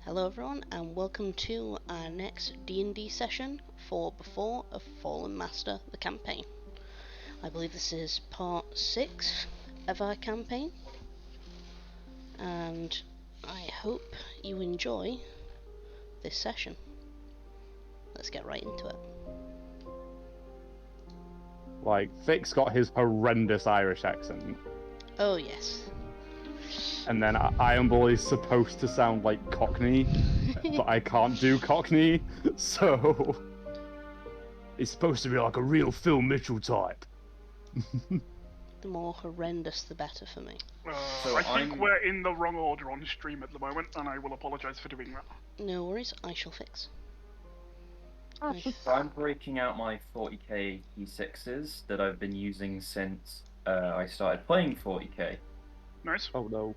Hello everyone, and welcome to our next D&D session for Before a Fallen Master, the campaign. I believe this is part 6 of our campaign, and I hope you enjoy this session. Let's get right into it. Like, Vic's got his horrendous Irish accent, Oh yes. and then Iron Bull is supposed to sound like Cockney, but I can't do Cockney, so he's supposed to be like a real Phil Mitchell type. The more horrendous the better for me. I think we're in the wrong order on stream at the moment, and I will apologise for doing that. No worries, I shall fix. So I'm breaking out my 40k E6s that I've been using since I started playing 40k. Nice. Oh no.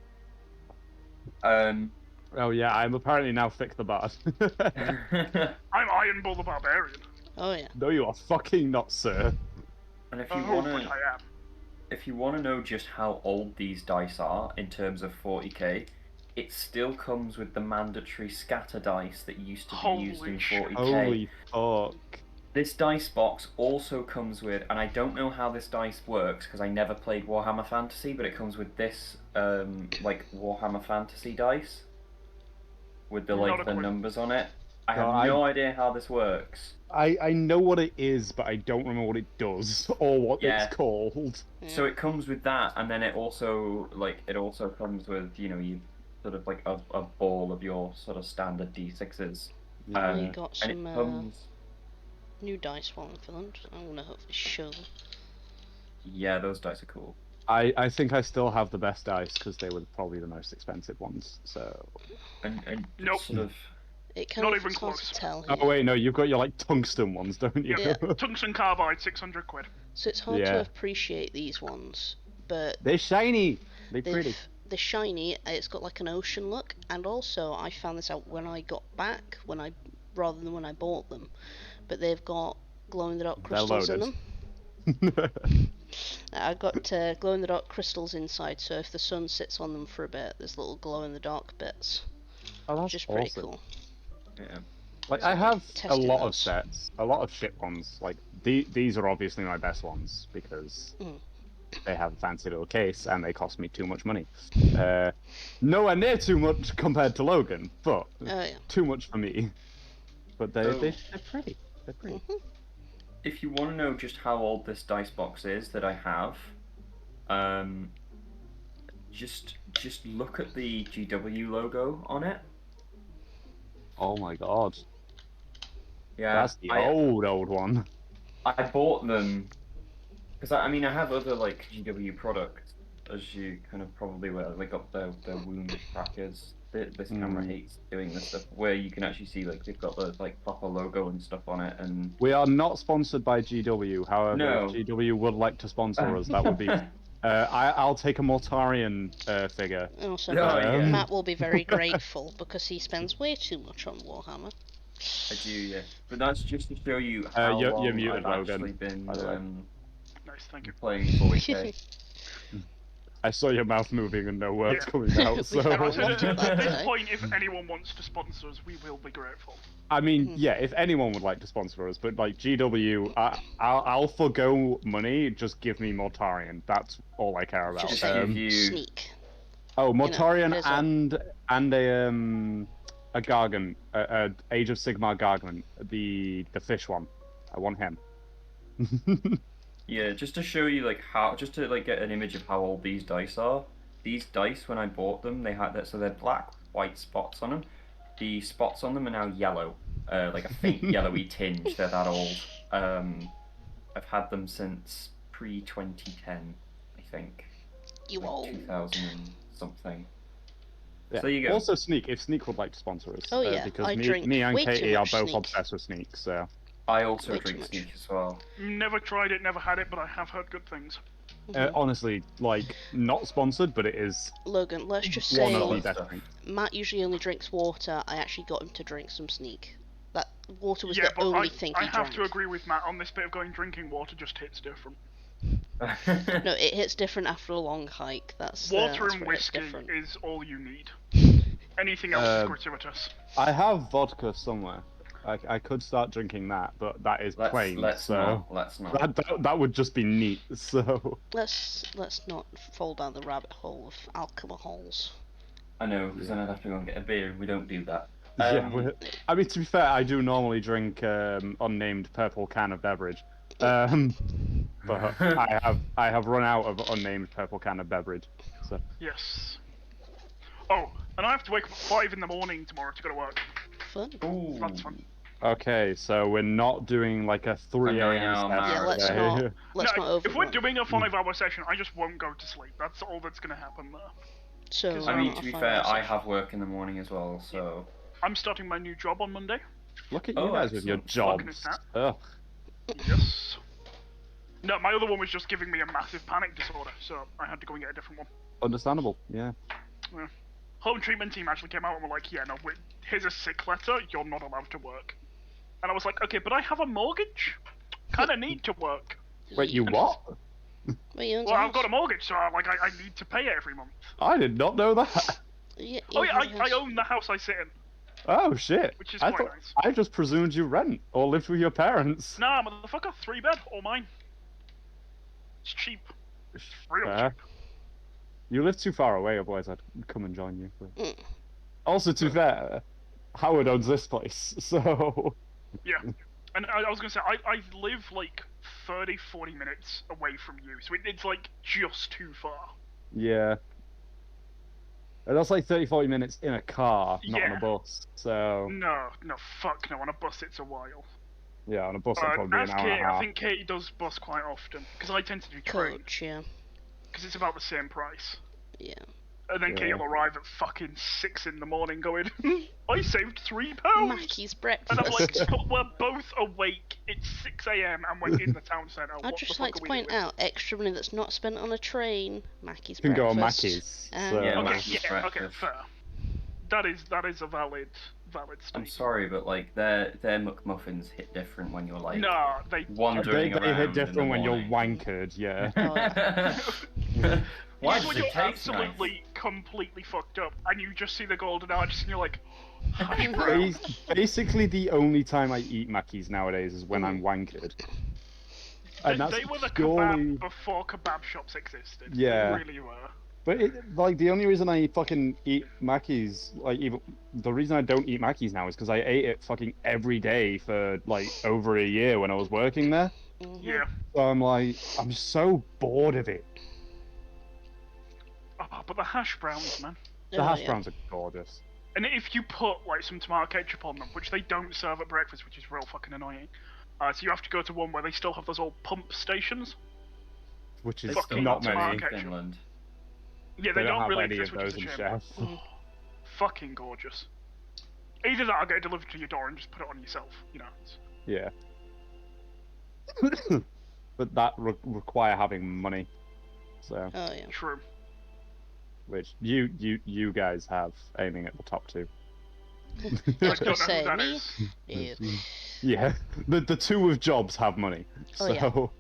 Um, Oh yeah, I'm apparently now Vic the Bard. I'm Iron Bull the Barbarian. Oh yeah. No, you are fucking not, sir. and if you But wanna, I am. if you wanna know just how old these dice are in terms of 40k, it still comes with the mandatory scatter dice that used to be used in Holy shit. 40k. Holy fuck. This dice box also comes with, and I don't know how this dice works because I never played Warhammer Fantasy, but it comes with this, like Warhammer Fantasy dice with the Not a the clue. numbers on it. I No, have no idea how this works. I know what it is, but I don't remember what it does or what Yeah. it's called. So it comes with that, and then it also comes with you sort of like a ball of your sort of standard d6s. You got and some it comes. new dice while I'm filmed. I want to hopefully show them. Yeah, those dice are cool. I think I still have the best dice because they were probably the most expensive ones. So. And Nope. sort of. It kind Not of even it's hard close. to tell. Oh here. wait, no, you've got your like tungsten ones, don't you? Yeah. Tungsten carbide, 600 quid. So it's hard Yeah. to appreciate these ones, but They're shiny. They're pretty. they're shiny. It's got like an ocean look, and also I found this out when I got back, rather than when I bought them. But they've got glow in the dark crystals in loaded. them. I got glow in the dark crystals inside, so if the sun sits on them for a bit, there's little glow in the dark bits, Oh, that's which is pretty awesome. cool. Yeah. Like I have a Testing lot those. of sets, a lot of shit ones. Like these are obviously my best ones because they have a fancy little case and they cost me too much money. Nowhere near too much compared to Logan, but Oh yeah. too much for me. But they're So- pretty. They're pretty. If you want to know just how old this dice box is that I have, just look at the GW logo on it. Oh my god, Yeah, that's the old one. I bought them because I mean I have other like GW products, as you kind of probably will. They got the wound trackers. This camera hates doing this stuff where you can actually see like they've got the like proper logo and stuff on it. And We are not sponsored by GW. However, No. if GW would like to sponsor us, that would be. I'll take a Mortarion figure. Also, Oh, yeah. Matt will be very grateful because he spends way too much on Warhammer. I do, yeah. But that's just to show you how You're long muted, I've Logan, actually been by the way. Nice, thank you. playing 40k. I saw your mouth moving and no words Yeah. coming out. We So found At What did that this say? point, if anyone wants to sponsor us, we will be grateful. I mean, yeah, if anyone would like to sponsor us, but like GW, I'll forgo money. Just give me Mortarion. That's all I care about. Just give you. Sneak. Oh, Mortarion there's a- and a Gargant, a Age of Sigmar Gargant, the fish one. I want him. Yeah, just to show you like how, just to like get an image of how old these dice are. These dice, when I bought them, they had that, so they're black, with white spots on them. The spots on them are now yellow, like a faint yellowy tinge. They're that old. I've had them since pre-2010, I think. You Like old. 2000 and something. Yeah. So you go. Also, Sneak. If Sneak would like to sponsor us, Oh, yeah, because I me, drink me and way too Katie are much both Sneak. obsessed with Sneak. So I also Way too drink much. Sneak as well. Never tried it, never had it, but I have heard good things. honestly, like not sponsored, but it is Logan, let's just one of say the best stuff. things. Matt usually only drinks water. I actually got him to drink some Sneak. That water was Yeah, the but only thing I he have drank. to agree with Matt on this bit of going drinking water just hits different. No, it hits different after a long hike. That's Water that's and where it's whiskey different. is all you need. Anything else is gratuitous. I have vodka somewhere. I could start drinking that, but that is plain. Let's not. That would just be neat. So Let's not fall down the rabbit hole of alcohols. I know, because then I'd have to go and get a beer, and we don't do that. yeah, I mean, to be fair, I do normally drink unnamed purple can of beverage, but I have run out of unnamed purple can of beverage. So Yes. Oh, and I have to wake up at 5 in the morning tomorrow to go to work. Fun. Ooh. That's fun. okay, so we're not doing like a 3 a.m. Yeah, let's Saturday. not over. If we're doing a 5-hour session, I just won't go to sleep. That's all that's going to happen there. So, I mean, to be fair, I have work in the morning as well, so... I'm starting my new job on Monday. Look at you guys with your jobs. Ugh. Yes. No, my other one was just giving me a massive panic disorder, so I had to go and get a different one. Understandable, yeah. Yeah. Home treatment team actually came out and were like, yeah, no, wait, here's a sick letter, you're not allowed to work. And I was like, okay, but I have a mortgage. Kinda need to work. Wait, you what? Well, I've got a mortgage, so I need to pay it every month. I did not know that. Yeah, Oh yeah, I own the house I sit in. Oh shit! Which is I quite nice. I just presumed you rent or lived with your parents. Nah, motherfucker, 3-bed, all mine. It's cheap. Real Fair. cheap. You live too far away, otherwise I'd come and join you. But... Mm. Also, to be fair, Howard owns this place, so... Yeah. And I was gonna say, I live like 30-40 minutes away from you, so it's like just too far. Yeah. And that's like 30-40 minutes in a car, not on Yeah. a bus, so... No, fuck no, on a bus it's a while. Yeah, on a bus it'd probably be an Ask hour and Katie, a half. I think Katie does bus quite often, because I tend to do train, coach, yeah. because it's about the same price. Yeah. And then Yeah. Katie will arrive at fucking 6 in the morning going, I saved £3! Mackie's breakfast. And I'm like, but we're both awake, it's 6 a.m. and we're in the town centre. I'd What just the like fuck to are we point doing? out, extra money that's not spent on a train, Mackie's You can go on breakfast. Mackie's. And- So... Yeah, Okay, Mackie's yeah, okay, breakfast. fair. That is a valid I'm statement. sorry, but like their McMuffins hit different when you're like No, they wandering They around hit in different the when you're morning. wankered, yeah. Why Even does when it you're taste nice? absolutely completely fucked up and you just see the golden arches and you're like, hash brown. Basically, the only time I eat Mackey's nowadays is when I'm wankered. And that's They were the purely... kebab before kebab shops existed. Yeah. They really were. But like the only reason I fucking eat Mackey's, like even the reason I don't eat Mackey's now is because I ate it fucking every day for like over a year when I was working there. Mhm. Yeah. So I'm so bored of it. Oh, but the hash browns, man. The Oh, hash yeah. browns are gorgeous. And if you put like some tomato ketchup on them, which they don't serve at breakfast, which is real fucking annoying. So you have to go to one where they still have those old pump stations. Which They is Fucking still not have tomato many. ketchup. in Finland. Yeah, They they don't have really any exist, of which is those a in shame. Chef. Oh, fucking gorgeous. Either that or get it delivered to your door and just put it on yourself. You know. Yeah. But that require having money. So, Oh, yeah. True. which you guys have aiming at the top two. I was I going don't know to say, who that me? is. Yeah. Yeah, the two with jobs have money. Oh, So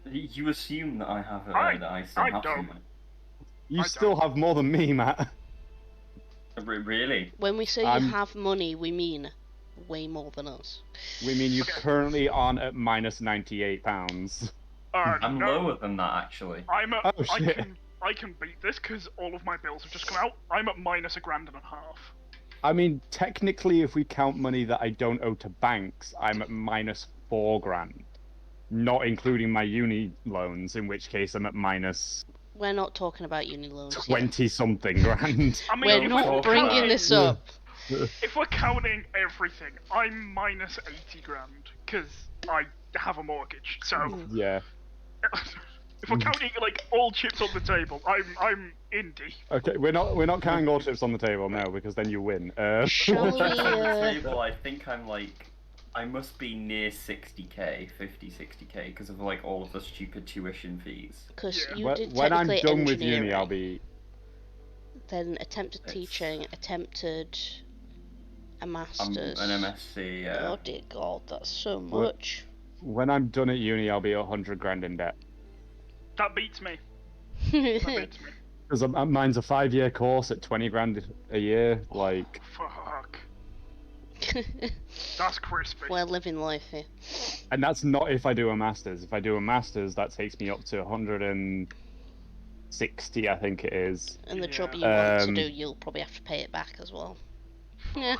yeah. You assume that I have that I still I have don't. some money. you I still have more than me, Matt. Really? When we say I'm- you have money, we mean way more than us. We mean you're Okay. currently on at minus £98. I'm no. lower than that actually. I'm at, Oh, shit. I can beat this because all of my bills have just come out. I'm at minus $1.50. I mean, technically, if we count money that I don't owe to banks, I'm at minus £4,000. Not including my uni loans, in which case I'm at minus We're not talking about uni loans here. 20-something grand. I mean, We're if not we're bringing counting- this up. If we're counting everything, I'm minus 80 grand because I have a mortgage. So Yeah. if we're counting like all chips on the table, I'm indie. Okay, we're not counting all chips on the table now because then you win. Shall we, On the table, I think I must be near 60k, 50, 60k because of like all of the stupid tuition fees. Because Yeah. you did when I'm technically done with engineering, uni, I'll be. then attempted It's- teaching, attempted a master's. An MSc. Oh dear God, that's so What? much. When I'm done at uni, I'll be 100 grand in debt. That beats me. That beats me. Because mine's a 5-year course at 20 grand a year. Like, Fuck. That's crispy. We're living life here. and that's not if I do a master's. If I do a master's, that takes me up to 160, I think it is. And the job Yeah. you want to do, you'll probably have to pay it back as well. Yeah.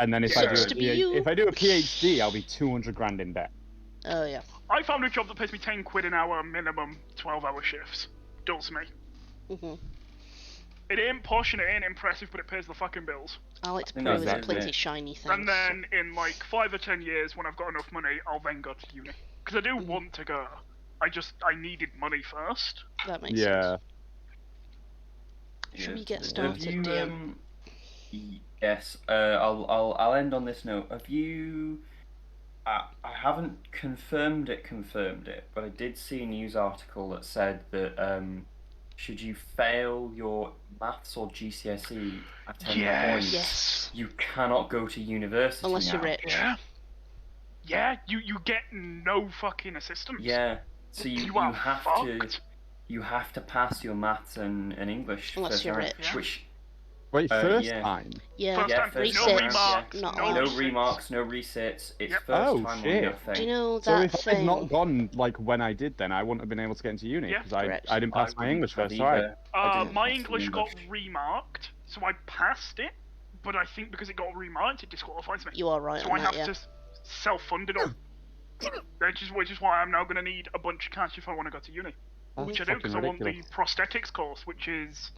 And then if Yeah. I do Sucks to be you. if I do a PhD, I'll be 200 grand in debt. Oh yeah. I found a job that pays me 10 quid an hour minimum, 12-hour shifts. Does me. Mhm. It ain't posh and it ain't impressive, but it pays the fucking bills. I like to think play that's with it, pretty isn't it? shiny things. And then in like 5 or 10 years, when I've got enough money, I'll then go to uni. Because I do want to go. I needed money first. That makes Yeah. sense. Should we Yes. get Have started, you, DM? Yes. I'll end on this note. Have you? I haven't confirmed it, but I did see a news article that said that should you fail your maths or GCSE at 10 points, Yes. you cannot go to university Unless now. you're rich. Yeah. Yeah, you get no fucking assistance. Yeah. So you are have fucked. you have to pass your maths and English Unless first you're time, rich. which Wait, first yeah. time? Yeah. First Yeah, time, first no time, remarks, not no allowed. no resits. remarks, no resits. It's Yep. first Oh, time on shit. nothing. Do you know So that if thing? I'd not gone like when I did, then I wouldn't have been able to get into uni Yeah, because I correct. didn't pass my wouldn't English have first try. either. I didn't My pass the English got remarked, so I passed it. But I think because it got remarked, it disqualifies me. You are right So on I that, have yeah. to self-fund it all. which is why I'm now going to need a bunch of cash if I want to go to uni. That's Which I do fucking because I want the ridiculous. prosthetics course, which is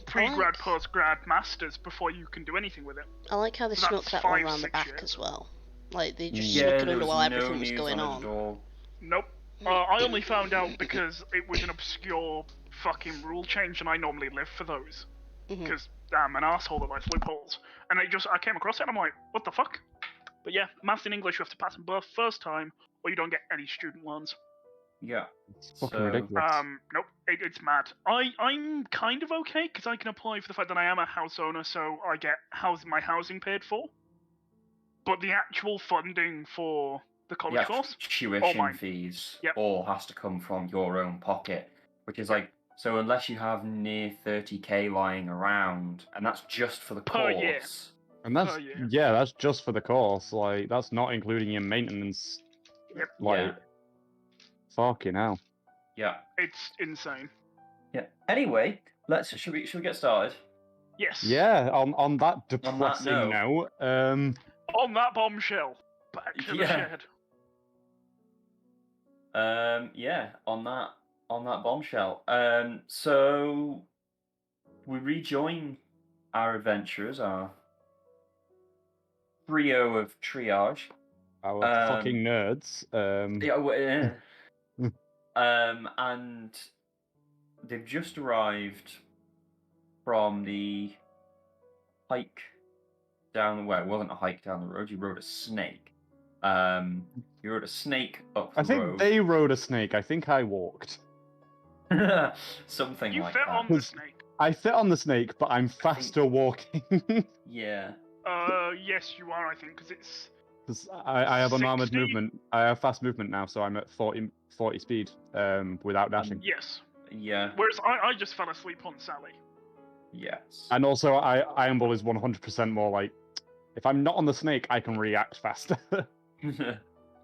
pre-grad, post-grad, masters before you can do anything with it. I like how they So snuck that's that one 5, around the 6 back years. as well. Like, they just Yeah, snuck it there under was while no everything was news going on it on. at all. Nope. I only found out because it was an obscure fucking rule change, and I normally live for those. Because I'm an asshole that likes loopholes. And I came across it, and I'm like, what the fuck? But yeah, maths and English, you have to pass them both first time, or you don't get any student loans. Yeah. It's fucking So, ridiculous. Nope, it's mad. I'm kind of okay, because I can apply for the fact that I am a house owner, so I get my housing paid for. But the actual funding for the college yeah, course, tuition mine. fees Yep. all has to come from your own pocket, which is like, so unless you have near 30k lying around, and that's just for the Per course. year. And that's yeah. that's just for the course. Like that's not including your maintenance. Yep. Like, Yeah. fucking hell. Yeah. It's insane. Yeah. Anyway, should we get started? Yes. Yeah. On that depressing note. On that bombshell, back to the Yeah. shed. Yeah, on that bombshell. So we rejoin our adventurers, our trio of triage. Our fucking nerds. And they've just arrived from the hike down. Well, it wasn't a hike down the road. You rode a snake. You rode a snake up the I think road. they rode a snake. I think I walked. Something You like fit that. on the snake. I fit on the snake, but I'm faster walking. Yeah. Yes, you are. I think because it's. Because I have unarmored 60? movement. I have fast movement now, so I'm at 40 speed without dashing. Yes. Yeah. Whereas I just fell asleep on Sally. Yes. And also, Iron Bull is 100% more like, if I'm not on the snake, I can react faster.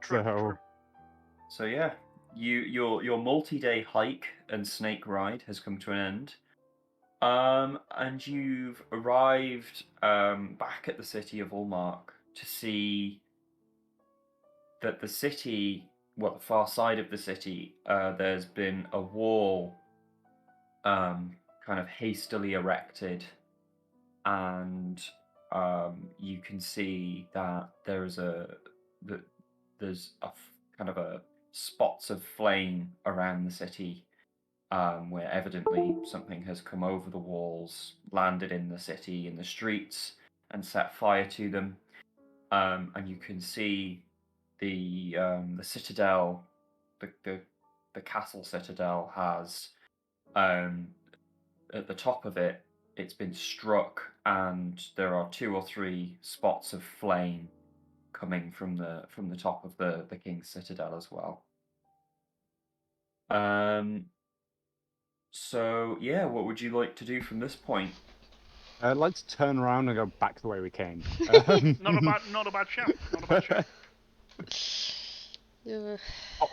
True. So yeah, your multi-day hike and snake ride has come to an end. And you've arrived back at the city of Ulmarc to see that the city, well, the far side of the city, there's been a wall kind of hastily erected, and you can see that there's kind of a spots of flame around the city, where evidently something has come over the walls, landed in the city, in the streets, and set fire to them. And you can see the citadel, the castle citadel has, at the top of it, it's been struck, and there are 2 or 3 spots of flame coming from the top of the king's citadel as well. So yeah, what would you like to do from this point? Let's turn around and go back the way we came. Not a bad shout. Not a bad shout.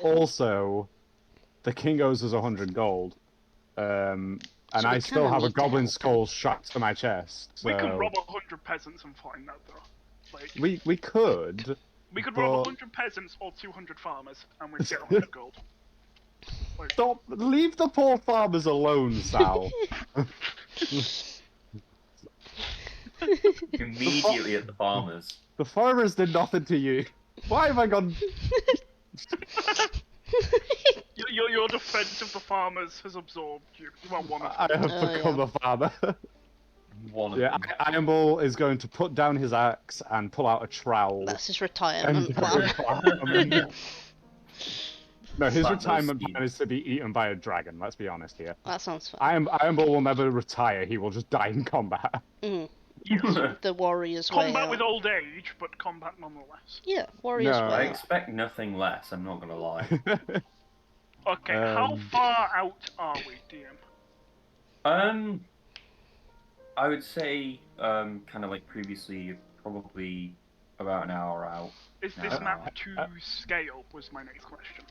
Also, the king owes us 100 gold. And So we I still kinda have a need to goblin help skull strapped to my chest. So... We can rob 100 peasants and find that though. Like, We could. we could but... rob 100 peasants or 200 farmers, and we'd get 100 gold. Like... Stop! Leave the poor farmers alone, Sal. Immediately at the farmers. The farmers did nothing to you. Why have I gone? Your defense of the farmers has absorbed you. Well, one of I them. have become a farmer. One of Yeah, them. Iron Bull is going to put down his axe and pull out a trowel. That's his retirement and plan. No, his That retirement was plan is to be eaten by a dragon. Let's be honest here. That sounds fun. Iron Bull will never retire. He will just die in combat. The warrior's way Combat out. with old age, but combat nonetheless. Yeah, warrior's No, way I out. expect nothing less. I'm not gonna lie. Okay, how far out are we, DM? I would say, kind of like previously, probably about an hour out. Is this map to scale? Was my next question.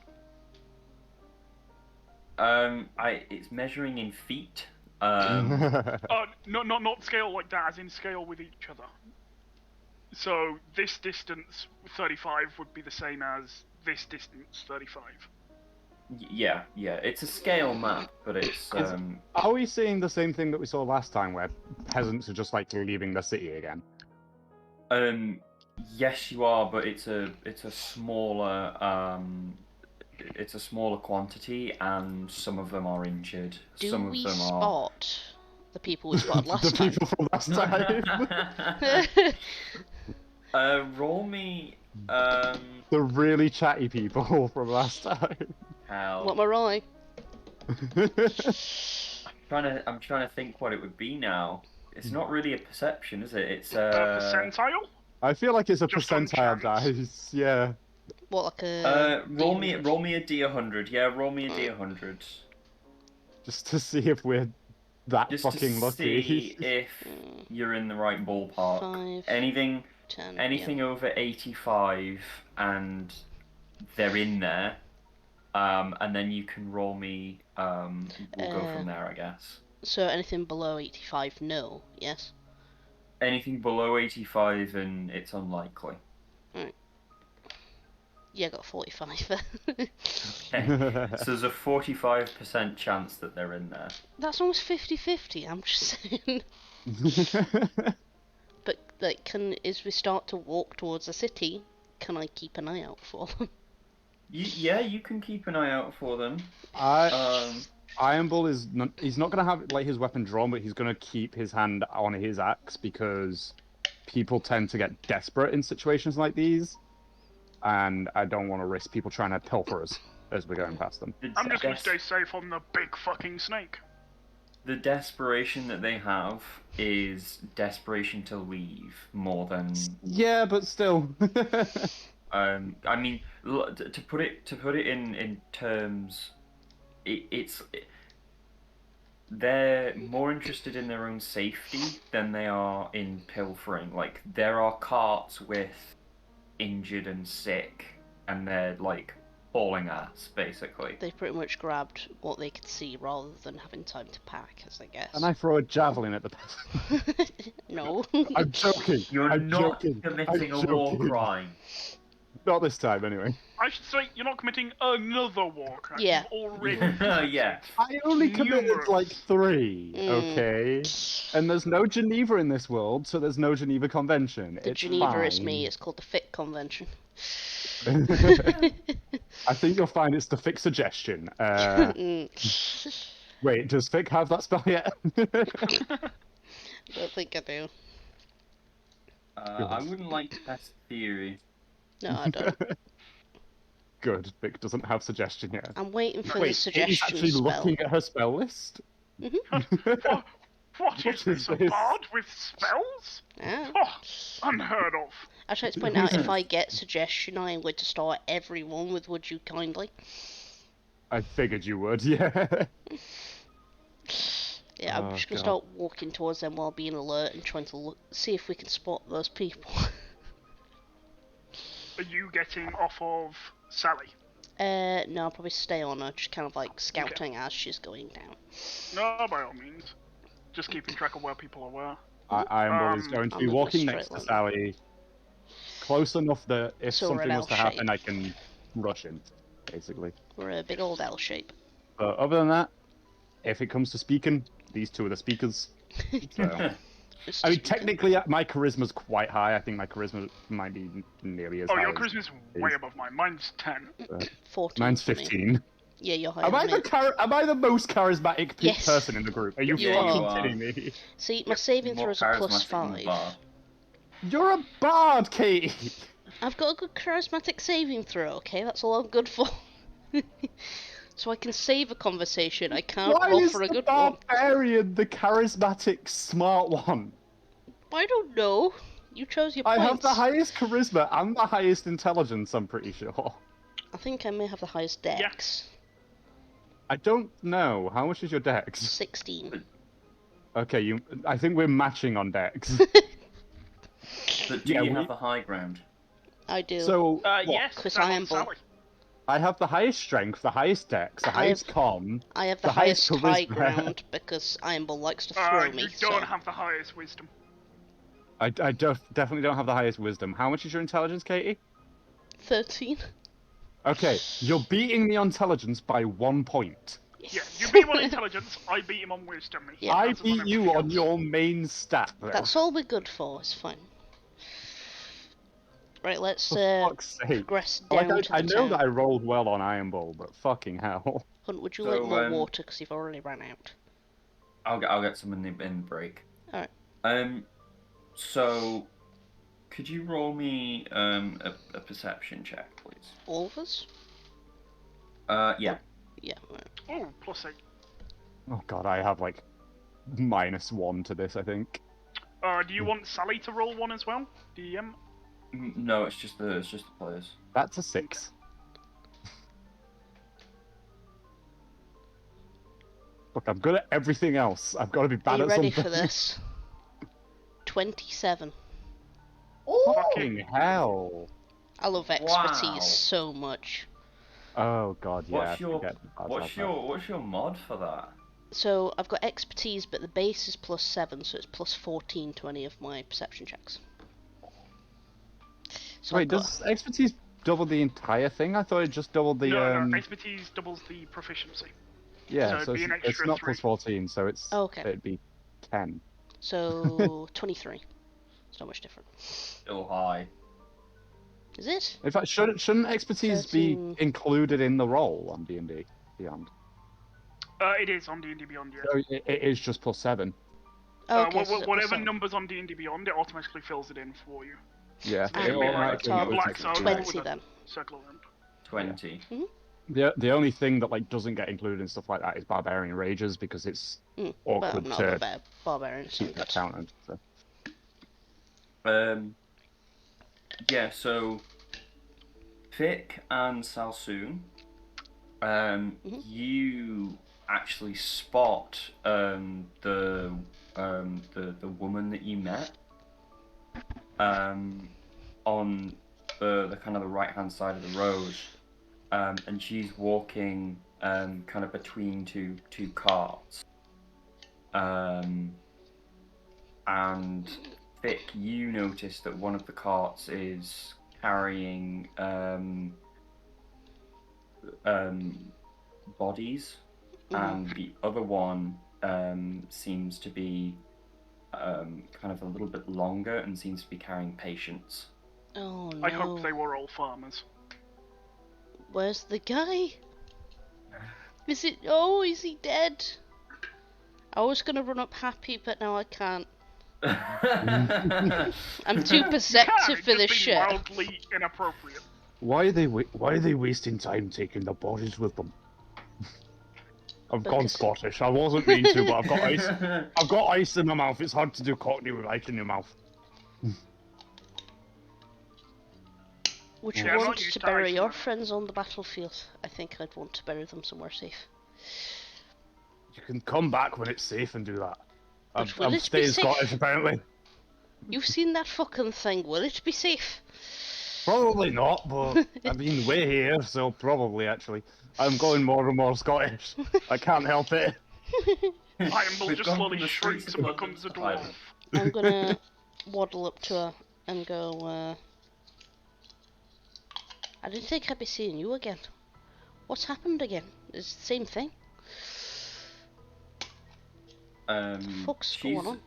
It's measuring in feet. Not scale like that, as in scale with each other. So this distance 35 would be the same as this distance 35. Yeah, it's a scale map, but it's Are we seeing the same thing that we saw last time, where peasants are just like leaving the city again? Yes, you are, but it's a smaller quantity, and some of them are injured. Do some we of them spot the people we spotted last The time? people from last time. Roll me. The really chatty people from last time. Hell. What am I right? I'm trying to think what it would be now. It's not really a perception, is it? It's Percentile? I feel like it's a Just on percentile chance. dice. Yeah. What, like a... roll me a D100. Yeah, roll me a D100. Just to see if we're that Just fucking to lucky. see if you're in the right ballpark. 5, Anything 10, over 85 and they're in there, and then you can roll me. We'll go from there, I guess. So anything below 85, no, yes? Anything below 85 and it's unlikely. Right. Yeah, I got 45 there. Okay. So there's a 45% chance that they're in there. That's almost 50-50, I'm just saying. But, like, as we start to walk towards the city, can I keep an eye out for them? You can keep an eye out for them. Iron Bull is not, he's not going to have like his weapon drawn, but he's going to keep his hand on his axe because people tend to get desperate in situations like these, and I don't want to risk people trying to pilfer us as we're going past them. I'm just gonna stay safe on the big fucking snake. The desperation that they have is desperation to leave more than. Yeah, but still. I mean, to put it in terms, they're more interested in their own safety than they are in pilfering. Like, there are carts with injured and sick, and they're like hauling ass, basically. They pretty much grabbed what they could see rather than having time to pack, as I guess. And I throw a javelin at the peasant. No. I'm joking. You're I'm not joking. committing I'm a war joking. crime. Not this time, anyway. I should say you're not committing another war crime. Yeah. You've already. Yeah. I only committed Numerous. like 3, okay? And there's no Geneva in this world, so there's no Geneva Convention. The It's Geneva fine. is me, it's called the FIT Convention. I think you'll find it's the Fic suggestion. Wait, does Fic have that spell yet? Don't think I do. I wouldn't like to test theory. No, I don't. Good, Vic doesn't have suggestion yet. I'm waiting for the Wait, he's suggestion actually spell. looking at her spell list? What is this? A bard with spells? Yeah. Oh, unheard of. I'd like to point out, if I get suggestion, I am going to start everyone with "Would you kindly?" I figured you would, yeah. Yeah, I'm Oh, just gonna God. start walking towards them while being alert and trying to see if we can spot those people. Are you getting off of Sally? No, I'll probably stay on her, just kind of like scouting as she's going down. No, by all means. Just keeping track of where people are where. Ironball is going to I'm be in a walking straight next to line. Sally, close enough that if So we're something an was to L happen, shape. I can rush in, basically. We're a big old L shape. But other than that, if it comes to speaking, these two are the speakers. So. Just I mean, speaking. technically, my charisma's quite high. I think my charisma might be nearly as high. Your as charisma's his. way above mine. Mine's 10. 14. Mine's for me. 15. Yeah, you're higher Am I than me. am I the most charismatic Yes. person in the group? Are you You fucking are. kidding me? See, my saving More throws are plus charismatic than the 5. bard. You're a bard, Katie. I've got a good charismatic saving throw, okay? That's all I'm good for. So I can save a conversation. I can't Why roll is for a the good one. barbarian the charismatic, smart one? I don't know. You chose your I points. have the highest charisma and the highest intelligence, I'm pretty sure. I think I may have the highest dex. I don't know. How much is your dex? 16. Okay, I think we're matching on dex. But do Yeah, you we- have the high ground? I do. So, what? Yes, Chris I'm on Ironball. Sally. I have the highest strength, the highest dex, the highest con. I have the the highest highest high charisma. ground because Ironball likes to throw me. You So don't have the highest wisdom. I definitely don't have the highest wisdom. How much is your intelligence, Katie? 13. Okay, you're beating me on intelligence by 1 point. Yeah, you beat him on intelligence, I beat him on wisdom. He Yeah. I passes beat you everything on else. your main stat, though. That's all we're good for. It's fine. Right, let's For fuck's sake. progress down Like, to the I know town. that I rolled well on Ironball, but fucking hell. Hunt, would you So, like more water? Because you've already ran out. I'll get some in the break. Alright. So could you roll me a perception check, please? All of us? Yeah. Yeah. Right. Oh, +8. Oh god, I have like -1 to this, I think. Do you want Sally to roll one as well? DM? No, it's just the players. That's a 6. Look, I'm good at everything else. I've got to be Are bad you at ready something. for this? 27. Fucking hell. I love expertise Wow. so much. Oh god, yeah. What's your what's your what's your mod for that? So I've got expertise, but the base is +7, so it's +14 to any of my perception checks. So Wait, I've got- does expertise double the entire thing? I thought it just doubled the No, expertise doubles the proficiency. Yeah, so so it'd be an it's extra not 3. +14, so it's Okay. it'd be 10. So 23. It's not much different. Still high. Is it? In fact, shouldn't expertise 13. be included in the roll on D&D Beyond? It is on D&D Beyond, yeah. So it is just +7. Oh, okay. so Whatever +7. numbers on D&D Beyond, it automatically fills it in for you. Yeah, So it it'll be automatically like includes black zone expertise. with 20 a then. circle around. 20. The only thing that like doesn't get included in stuff like that is barbarian rages because it's But awkward I'm not to a barbarian. So keep that counted. So. Yeah, so Vic and Salsoon, you actually spot the woman that you met on the kind of the right hand side of the road, and she's walking kind of between two carts, and Vic, you notice that one of the carts is carrying bodies, and the other one seems to be kind of a little bit longer and seems to be carrying patients. Oh no. I hope they were all farmers. Where's the guy? Is it? Oh, is he dead? I was gonna run up happy, but now I can't. I'm too perceptive for this shit. Wildly inappropriate. Why are they wasting time taking the bodies with them? I've gone Because- Scottish. I wasn't mean to, but I've got ice. I've got ice in my mouth. It's hard to do Cockney with ice in your mouth. Would you Yeah, I'm want not used to to bury ice your now. friends on the battlefield? I think I'd want to bury them somewhere safe. You can come back when it's safe and do that. But will I'm it be staying safe? Scottish, apparently. You've seen that fucking thing. Will it be safe? Probably not, but I mean, we're here, so probably, actually. I'm going more and more Scottish. I can't help it. Ironbull We've just gone slowly from the streets shrinks of and London becomes a to dwarf. Ireland. I'm gonna waddle up to her and go, I didn't think I'd be seeing you again. What's happened again? It's the same thing. Fuck's going on?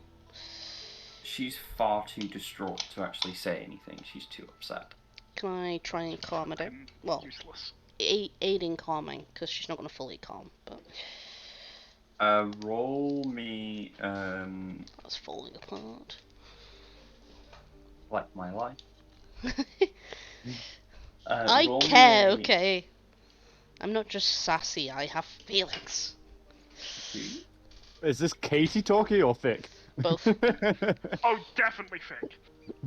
She's far too distraught to actually say anything. She's too upset. Can I try and calm her down? Well, Useless. aid in calming, because she's not gonna fully calm, but... Roll me, That's falling apart. like my life. I roll me care, a- okay. I'm not just sassy, I have feelings. Is this Katie talking or Thick? Both. Oh, definitely fake.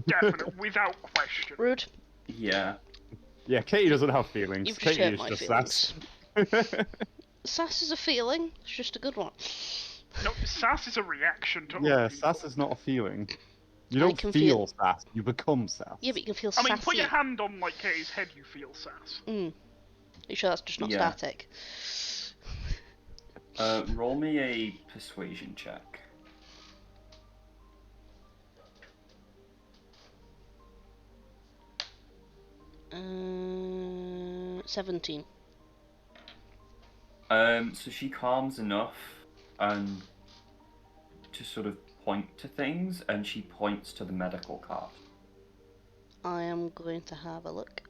Definite, without question. Rude. Yeah. Yeah, Katie doesn't have feelings. You've just Katie hurt is my just feelings. sass. Sass is a feeling, it's just a good one. No, sass is a reaction to Yeah, other people. sass is not a feeling. You I don't can feel feel- sass, you become sass. Yeah, but you can feel I mean, sassy. put your hand on, like, Kay's head, you feel sass. Are you sure that's just not Yeah. static? Roll me a persuasion check. 17. So she calms enough and to sort of point to things, and she points to the medical cart. I am going to have a look.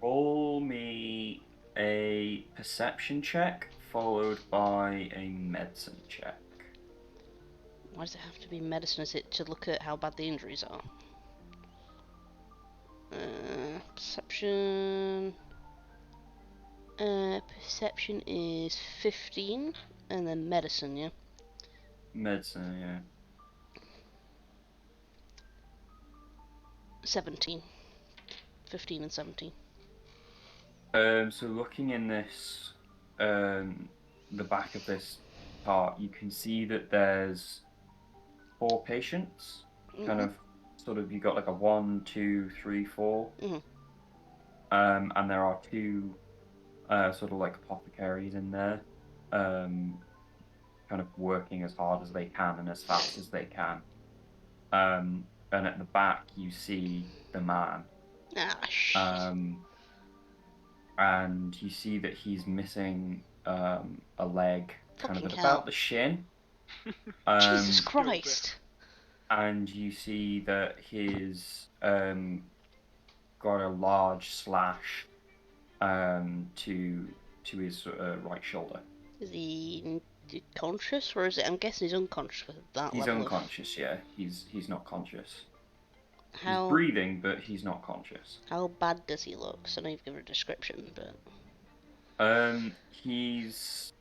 Roll me a perception check followed by a medicine check. Why does it have to be medicine? Is it to look at how bad the injuries are? Perception. Perception is 15, and then medicine, yeah? Medicine, yeah. 17. 15 and 17. So looking in this, the back of this part, you can see that there's 4 patients. Kind of, sort of, you got like a 1, 2, 3, 4. And there are 2, sort of like apothecaries in there, kind of working as hard as they can and as fast as they can. And at the back, you see the man. Ah, shit. And you see that he's missing a leg, kind of Fucking at hell. about the shin. Jesus Christ. And you see that he's got a large slash to his right shoulder. Is he conscious, or is it? I'm guessing he's unconscious with that He's level unconscious, yeah. He's not conscious. How He's breathing, but he's not conscious. how bad does he look? So I know you've given a description, but He's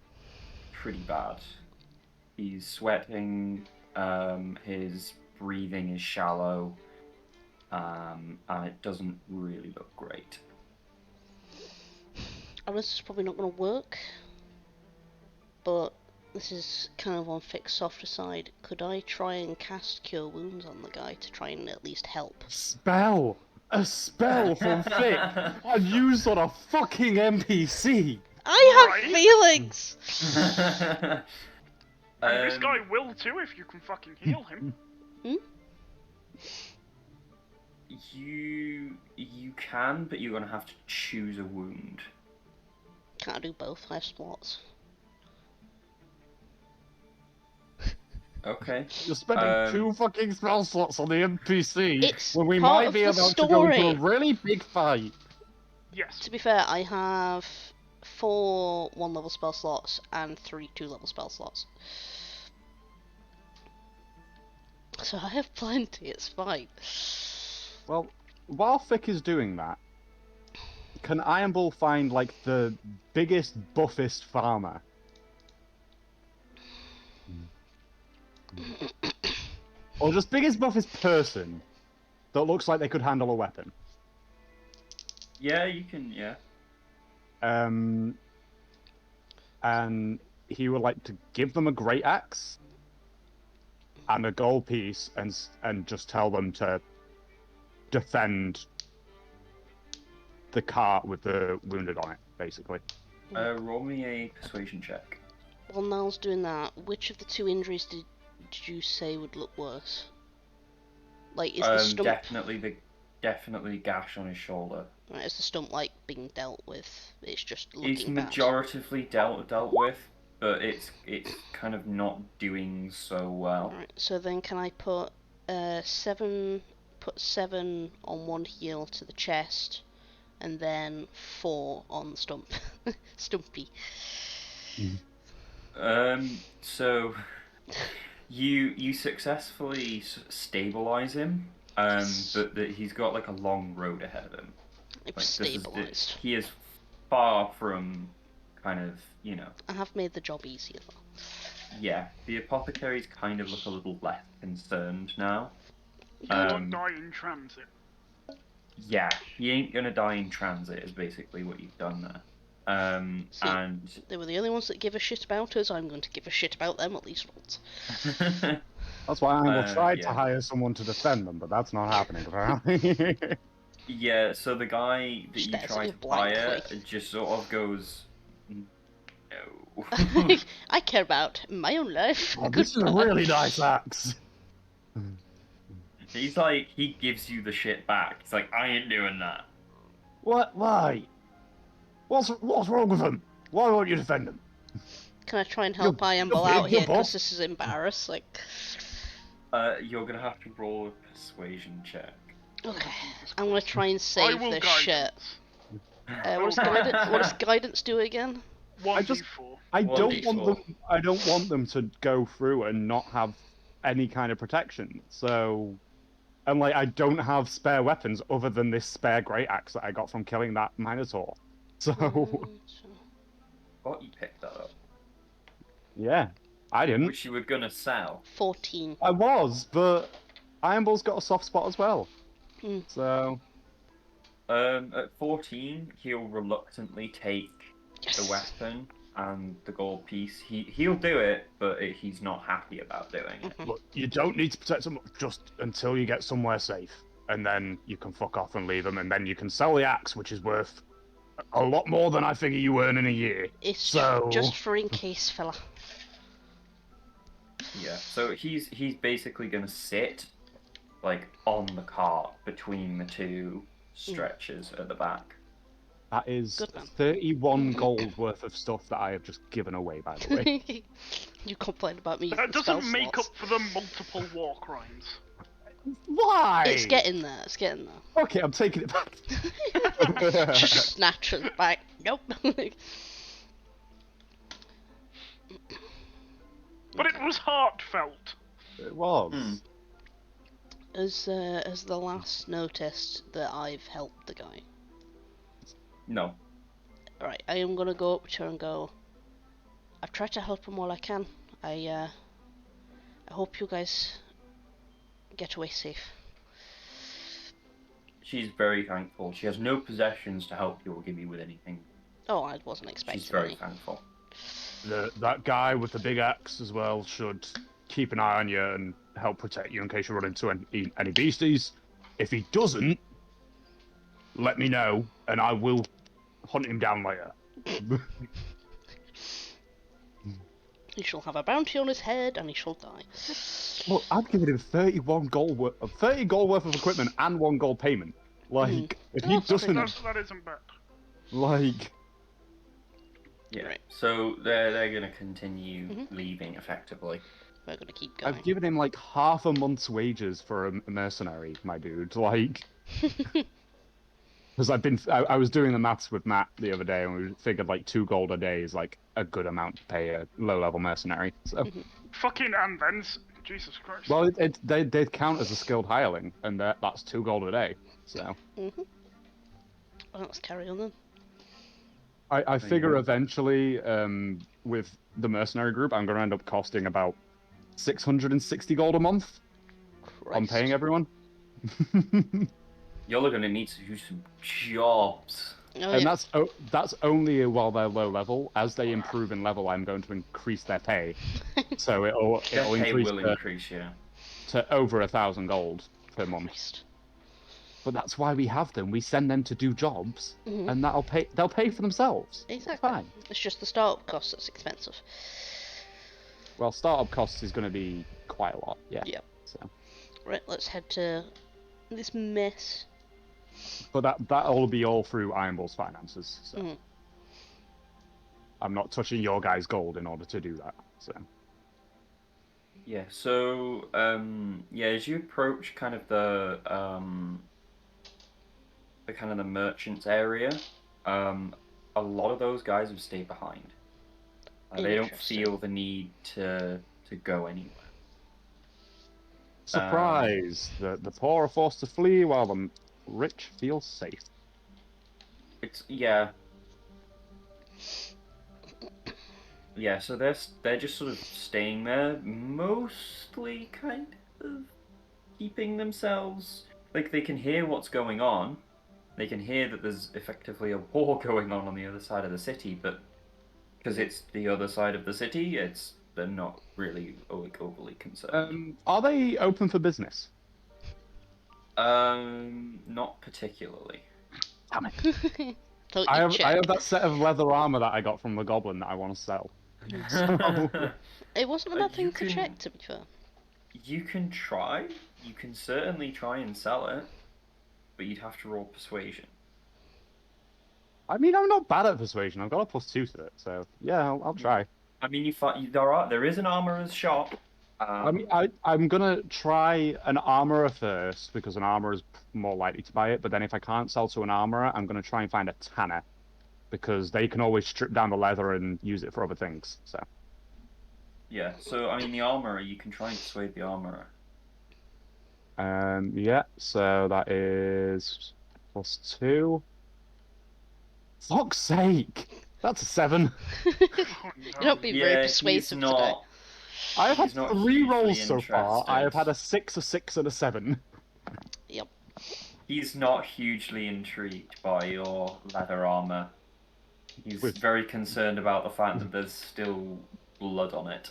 pretty bad. He's sweating. His breathing is shallow, and it doesn't really look great. this is probably not going to work. But this is kind of on Fick's softer side. Could I try and cast Cure Wounds on the guy to try and at least help? Spell! A spell from Thick! And used on a fucking NPC! I have Right. feelings! And this guy will too if you can fucking heal him. You can, but you're gonna have to choose a wound. Can't I do both? I have slots. Okay. You're spending 2 fucking spell slots on the NPC It's when we part might of be the about to go into a story. really big fight. Yes. To be fair, I have 4 1-level spell slots and 3 2-level spell slots. So I have plenty, it's fine. Well, while Thick is doing that, can Iron Bull find, like, the biggest, buffest farmer? Or just biggest, buffest person that looks like they could handle a weapon? Yeah, you can. Yeah. and he would like to give them a great axe and a gold piece, and just tell them to defend the cart with the wounded on it, basically. Roll me a persuasion check. While Niall's doing that, which of the 2 injuries did you say would look worse? Like, is the stump... Definitely gash on his shoulder. Right, is the stump, like, being dealt with? It's just looking It's bad. majoritively dealt with, but it's kind of not doing so well. Right, so then can I put 7 on one heel to the chest, and then 4 on the stump. Stumpy. So you successfully stabilize him, but he's got like a long road ahead of him. It's stabilized. He is far from kind of, I have made the job easier though. Yeah, the apothecaries kind of look a little less concerned now. He won't die in transit. Yeah, he ain't gonna die in transit is basically what you've done there. See, and they were the only ones that give a shit about us. I'm going to give a shit about them at least once. That's why I tried to hire someone to defend them, but that's not happening apparently. Yeah, so the guy that you try to hire just sort of goes, no. I care about my own life. Oh, this is a really nice axe. He's like, he gives you the shit back. He's like, I ain't doing that. What? Why? What's wrong with him? Why won't you defend him? Can I try and help Iambol out here? Because this is embarrassing. You're gonna have to roll a persuasion check. Okay, I'm gonna try and save this shit. Guidance. What does guidance do again? 1d4. I don't want them to go through and not have any kind of protection. So, and like I don't have spare weapons other than this spare great axe that I got from killing that Minotaur. So. What, you picked that up? Yeah, I didn't. Which you were gonna sell. 14. I was, but Ironball's got a soft spot as well. So. At 14, he'll reluctantly take the weapon and the gold piece. He'll do it, but he's not happy about doing it. Look, you don't need to protect them just until you get somewhere safe, and then you can fuck off and leave them, and then you can sell the axe, which is worth a lot more than I figure you earn in a year. It's so... just for in case, fella. Yeah, so he's basically gonna sit like on the cart between the 2 stretchers at the back. That is 31 gold worth of stuff that I have just given away, by the way. You complained about me. That doesn't make up for the multiple war crimes. Why? It's getting there. It's getting there. Okay, I'm taking it back. Just snatch it back. Nope. But it was heartfelt. It was. Has the last noticed that I've helped the guy? No. Alright, I am gonna go up to her and go, I've tried to help him all I can. I hope you guys get away safe. She's very thankful. She has no possessions to help you or give you with anything. Oh, I wasn't expecting She's very any. thankful. That guy with the big axe as well should keep an eye on you and help protect you in case you run into any beasties. If he doesn't, let me know and I will hunt him down later. He shall have a bounty on his head and he shall die. Look, I've given him 30 gold worth of equipment and 1 gold payment. Like, if he doesn't... That isn't bad. Like... Yeah, Right. so they're going to continue leaving, effectively. We're gonna keep going. I've given him, like, half a month's wages for a mercenary, my dude. Like... Because I was doing the maths with Matt the other day, and we figured, like, 2 gold a day is, like, a good amount to pay a low-level mercenary, so... Fucking and thens. Jesus Christ. Well, they count as a skilled hireling, and that's 2 gold a day, so... Well, let's carry on then. I figure eventually, with the mercenary group, I'm going to end up costing about 660 gold a month on paying everyone. You're going to need to do some jobs. Oh, And yeah. that's only while they're low level. As they improve in level, I'm going to increase their pay. So it'll Their pay increase will increase, yeah. to over 1,000 gold per month. Christ. But that's why we have them. We send them to do jobs, and they'll pay for themselves. Exactly. Fine. It's just the startup cost that's expensive. Well, startup costs is going to be quite a lot. Yeah. Yep. So. Right, let's head to this mess. But that'll be all through Ironball's finances. So. I'm not touching your guys' gold in order to do that. So. Yeah. So as you approach kind of the merchants area, a lot of those guys have stayed behind. They don't feel the need to go anywhere. Surprise! The poor are forced to flee while the rich feel safe. Yeah, so they're just sort of staying there, mostly kind of keeping themselves... Like, they can hear what's going on. They can hear that there's effectively a war going on the other side of the city, but because it's the other side of the city, they're not really overly concerned. Are they open for business? Not particularly. Damn it. I have that set of leather armor that I got from the goblin that I want to sell. So... It wasn't a bad thing to check, to be fair. You can try. You can certainly try and sell it, but you'd have to roll persuasion. I mean, I'm not bad at persuasion. I've got a +2 to it, so yeah, I'll try. I mean, there is an armorer's shop. I mean, I'm gonna try an armorer first because an armorer is more likely to buy it. But then if I can't sell to an armorer, I'm gonna try and find a tanner because they can always strip down the leather and use it for other things. So. Yeah. So I mean, the armorer, you can try and persuade the armorer. Yeah. So that is +2. Fuck's sake! That's a 7. You don't be very persuasive today. I have had 3 rolls so far. Interested. I have had a 6, a 6, and a 7. Yep. He's not hugely intrigued by your leather armor. He's very concerned about the fact that there's still blood on it.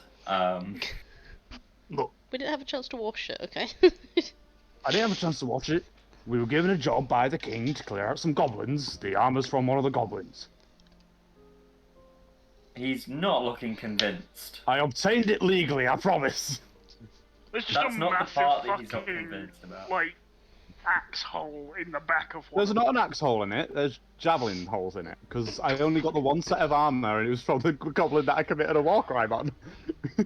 Look, We didn't have a chance to wash it, okay? I didn't have a chance to watch it. We were given a job by the king to clear out some goblins. The armor's from one of the goblins. He's not looking convinced. I obtained it legally, I promise. There's just That's a not the massive part that he's not fucking, convinced about. like, axe hole in the back of one. There's not an axe hole in it, there's javelin holes in it. Because I only got the one set of armor and it was from the goblin that I committed a war crime on.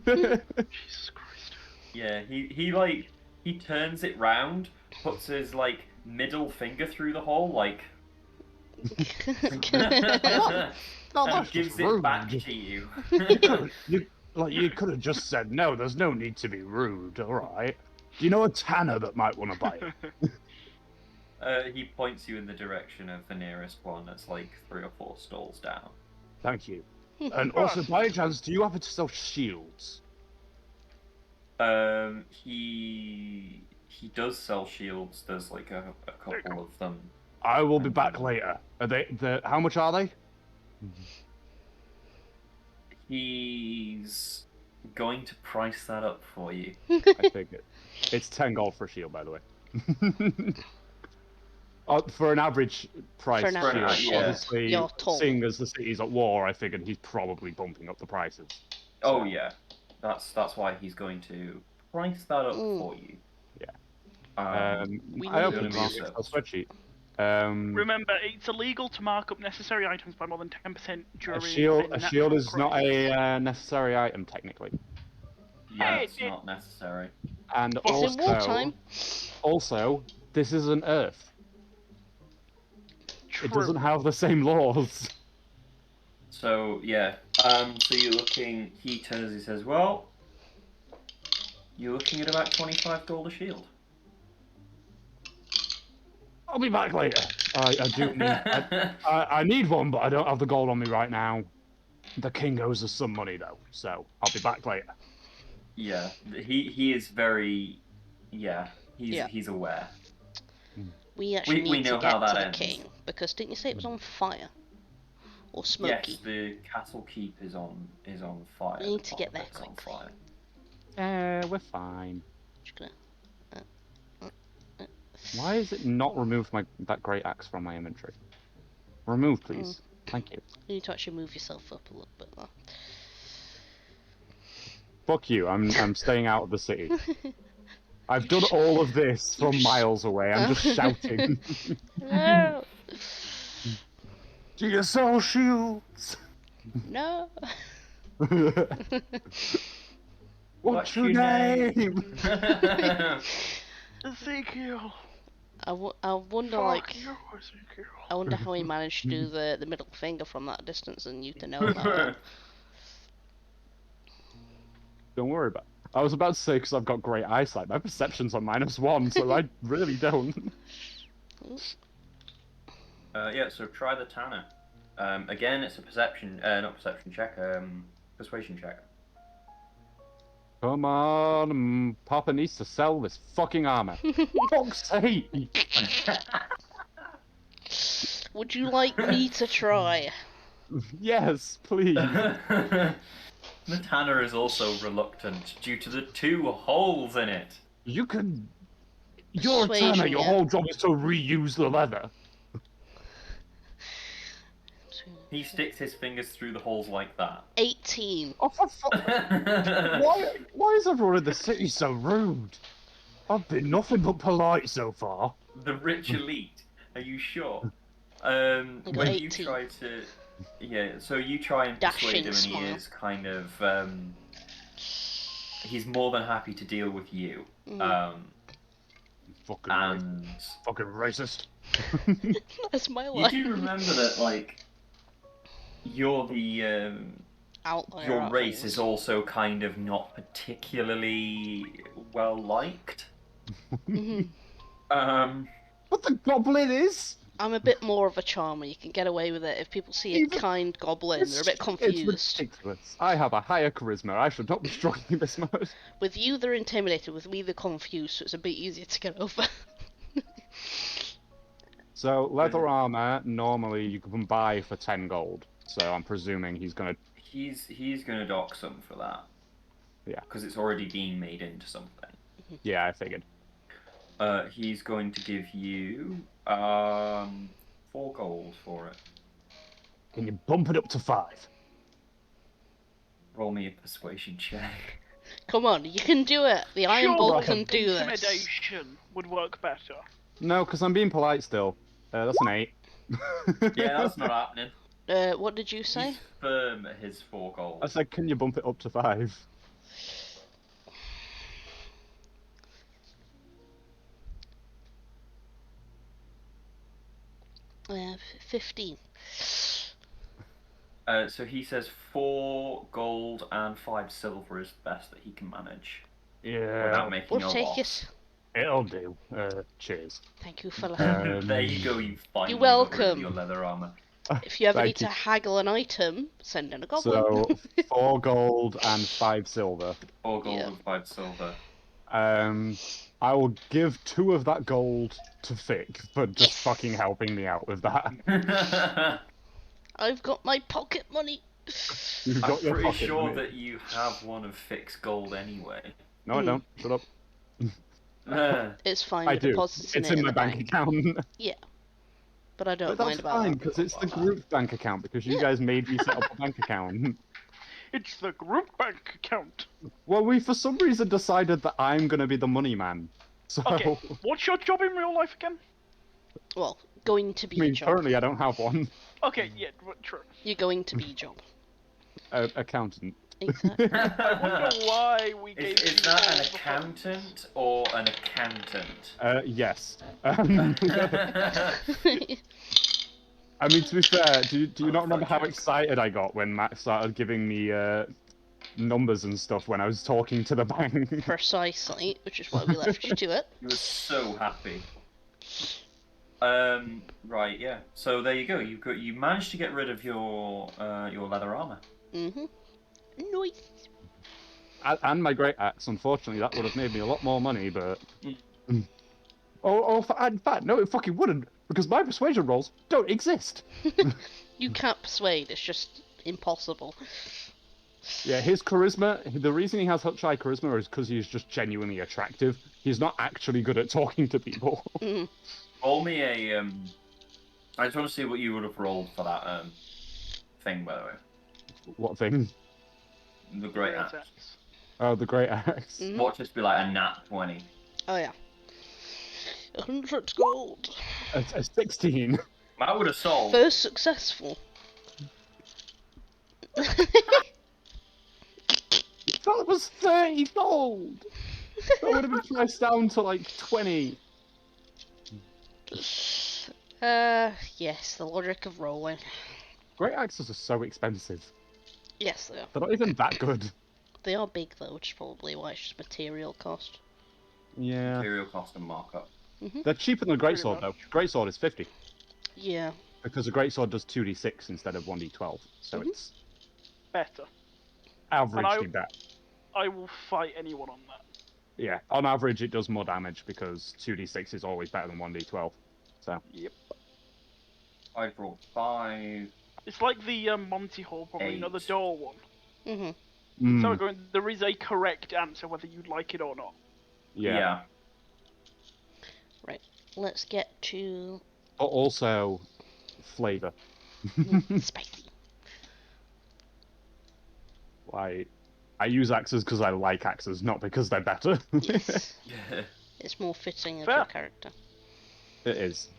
Jesus Christ. Yeah, he turns it round, puts his, middle finger through the hole, No, and that's gives just it rude. back to you. You could have just said, no, there's no need to be rude, alright? Do you know a tanner that might want to buy it? He points you in the direction of the nearest one that's 3 or 4 stalls down. Thank you. And also, by chance, do you happen to sell shields? He does sell shields. There's a couple of them. I will be back later. Are they? How much are they? He's going to price that up for you. I think it's 10 gold for a shield, by the way. For an average price, For an average shield, yeah. obviously, You're tall. seeing as the city's at war, I figured he's probably bumping up the prices. Oh yeah, that's why he's going to price that up for you. Yeah. We I need opened the to- Excel spreadsheet. Remember, it's illegal to mark up necessary items by more than 10% during A shield natural is not growth. a necessary item technically, Yeah, Hey, it's not necessary. and It's in wartime. also this isn't Earth. True. It doesn't have the same laws. So yeah, so you're looking. He turns. He says, "Well, you're looking at about 25 gold a shield." I'll be back later. I do need. I need one, but I don't have the gold on me right now. The king owes us some money though, so I'll be back later. Yeah, he is very. Yeah, he's Yeah. he's aware. We actually We need know to get how to that the ends. king. Because didn't you say it was on fire? Or smoky? Yes, the cattle keep is on fire. We need to The get top there of it's quickly. on fire. We're fine. Just gonna... Why is it not removed that great axe from my inventory? Remove, please. Thank you. You need to actually move yourself up a little bit there. Fuck you, I'm staying out of the city. I've done all of this from miles away, I'm just shouting. No! Do you sell shields? No! What's your name? Ezekiel. I wonder, Fuck like... you, Ezekiel. I wonder how he managed to do the middle finger from that distance and you to know about that. Don't worry about it. I was about to say, because I've got great eyesight, my perception's on -1, so I really don't. Yeah, so try the Tanner. Again, it's a perception, not perception check, persuasion check. Come on, Papa needs to sell this fucking armor. Fuck's sake! Would you like me to try? Yes, please. The Tanner is also reluctant due to the 2 holes in it. You can... You're a Persuasion, tanner, your yeah. whole job is to reuse the leather. He sticks his fingers through the holes like that. 18. Oh, for fuck... Why is everyone in the city so rude? I've been nothing but polite so far. The rich elite. Are you sure? got When 18. you try to... Yeah, so you try and persuade him and Dashing he smile. is kind of... he's more than happy to deal with you. Fucking And... fucking racist. That's my You life. do remember that, like... You're the... Outlier your out race things. is also kind of not particularly well liked. What the goblin is? I'm a bit more of a charmer. You can get away with it. If people see a Even- kind goblin, they're a bit confused. It's ridiculous. I have a higher charisma. I should not be struggling this much. With you, they're intimidated. With me, they're confused, so it's a bit easier to get over. So, leather armor, normally you can buy for 10 gold. So I'm presuming he's gonna... He's gonna dock some for that. Yeah. Because it's already been made into something. Yeah, I figured. He's going to give you 4 gold for it. Can you bump it up to 5? Roll me a persuasion check. Come on, you can do it. The Iron Bolt Right. can do this. Intimidation would work better. No, because I'm being polite still. That's an 8. Yeah, that's not happening. What did you say? He's firm at his 4 gold. I said, can you bump it up to 5? Uh, 15. So he says 4 gold and 5 silver is the best that he can manage. Yeah, Without making We'll a take loss. it. it'll do. Cheers. Thank you, fella. There you go, you finally You're got rid of welcome. your leather armor. If you ever Thank need you. to haggle an item, send in a goblin. So, 4 gold and 5 silver. 4 gold Yeah. and 5 silver. I will give 2 of that gold to Fick for just Yes. fucking helping me out with that. I've got my pocket money. You've I'm got your pretty pocket sure money. that you have one of Fick's gold anyway. No, I don't. Shut up. It's fine. I You're do. depositing It's it in my the bank account. Yeah. But I don't But mind that's about fine, that. because it's the group bank account, because you guys made me set up a bank account. It's the group bank account. Well, we for some reason decided that I'm gonna be the money man. So, Okay, what's your job in real life again? Well, going to be I mean, job. currently I don't have one. Okay, yeah, true. You're going to be job. Accountant. Exactly. I wonder why we gave Is you that all an the fun. accountant or an accountant? Yes. I mean, to be fair, do you not remember how excited I got when Matt started giving me numbers and stuff when I was talking to the bank? Precisely, which is why we left you to it. You were so happy. Right, yeah. So there you go. You managed to get rid of your leather armor. Mm-hmm. Nice. And my great axe. Unfortunately, that would have made me a lot more money, but... Mm. in fact, no, it fucking wouldn't. because my persuasion rolls don't exist. You can't persuade, it's just impossible. Yeah, his charisma, the reason he has such high charisma is because he's just genuinely attractive. He's not actually good at talking to people. Roll me a, I just want to see what you would have rolled for that, thing, by the way. What thing? The Great Axe. Oh, the Great Axe. Watch this be like a nat 20. Oh yeah. 100 gold. A 16. That would have sold. First successful. That was 30 gold! That would have been priced down to like 20. Yes, the logic of rolling. Great Axes are so expensive. Yes, they are. They're not even that good. They are big though, which is probably why it's just material cost. Yeah. Material cost and markup. They're cheaper than the Greatsword though. Greatsword is 50. Yeah. Because the Greatsword does 2d6 instead of 1d12. So it's Better. averagely better. I will fight anyone on that. Yeah, on average it does more damage because 2d6 is always better than 1d12. So. Yep. I've rolled 5. It's like the Monty Hall problem, you know, the 8. door one. Mm-hmm. So we're going, there is a correct answer whether you like it or not. Yeah. Right. Let's get to But also, flavour. spicy. Like, I use axes because I like axes, not because they're better. Yes. Yeah. It's more fitting of Fair. your character. It is.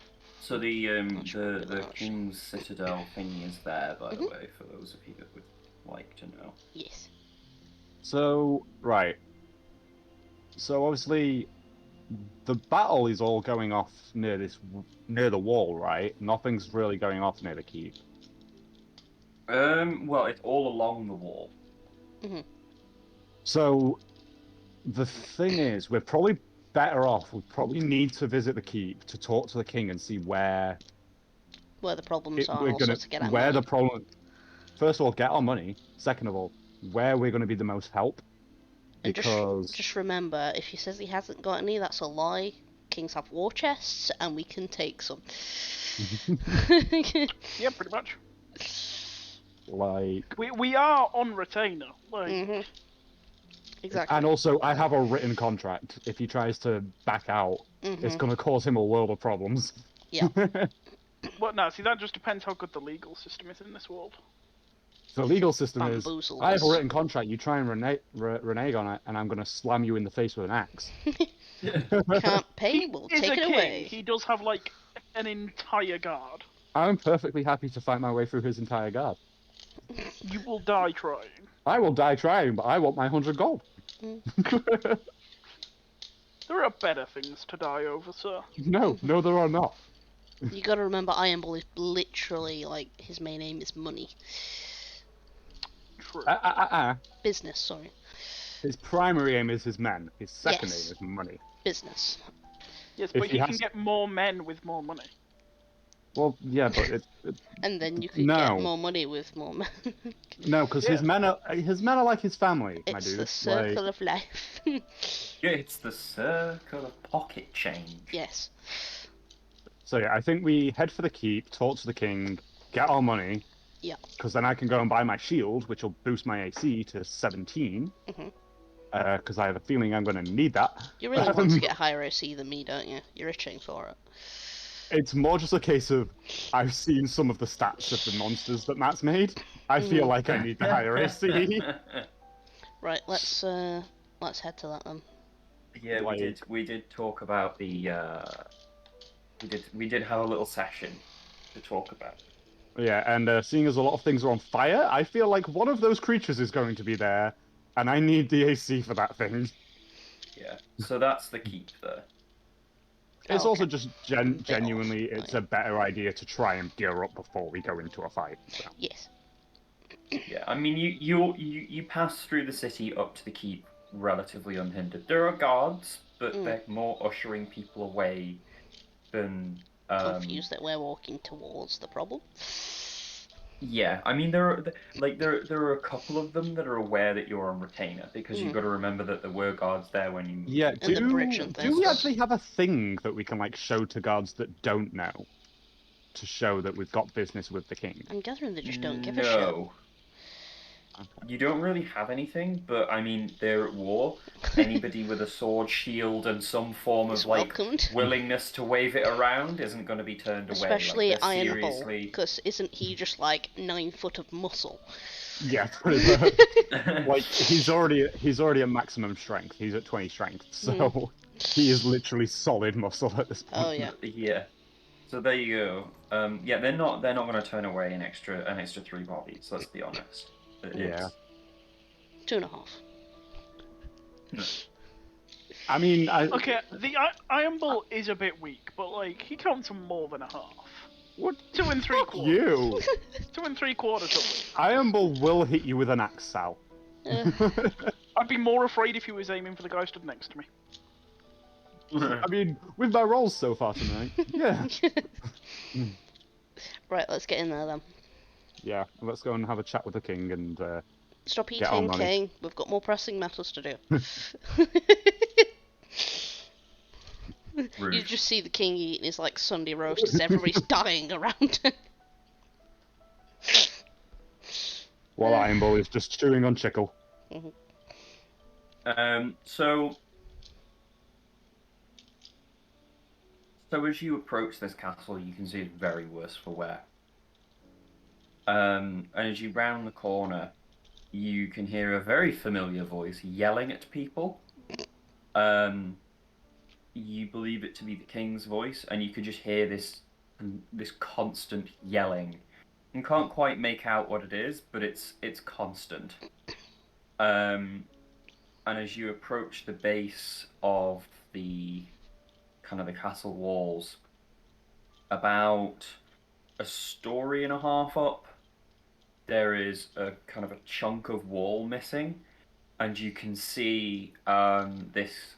So the much. King's Citadel thing is there, by the way, for those of you that would like to know. Yes. So, right. So obviously, the battle is all going off near the wall, right? Nothing's really going off near the keep. Well, it's all along the wall. So, the thing is, we're probably better off. We probably need to visit the keep to talk to the king and see where the problems are, we're also gonna to get our where money. the problem. First of all, get our money. Second of all, where we're going to be the most help. And Because just remember, if he says he hasn't got any, that's a lie. Kings have war chests, and we can take some. Yeah, pretty much. like, We are on retainer. Like, Exactly. and also I have a written contract. If he tries to back out, it's going to cause him a world of problems. Yeah. well, no, see, that just depends how good the legal system is in this world. The legal system is, Bamboozles. I have a written contract, you try and renege on it, and I'm going to slam you in the face with an axe. Can't pay, we'll He's take a it king. away. He does have, like, an entire guard. I'm perfectly happy to fight my way through his entire guard. You will die trying. I will die trying, but I want my 100 gold. There are better things to die over, sir. No, there are not. You gotta remember, Iron Bull is literally, like, his main aim is money. True. Business, sorry. His primary aim is his men. His second Yes. aim is money. Business. Yes, if but he he can has- get more men with more money. Well, yeah, but And then you could No. get more money with more money. no, because his men are like his family, my It's dude. the circle Like, of life. Yeah, it's the circle of pocket change. Yes. so yeah, I think we head for the keep, talk to the king, get our money. Yeah. Because then I can go and buy my shield, which will boost my AC to 17. Because I have a feeling I'm going to need that. You really want to get higher AC than me, don't you? You're itching for it. It's more just a case of I've seen some of the stats of the monsters that Matt's made. I feel like I need the higher AC. Right, let's head to that then. Yeah, we did talk about the we did have a little session to talk about. Yeah, and seeing as a lot of things are on fire, I feel like one of those creatures is going to be there, and I need the AC for that thing. Yeah, so that's the keep there. It's okay. also just genuinely, it's a better idea to try and gear up before we go into a fight. So. Yes. Yeah, I mean, you pass through the city up to the keep relatively unhindered. There are guards, but they're more ushering people away than. Confused that we're walking towards the problem. Yeah, I mean there are a couple of them that are aware that you're on retainer because you've got to remember that there were guards there when you Yeah, And the bridge do and do we things. actually have a thing that we can like show to guards that don't know to show that we've got business with the king? I'm gathering they just don't give a shit. No. You don't really have anything, but I mean, they're at war. Anybody with a sword, shield, and some form Is of like welcomed. willingness to wave it around isn't going to be turned away. Especially like, they're Iron Bull, seriously... because isn't he just like 9 foot of muscle? Yeah, pretty much. Like he's already at maximum strength. He's at 20 strength, so he is literally solid muscle at this point. Oh yeah. Yeah. So there you go. Yeah, they're not going to turn away an extra 3 bodies. Let's be honest. Yeah. 2.5. I mean, Okay, the Iron Bull is a bit weak, but like he counts on more than a half. What? 2 3/4. You. 2 3/4 of them. Iron Bull will hit you with an axe, Sal. I'd be more afraid if he was aiming for the guy stood next to me. I mean, with my rolls so far tonight, yeah. Right, let's get in there then. Yeah, let's go and have a chat with the king and Stop Get on, eating, Molly. King. We've got more pressing matters to do. Rude. You just see the king eating his like Sunday roast as everybody's dying around him. while Iron Bull is just chewing on chickle. So as you approach this castle, you can see it's very worse for wear. And as you round the corner, you can hear a very familiar voice yelling at people. You believe it to be the king's voice, and you could just hear this constant yelling. You can't quite make out what it is, but it's constant. And as you approach the base of the castle walls, about a story and a half up, there is a kind of a chunk of wall missing, and you can see this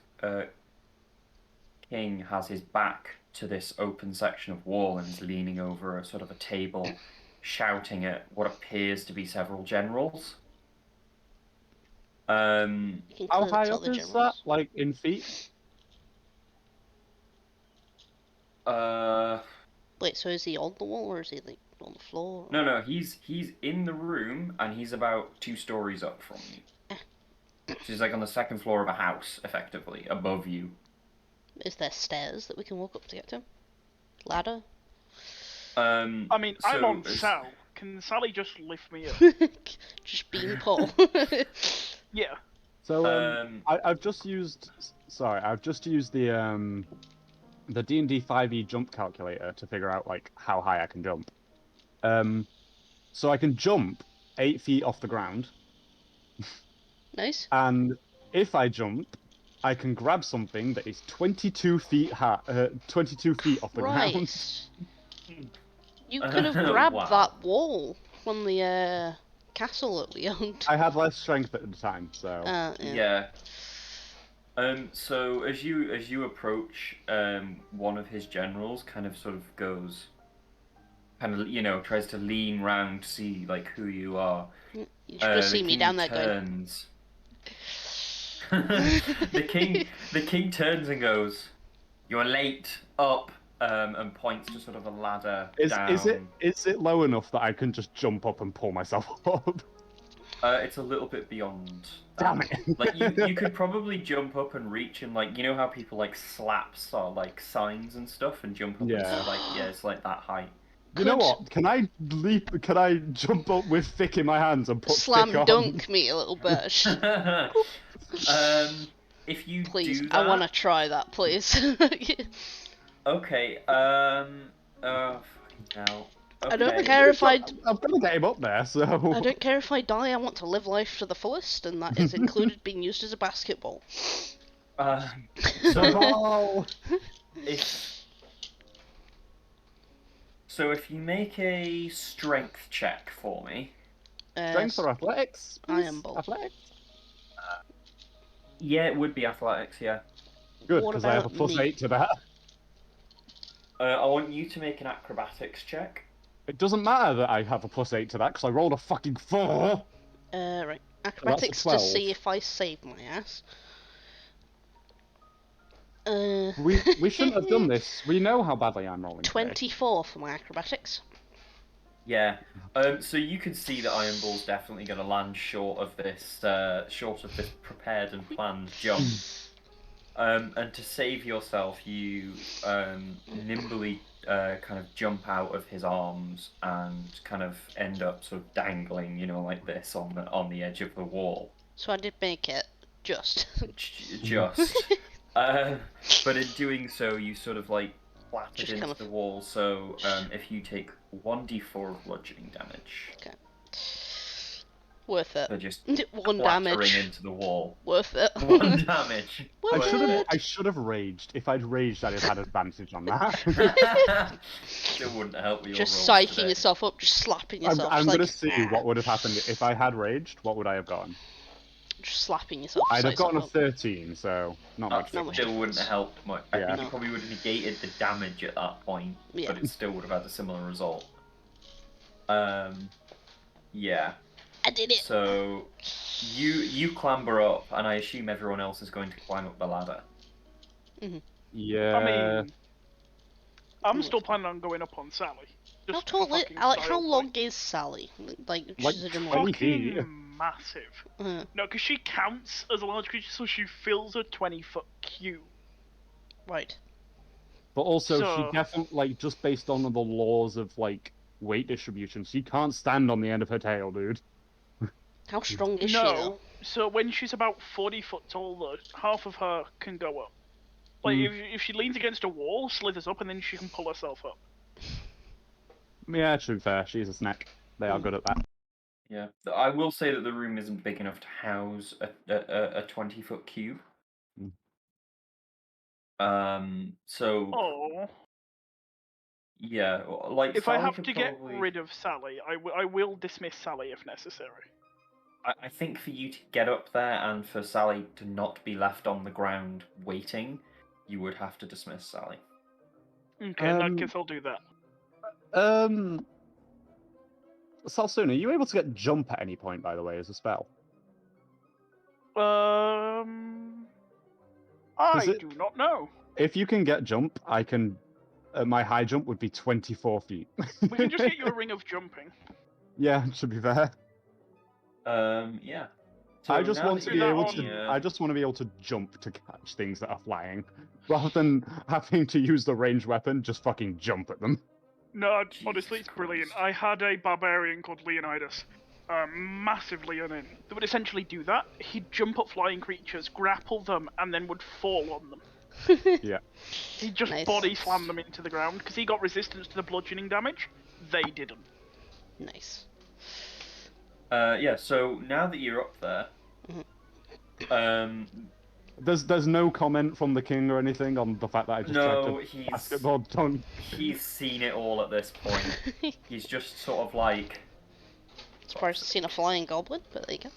king has his back to this open section of wall and is leaning over a sort of a table, shouting at what appears to be several generals. How high up is that? Like in feet? Wait, so is he on the wall or is he like on the floor? No, he's in the room and he's about 2 stories up from you. She's like on the 2nd floor of a house, effectively, above you. Is there stairs that we can walk up to get to him? Ladder? I mean, I'm on Sal. Can Sally just lift me up? Just beam pull. Yeah. So I've just used the D&D 5e jump calculator to figure out like how high I can jump. So I can jump 8 feet off the ground. Nice. And if I jump, I can grab something that is 22 feet 22 feet off the ground. You could have grabbed that wall from the castle that we owned. I had less strength at the time, so. Yeah. So as you approach, one of his generals kind of goes, tries to lean round to see like who you are. You should have seen me down there turns. The king turns and goes, "You're late. Up." And points to sort of a ladder down. Is it low enough that I can just jump up and pull myself up? It's a little bit beyond that. Damn it! Like you could probably jump up and reach and like how people like slaps or like signs and stuff and jump up. Yeah. And it's like that height. You know what? Can I leap? Can I jump up with Thick in my hands and put slam Thick on? dunk me a little bit? If you please, do that... I want to try that, please. Okay. Fucking hell. Okay. I don't care if I'm gonna get him up there, so. I don't care if I die. I want to live life to the fullest, and that is included being used as a basketball. So if you make a strength check for me. Strength or athletics? Iron Bull. Athletics? Yeah, it would be athletics, yeah. Good, because I have a +8 to that. I want you to make an acrobatics check. It doesn't matter that I have a +8 to that because I rolled a fucking 4. Right. Acrobatics to 12. see if I save my ass. We shouldn't have done this. We know how badly I'm rolling. 24 for my acrobatics. Yeah. So you can see that Iron Ball's definitely going to land short of this prepared and planned jump. And to save yourself, you nimbly kind of jump out of his arms and kind of end up sort of dangling, like this on the edge of the wall. So I did make it, just. Just. But in doing so, you sort of like flap it Just into kind of- the wall. So if you take 1d4 of bludgeoning damage, Okay. Worth it. they're just 1 clattering damage. into the wall. Worth it. 1 damage. Worth I should have raged. If I'd raged, I'd have had advantage on that. It wouldn't help your Just rolls psyching today. yourself up, just slapping yourself. I'm just gonna like, see what would have happened if I had raged. What would I have gotten? Just slapping yourself. I'd have gotten a up. 13, so not much. Not much Still wouldn't difference. have helped much. I Yeah. think it probably would have negated the damage at that point, Yeah. but it still would have had a similar result. Yeah. I did it. So you clamber up, and I assume everyone else is going to climb up the ladder. Yeah. I mean, I'm still planning on going up on Sally. How Just tall for is, fucking Alec, how style long point. is Sally? Like Like she's a general. 20 feet. Fucking massive. Uh, No, because she counts as a large creature, so she fills a 20-foot cube. right. But also, So- she definitely, like, just based on the laws of, like, weight distribution, she can't stand on the end of her tail, dude. How strong is she No, though? so when she's about 40 foot tall, though, half of her can go up. Like, if she leans against a wall, slithers up, and then she can pull herself up. Yeah, true, fair. She's a snack. They are good at that. Yeah. I will say that the room isn't big enough to house a 20-foot cube. So Oh. yeah, like If Sally I have could to probably... get rid of Sally, I will dismiss Sally if necessary. I think for you to get up there and for Sally to not be left on the ground waiting, you would have to dismiss Sally. Okay, in that case I'll do that. Salsoon, are you able to get jump at any point, by the way, as a spell? I Is it- do not know. If you can get jump, I can... my high jump would be 24 feet. We can just get you a ring of jumping. Yeah, should be fair. Yeah. So I just now want that to be you're able on- to. I just want to be able to jump to catch things that are flying, rather than having to use the ranged weapon. Just fucking jump at them. No, Jesus honestly, it's brilliant. Christ. I had a barbarian called Leonidas, massive Leonin, that would essentially do that. He'd jump up flying creatures, grapple them, and then would fall on them. Yeah. He'd just Nice. body slam them into the ground, because he got resistance to the bludgeoning damage. They didn't. Nice. Yeah. So now that you're up there, There's no comment from the king or anything on the fact that I just no, tried to he's basketball dunk. he's seen it all at this point. He's just sort of like Surprised to seen a flying goblin, but there you go.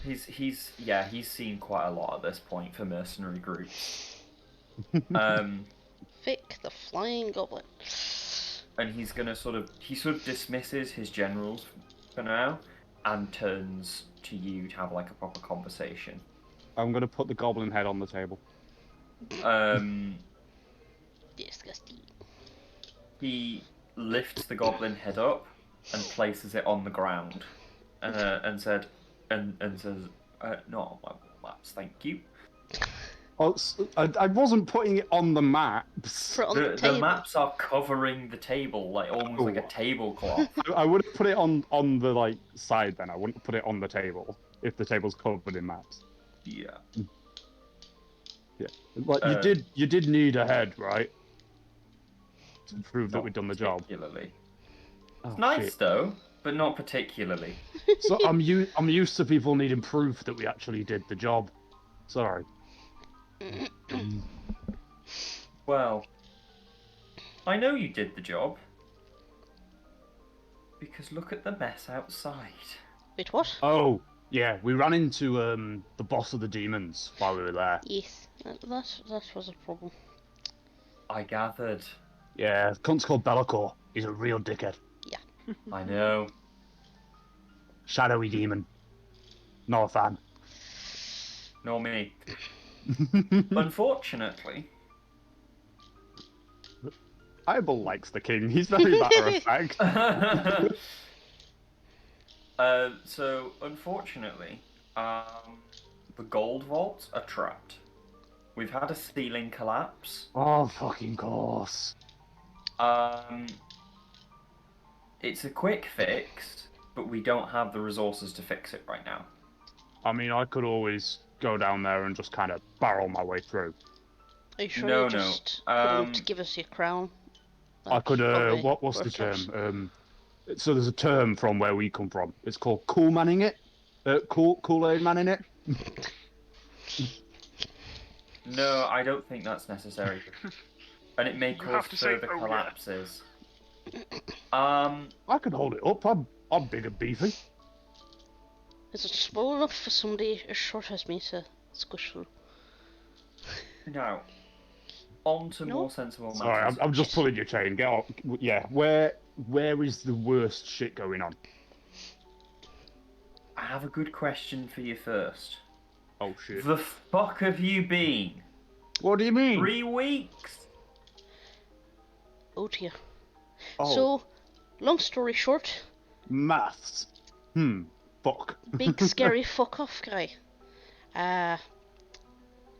he's seen quite a lot at this point for mercenary groups. Vic, the flying goblin. And he sort of dismisses his generals for now and turns to you to have like a proper conversation. I'm gonna put the goblin head on the table. Disgusting. He lifts the goblin head up and places it on the ground, and says, "No, maps, thank you." Oh, I wasn't putting it on the maps. Put it on the The table. maps are covering the table, like almost like a Oh. tablecloth. I would have put it on the like side then. I wouldn't put it on the table if the table's covered in maps. Yeah. Like you did need a head, right? To prove that Not we'd done the job. particularly. Oh, It's nice shit. though, but not particularly. So I'm used to people needing proof that we actually did the job. Sorry. Well, I know you did the job. Because look at the mess outside. Wait, what? Oh, yeah, we ran into the boss of the demons while we were there. Yes, that was a problem. I gathered. Yeah, the cunt's called Bellacore. He's a real dickhead. I know. Shadowy demon. Not a fan. Nor me. Unfortunately. Eyeball likes the king. He's very matter of fact. So, unfortunately, the gold vaults are trapped. We've had a ceiling collapse. Oh, fucking course. It's a quick fix, but we don't have the resources to fix it right now. I mean, I could always go down there and just kind of barrel my way through. Are you sure No, you just couldn't give us your crown? I could, Probably what's the worthless. term? So there's a term from where we come from. It's called cool manning it. Kool-Aid manning it. No, I don't think that's necessary. And it may You cause have to say, further "Oh, yeah." collapses. I could hold it up. I'm big and beefy. Is it small enough for somebody as short as me to squish through? Now, on to No? more sensible matters. Sorry, I'm just pulling your chain. Get on. Yeah, where is the worst shit going on? I have a good question for you first. Oh shit. The fuck have you been? What do you mean? 3 weeks? Oh dear. Oh, So, long story short, maths. Fuck. big scary fuck off guy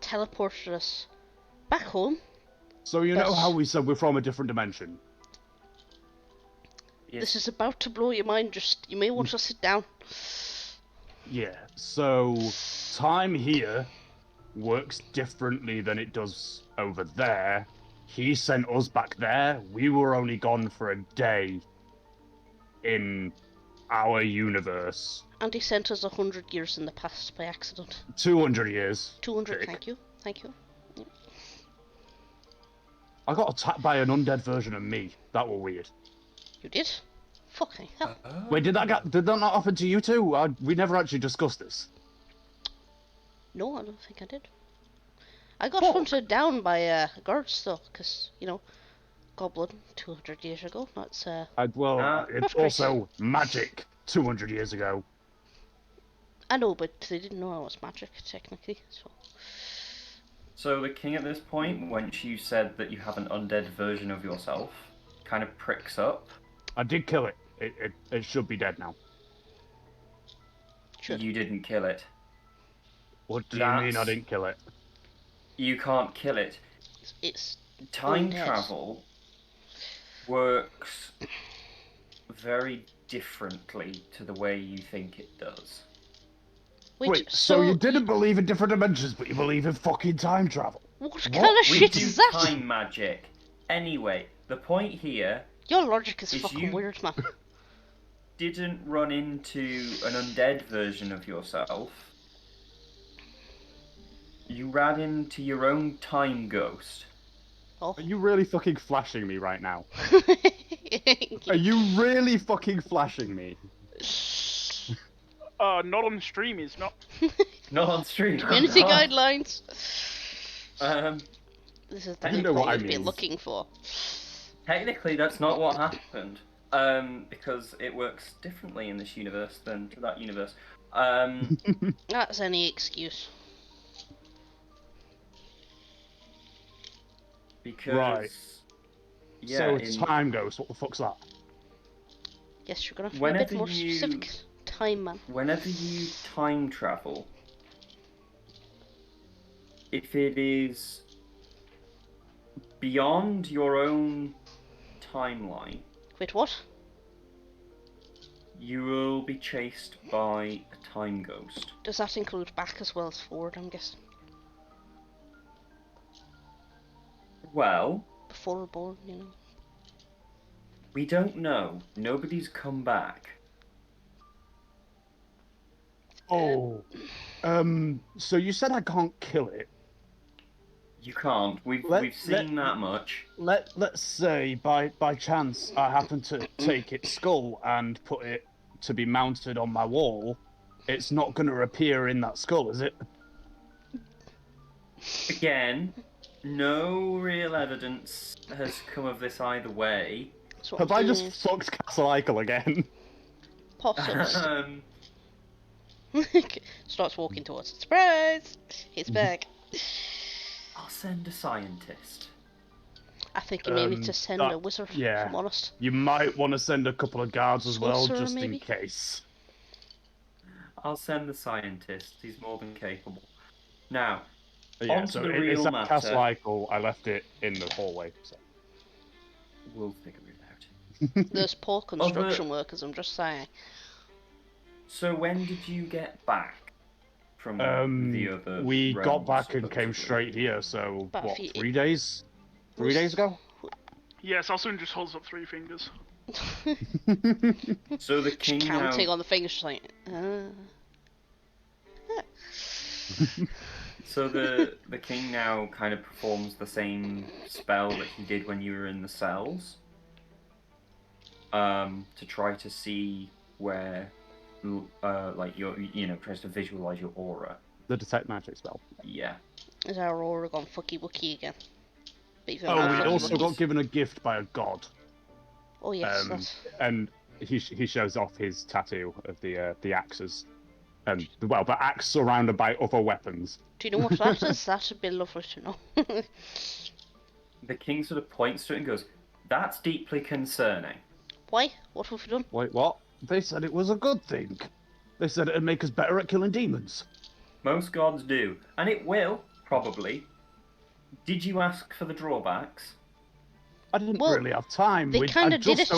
teleported us back home. So you know Yes. how we said we're from a different dimension? Yes. This is about to blow your mind. Just you may want to sit down. Yeah. So time here works differently than it does over there. He sent us back there. We were only gone for a day in our universe. And he sent us 100 years in the past by accident. 200 years. 200. Dick. Thank you. Thank you. I got attacked by an undead version of me. That were weird. You did? Fucking hell. Wait, did that not happen to you too? We never actually discussed this. No, I don't think I did. I got Fuck. hunted down by guards though, because you know, goblin 200 years ago. That's It's That's also magic 200 years ago. I know, but they didn't know I was magic technically. So the king at this point, once you said that you have an undead version of yourself, kind of pricks up. I did kill it. It should be dead now. Should. You didn't kill it. What do you mean I That's- didn't kill it? You can't kill it. It's Time Undead. travel works very differently to the way you think it does. Wait, so you didn't believe in different dimensions, but you believe in fucking time travel? What kind of We shit do is that? time magic. Anyway, the point here Your logic is Is fucking you- weird, man. didn't run into an undead version of yourself. You ran into your own time ghost. Oh. Are you really fucking flashing me right now? Are you really fucking flashing me? Not on stream, is not. Not on stream. Community guidelines. This is the You know what I you'd be mean. looking for. Technically, that's not what happened. Because it works differently in this universe than to that universe. That's any excuse. Because Right. yeah, So it's in- time ghost. What the fuck's that? Yes, you're gonna have to be a Whenever bit more you- specific. Time, man. whenever you time travel, if it is beyond your own timeline, Wait, what? you will be chased by a time ghost. Does that include back as well as forward, I'm guessing? Well, Before we're born, you know. we don't know. Nobody's come back. Oh. So you said I can't kill it. You can't. We've seen that much. Let's say by chance I happen to take its skull and put it to be mounted on my wall. It's not going to appear in that skull, is it? Again, No real evidence has come of this either way. So Have I just fucked Castle Eichel again? Possibly. Starts walking towards it. Surprise! He's back. I'll send a scientist. I think you may need to send a wizard, yeah. if I'm honest. You might want to send a couple of guards as well, Sorcerer, just maybe? in case. I'll send the scientist. He's more than capable. Now, Yeah, onto so the it's real at matter. Castle Eichel. I left it in the hallway. So. We'll figure it out. There's poor construction workers, I'm just saying. So when did you get back from the other We got realms, back and supposedly? came straight here, so About a what, few- 3 days? 3 days ago? Yes, Alsun just holds up 3 fingers. So the king now... Counting on the fingers, just like... So the king now kind of performs the same spell that he did when you were in the cells. To try to see where, like, tries to visualize your aura. The detect magic spell. Yeah. Is our aura gone fucky wucky again? But even Oh, more we fucky also wucky. got given a gift by a god. Oh yes, that's... And he shows off his tattoo of the axes. And, well, the axe surrounded by other weapons. Do you know what that is? That'd be lovely to know. The king sort of points to it and goes, "That's deeply concerning." Why? What have we done? Wait, what? They said it was a good thing. They said it'd make us better at killing demons. Most gods do, and it will, probably. Did you ask for the drawbacks? I didn't Well, really have time. they kinda did it.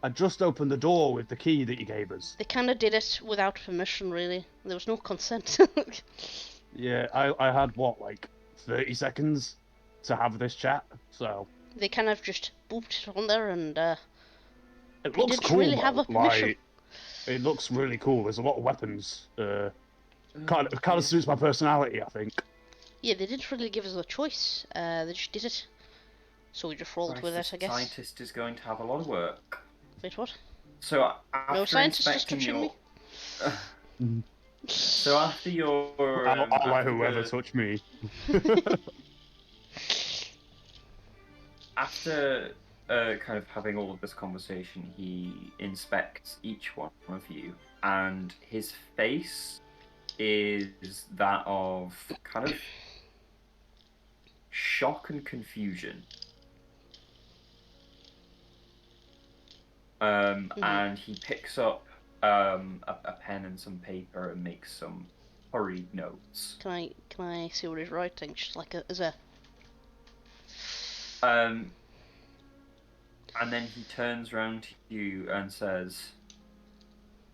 I just opened the door with the key that you gave us. They kind of did it without permission, really. There was no consent. Yeah, I had, what, like 30 seconds to have this chat, so... They kind of just booped it on there and, It They looks didn't cool, really have though. a permission. Like, it looks really cool. There's a lot of weapons. Kind of suits my personality, I think. yeah, they didn't really give us a choice. They just did it. So we just rolled Christ, with this it, I guess. scientist is going to have a lot of work. Wait, what? So after No scientist is inspecting touching your... me? So after your... I'll let after whoever the- touch me. After kind of having all of this conversation, he inspects each one of you, and his face is that of kind of shock and confusion. And he picks up a pen and some paper and makes some hurried notes. Can I see what he's writing? Just like as a... And then he turns around to you and says,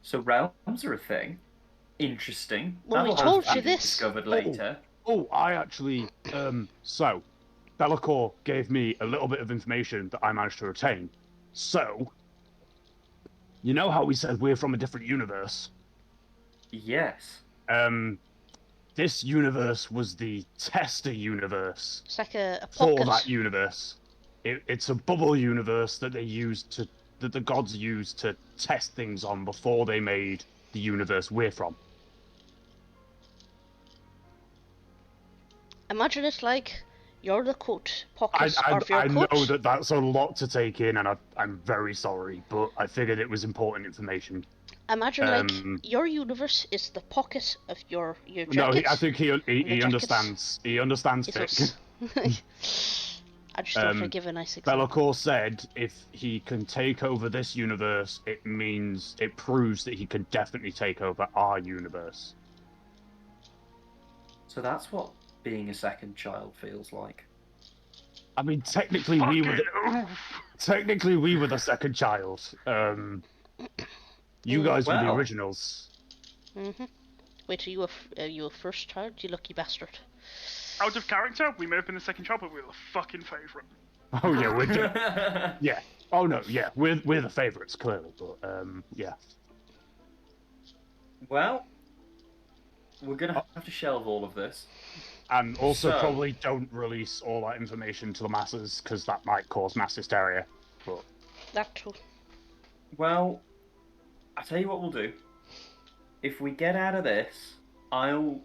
"So realms are a thing? Interesting. Well, we That'll told have you to be this." discovered later." Oh, I actually... So, Be'lakor gave me a little bit of information that I managed to retain. So, you know how we said we're from a different universe? Yes. This universe was the tester universe It's like a for pocket. that universe. It's a bubble universe that that the gods used to test things on before they made the universe we're from. Imagine it's like you're the coat pockets of your I coat. know that that's a lot to take in, and I'm very sorry, but I figured it was important information. Imagine like your universe is the pocket of your jacket. No, I think he jackets. understands. He understands It Vic. was- I just thought I'd give a nice example. Be'lakor said if he can take over this universe, it proves that he can definitely take over our universe. So that's what being a second child feels like. I mean, technically we were the second child. You guys were the Well. originals. Wait, are you a first child? You lucky bastard. Out of character, we may have been the second child, but we were the fucking favourite. Oh yeah, yeah. Oh no, yeah, we're the favourites clearly, but yeah. Well, we're gonna have to shelve all of this. And also So- probably don't release all that information to the masses because that might cause mass hysteria. But That too. Well, I'll tell you what we'll do. If we get out of this, I'll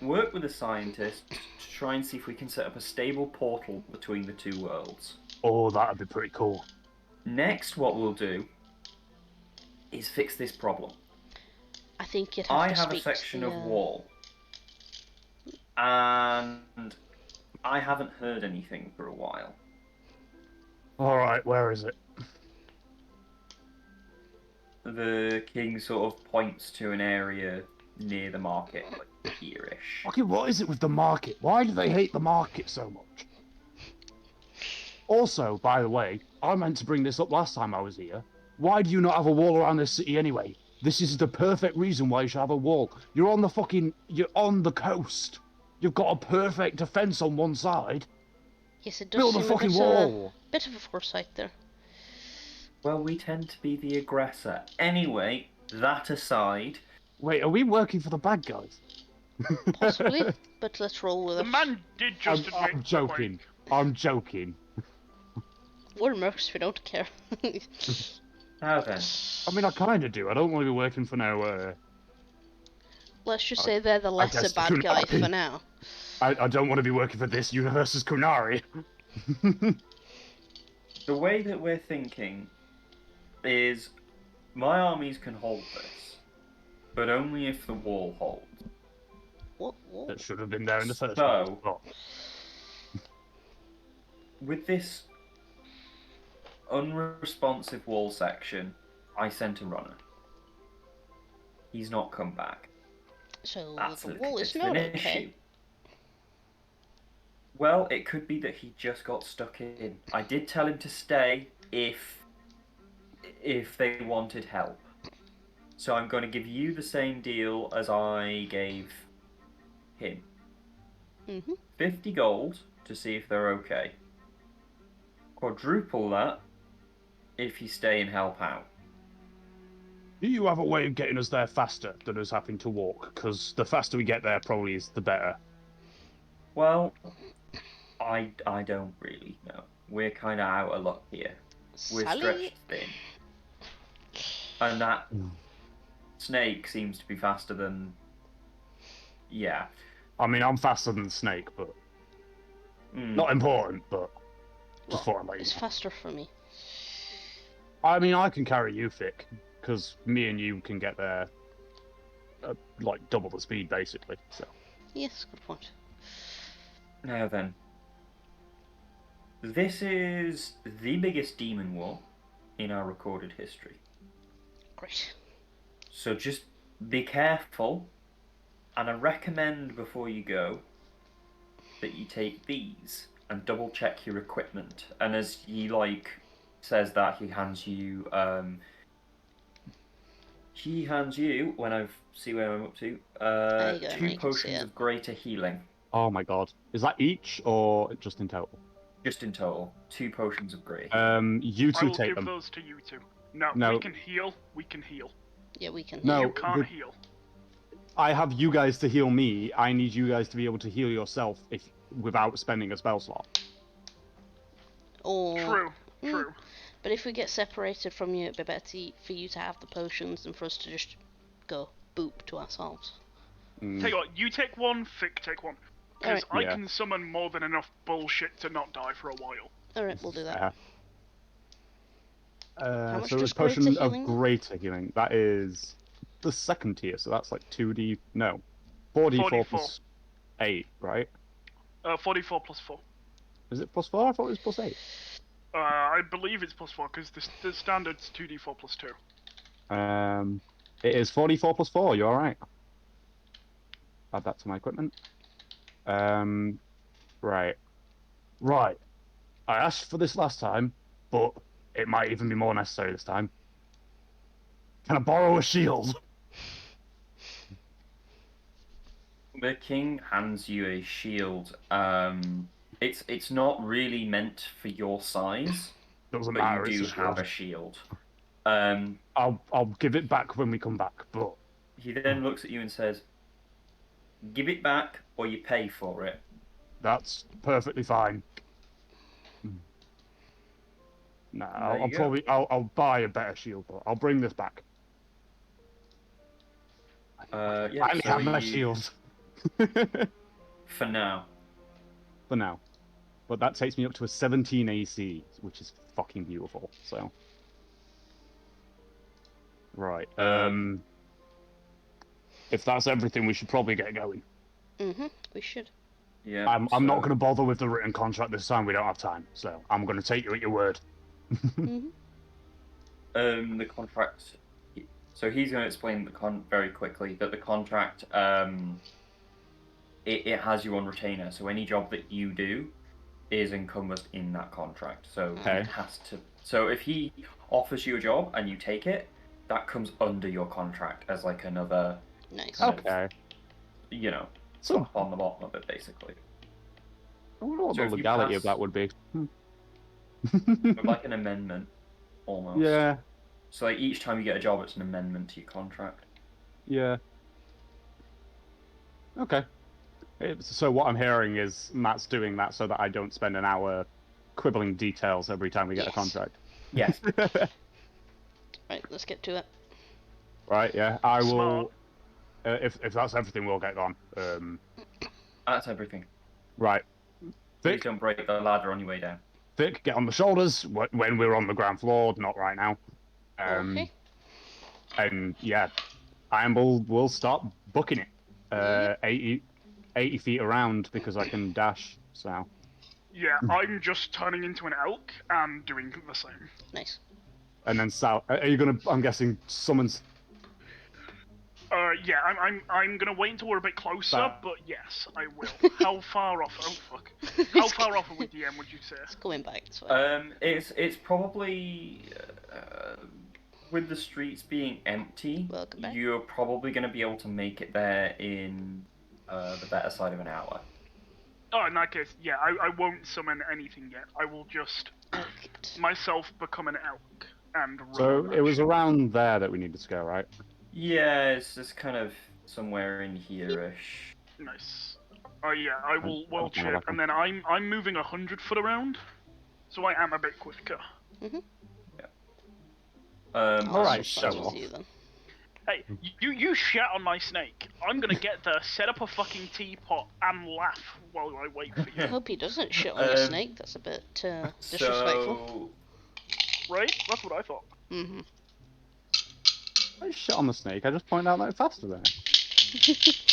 work with the scientists to try and see if we can set up a stable portal between the two worlds. Oh, that'd be pretty cool. Next, what we'll do is fix this problem. I think you'd have to have a speak section to the, of wall, and I haven't heard anything for a while. Alright, where is it? The king sort of points to an area near the market, like here-ish. Okay, what is it with the market? Why do they hate the market so much? Also, by the way, I meant to bring this up last time I was here. Why do you not have a wall around this city anyway? This is the perfect reason why you should have a wall. You're on the coast. You've got a perfect defense on one side. Yes, it does Build a seem fucking wall. bit of a foresight there. Well, we tend to be the aggressor. Anyway, that aside... Wait, are we working for the bad guys? Possibly, but let's roll with The it. man did just admit. I'm joking. I'm joking. We're mercs, we don't care. Now then. I mean, I kind of do. I don't want to be working for no... Let's just say they're the lesser guess bad guy for now. I don't want to be working for this universe's Kunari. The way that we're thinking is my armies can hold this, but only if the wall holds. What? That should have been there in the first So- place. Oh. With this unresponsive wall section, I sent a runner. He's not come back. So That's the wall is an not issue. okay. Well, it could be that he just got stuck in. I did tell him to stay if they wanted help. So I'm going to give you the same deal as I gave him. 50 gold to see if they're okay. Quadruple that if you stay and help out. Do you have a way of getting us there faster than us having to walk? Because the faster we get there probably is the better. Well, I don't really know. We're kind of out of luck here. We're Sally? stretched thin. And that snake seems to be faster than... Yeah. I mean, I'm faster than the snake, but... Not important, but... Just thought I'd let you It's know. faster for me. I mean, I can carry you, Fick, because me and you can get there... like, double the speed, basically, so... Yes, good point. Now then. This is the biggest demon war in our recorded history. Great. So just be careful, and I recommend before you go that you take these and double check your equipment. And as he says that, he hands you when I see where I'm up to, There you go, now 2 you can see potions it. of greater healing. Oh my god. Is that each, or just in total? Just in total, 2 potions of greater healing. You I two will take give them. those to you two. No, No. we can heal. We can heal. Yeah, we can. No. You can't the- heal. I have you guys to heal me. I need you guys to be able to heal yourself without spending a spell slot. Or... True. Mm. True. But if we get separated from you, it'd be better for you to have the potions than for us to just go boop to ourselves. Mm. Tell you what, you take one, Fick take one. Because Alright. I Yeah. can summon more than enough bullshit to not die for a while. Alright, we'll do that. much So does it's potion greater of healing? greater healing. That is the second tier, so that's like 2d... No. 4d4 44. plus 8, right? 44 plus 4. Is it plus 4? I thought it was plus 8. I believe it's plus 4, because the standard's 2d4 plus 2. It is 44 plus 4, you're alright. Add that to my equipment. Right. Right. I asked for this last time, but it might even be more necessary this time. Can I borrow a shield? The king hands you a shield. It's not really meant for your size, Doesn't but matter. you It's do a have shield. a shield. I'll give it back when we come back, but He then looks at you and says, "Give it back, or you pay for it." that's perfectly fine. Nah, There you go. I'll buy a better shield, but I'll bring this back. Yeah, Finally so have my you- shield. For now. For now. But that takes me up to a 17 AC, which is fucking beautiful. So. Right. If that's everything, we should probably get going. We should. Yeah. I'm not going to bother with the written contract this time. We don't have time. So I'm going to take you at your word. The contract. So he's going to explain very quickly that the contract. It has you on retainer. So any job that you do is encompassed in that contract. So Okay. it has to. So if he offers you a job and you take it, that comes under your contract as like another. Nice. Okay. You know, So on the bottom of it, basically. I wonder what So the if you legality of pass- that would be. Like an amendment, almost. Yeah. So like each time you get a job, it's an amendment to your contract. Yeah. Okay. So what I'm hearing is Matt's doing that so that I don't spend an hour quibbling details every time we get a contract. Yes. Right, let's get to it. Right, yeah. I Smart. will... if that's everything, we'll get on. That's everything. Right. Please Vic, don't break the ladder on your way down. Vic, get on the shoulders when we're on the ground floor, not right now. Okay. And yeah, we'll start booking it. 80 feet around because I can dash, so... Yeah, I'm just turning into an elk and doing the same. Nice. And then Sal, are you gonna, I'm guessing, summon... Yeah, I'm gonna wait until we're a bit closer, That- but yes, I will. How far off? Oh fuck. How far off are we, DM? Would you say? It's going back this way. It's probably with the streets being empty, Welcome back. you're probably going to be able to make it there in the better side of an hour. Oh, in that case, yeah, I won't summon anything yet. I will just myself become an elk and run. So it was around there that we needed to go, right? Yeah, it's just kind of somewhere in here-ish. Nice. Oh yeah, I will well Okay, check, and then I'm moving 100 foot around, so I am a bit quicker. Alright, So show off. easy, then. Hey, you shat on my snake. I'm gonna get there, set up a fucking teapot, and laugh while I wait for I you. hope he doesn't shit on your snake. That's a bit disrespectful. Right? That's what I thought. I shit on the snake, I just point out that it's faster than it.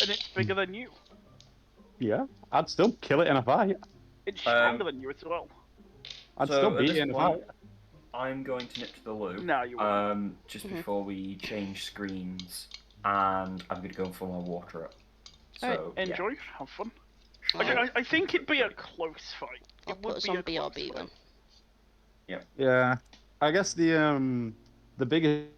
And it's bigger than you. Yeah, I'd still kill it in a fight. It's stronger than you as well. I'd So still at beat this it in a point- fight. I'm going to nip to the loo. No, you won't. Just before we change screens, and I'm going to go and fill my water up. So, Alright, Enjoy, have fun. I'll, I think it'd be a close fight. I'll It put would us be on a close BRB fight. then. Yeah, I guess the biggest...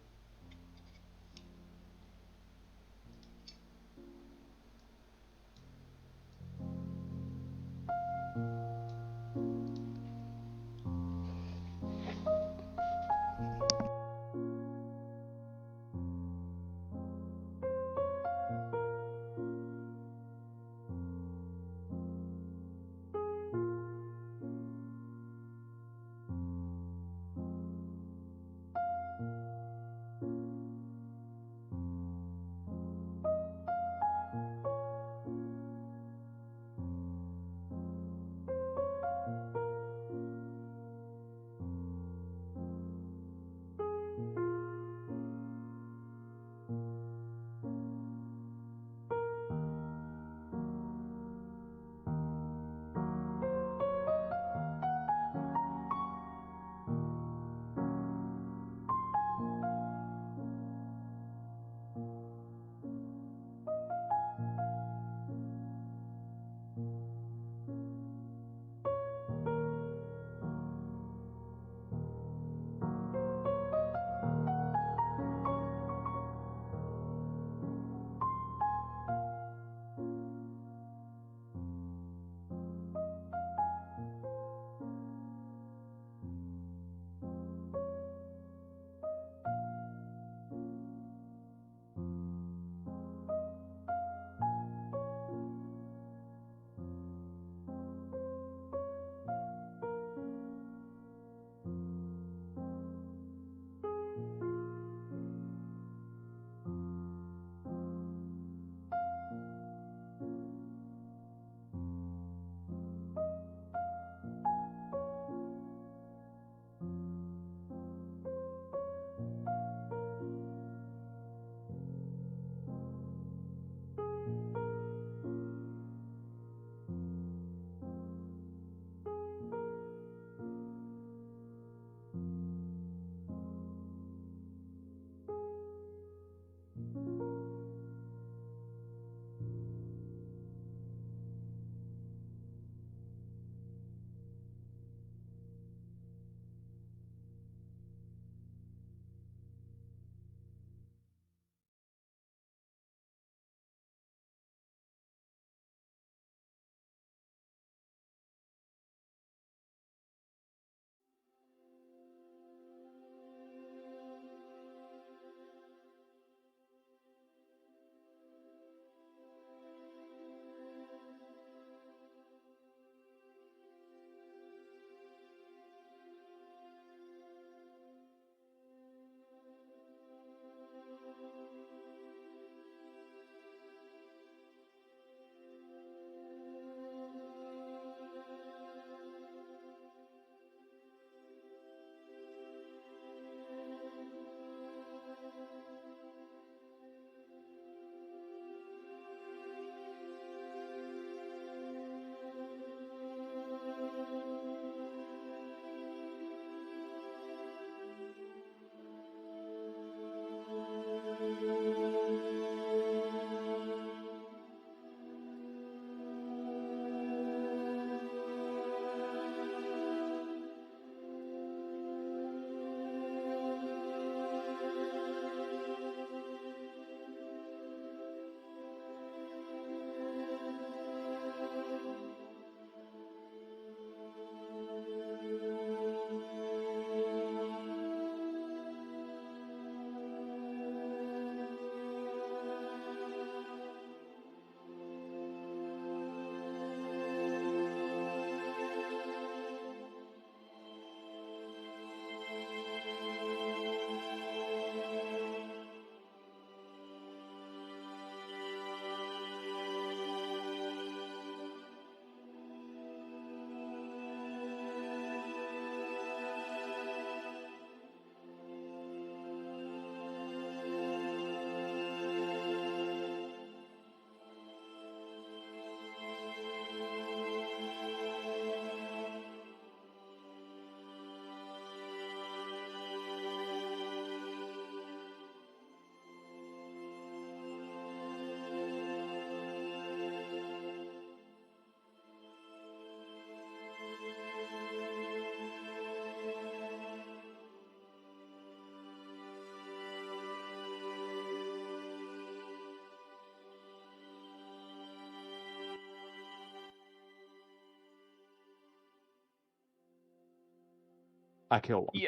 I kill one.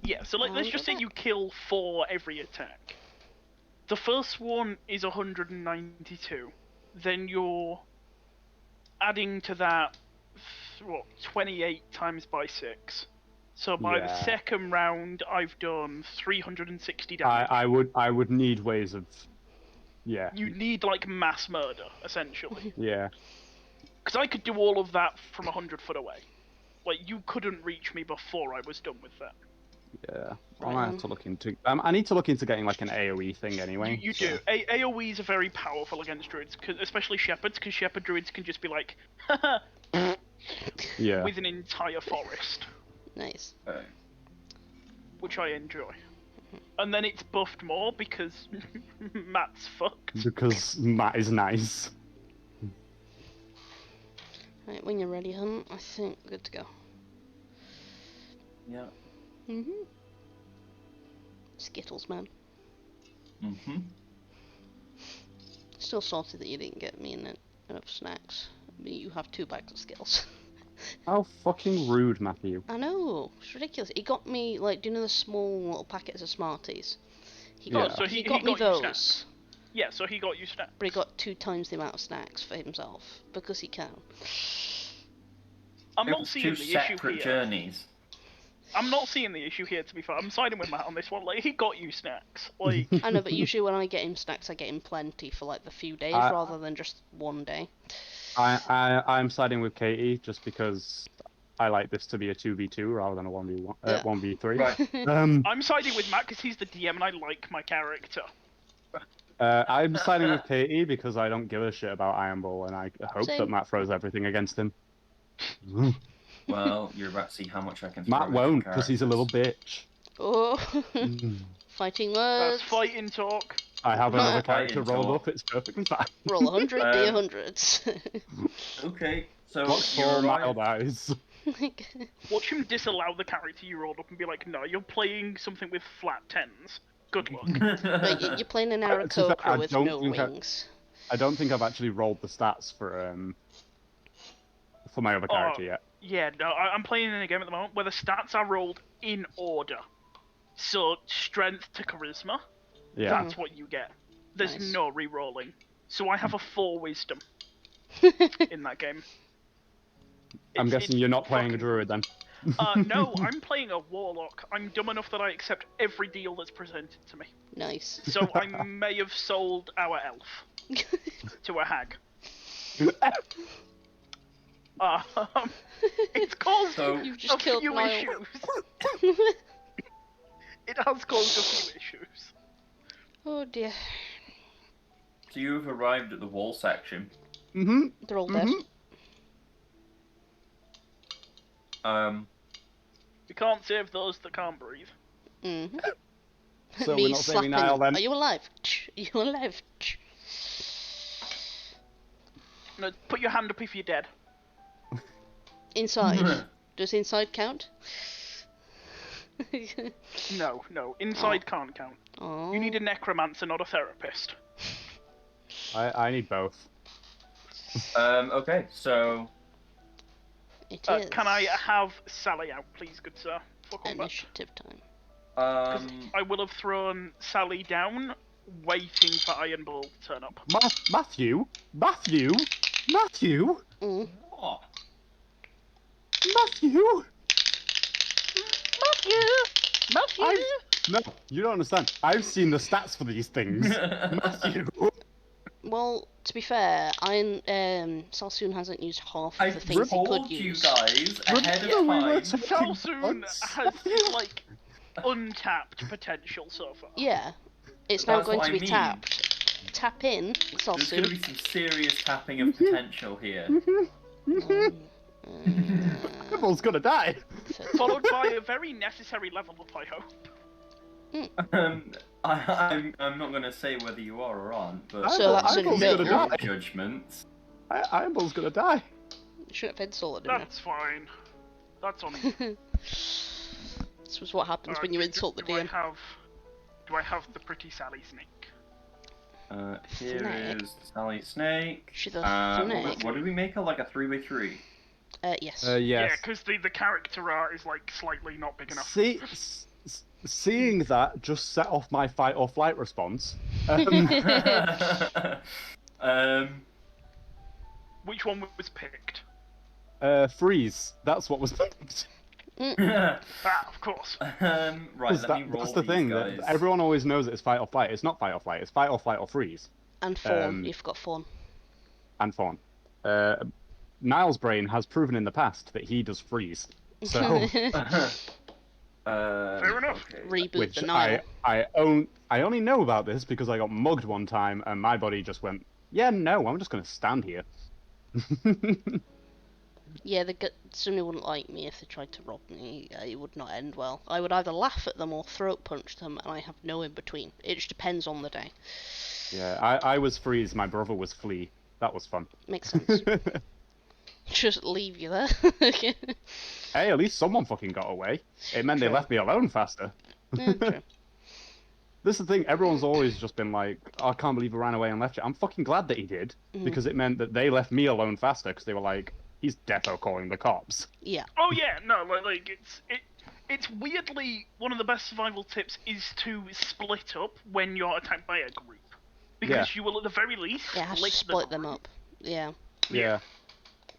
Yeah, so let's just say you kill 4 every attack. The first one is 192. Then you're adding to that, 28 times by 6. So by the second round, I've done 360 damage. I would need ways of... Yeah. You need, like, mass murder, essentially. Yeah. Because I could do all of that from 100 foot away. Like, you couldn't reach me before I was done with that. Yeah. I might have to look into... I need to look into getting, like, an AoE thing anyway. You do. AoEs are very powerful against druids, especially shepherds, because shepherd druids can just be like, haha, yeah. with an entire forest. Nice. Which I enjoy. And then it's buffed more because Matt's fucked. Because Matt is nice. Right, when you're ready, Hunt, I think good to go. Yeah. Skittles, man. Still salty that you didn't get me enough snacks. I mean, you have 2 bags of Skittles. How fucking rude, Matthew. I know, it's ridiculous. He got me, like, do you know the small little packets of Smarties? He Yeah. got, So he he got me got you those. snacks. Yeah, so he got you snacks. But he got 2 times the amount of snacks for himself, because he can. I'm It not was seeing 2 the issue separate here. journeys. I'm not seeing the issue here, to be fair. I'm siding with Matt on this one. Like, he got you snacks. Like, I know, but usually when I get him snacks, I get him plenty for, like, the few days, rather than just one day. I'm siding with Katie, just because I like this to be a 2v2 rather than a 1v1, 1v3. Right. I'm siding with Matt because he's the DM and I like my character. I'm siding with Katie because I don't give a shit about Iron Ball, and I hope that Matt throws everything against him. Well, you're about to see how much I can throw. Matt won't, because he's a little bitch. Oh, fighting words. That's fighting talk. I have another Fighting character rolled talk. up, it's perfectly fine. Roll 100, be 100. Okay, so What's you're for right. mild eyes? Watch him disallow the character you rolled up and be like, no, you're playing something with flat 10s. Good luck. But you're playing an To be fair, I Aarakocra with don't no think wings. I don't think I've actually rolled the stats for my other character yet. Yeah, no, I'm playing in a game at the moment where the stats are rolled in order. So, strength to charisma, Yeah. that's what you get. There's Nice. no re-rolling. So I have a 4 wisdom in that game. I'm guessing you're not playing a fucking- druid then. No, I'm playing a warlock. I'm dumb enough that I accept every deal that's presented to me. Nice. So I may have sold our elf to a hag. It's caused So- You've just a killed few Niall. issues. It has caused a few issues. Oh dear. So you've arrived at the wall section. Mm-hmm. They're all dead. We can't save those that can't breathe. Mm-hmm. So Me we're not saving slapping. Niall then? Are you alive? Are you alive? No, put your hand up if you're dead. Inside. Does inside count? No, inside can't count. Oh. You need a necromancer, not a therapist. I need both. Okay, so It is. Can I have Sally out, please, good sir? For combat? Initiative time. 'Cause I will have thrown Sally down, waiting for Iron Ball to turn up. Matthew? Mm. what? Matthew? Matthew! No, you don't understand. I've seen the stats for these things. Matthew. Well, to be fair, Salsoon hasn't used half I of the things he could told you use. guys ahead Remember we were of time. talking Salsoon once? has, like, untapped potential so far. Yeah. It's now That's going what to I be mean. tapped. Tap in, There's going to Salsoon. be some serious tapping of potential here. Everyone's gonna die. Followed by a very necessary level up, I hope. I'm not going to say whether you are or aren't, but So that's a Eyeballs no. gonna your die. judgments. Eyeball's gonna die. Should have insulted him. That's fine. That's on you. This was what happens when you insult the do I DM. have the pretty Sally snake? Here Snake. is Sally Snake. She's a snake. What did we make her? Like a 3x3? Yes. Yeah, Yes. because the character art is like slightly not big enough. Seeing that just set off my fight or flight response. Which one was picked? Freeze. That's what was picked. Of course. Right, let me roll That's the these thing. guys. That everyone always knows it's fight or flight. It's not fight or flight. It's fight or flight or freeze. And fawn. You forgot fawn. And fawn. Niall's brain has proven in the past that he does freeze. So, Fair enough. Okay. Reboot which the Nile. I only know about this because I got mugged one time and my body just went, yeah, no, I'm just gonna stand here. Yeah, somebody wouldn't like me if they tried to rob me. It would not end well. I would either laugh at them or throat punch them, and I have no in between. It just depends on the day. Yeah, I was freeze. My brother was flee. That was fun. Makes sense. Just leave you there. Hey, at least someone fucking got away. It meant they left me alone faster. Yeah, true. This is the thing, everyone's always just been like, oh, I can't believe he ran away and left you. I'm fucking glad that he did, because it meant that they left me alone faster, because they were like, he's defo calling the cops. Yeah. Oh yeah, no, like it's weirdly one of the best survival tips is to split up when you're attacked by a group, because you will at the very least Yeah, split them up. Yeah. Yeah.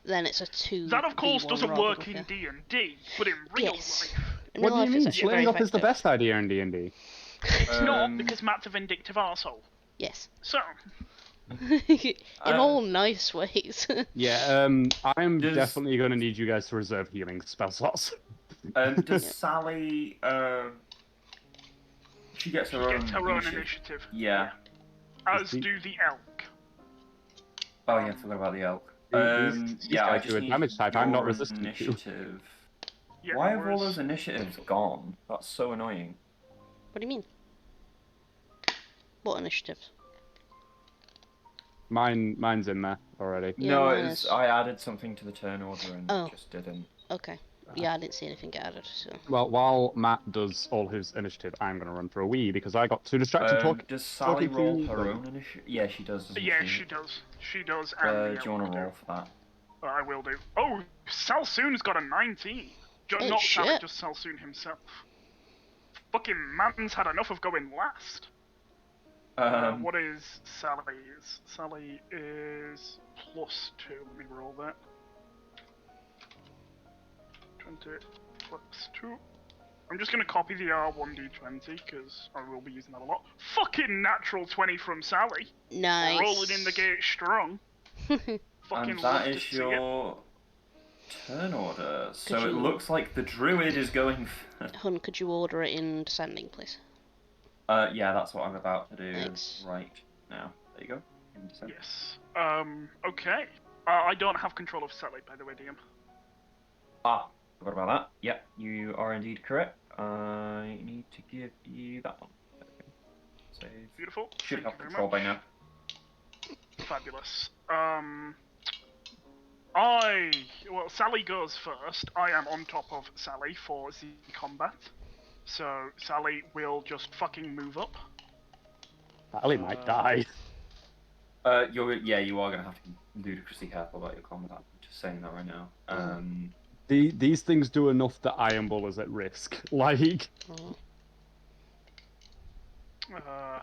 Then it's a 2. That of course doesn't work in D&D, but in real life, In What real do you life, mean? it's actually very Splitting up is the effective. best idea in D&D. it's not because Matt's a vindictive arsehole. Yes. So, In all nice ways. Yeah, I'm Does- definitely going to need you guys to reserve healing spell slots. Does Sally? She gets her own. gets her own initiative. Yeah. As do the elk. Oh yeah, I forgot about the elk. These Yeah, I guys just do a need damage type I'm not your resistant to. initiative. Yeah, Why have all whereas- those initiatives gone? That's so annoying. What do you mean? What initiatives? Mine's in there already. Yeah, No, mine it's is. I added something to the turn order and Oh. it just didn't. Okay. Yeah, I didn't see anything get added, so... Well, while Matt does all his initiative, I'm going to run for a wee because I got too distracted talking. Does Sally talking roll to her them. own initiative? Yeah, she does. Doesn't Yeah, she? she does. She does. Do And the you want elk to do. roll for that? I will do. Oh, Salsoon's got a 19. Oh, Not Sally, shit. just Salsoon himself. Fucking man's had enough of going last. What is Sally's? Sally is +2. Let me roll that. 20 +2. I'm just gonna copy the R1D20 because I will be using that a lot. Fucking natural 20 from Sally. Nice. Rolling in the gate strong. Fucking And love that to is see it. your turn order. So Could it you- looks like the druid is going. Hun, could you order it in descending, please? Yeah, that's what I'm about to do Thanks. right now. There you go. In December. Yes. Okay. I don't have control of Sally, by the way, DM. Ah, forgot about that. Yeah, you are indeed correct. I need to give you that one. Save. Beautiful. Should Thank have you very control by much. now. Fabulous. Well, Sally goes first. I am on top of Sally for the combat. So Sally will just fucking move up. Sally might die. You are gonna have to be ludicrously careful about your combat. I'm just saying that right now. These things do enough that Iron Bull is at risk. Like,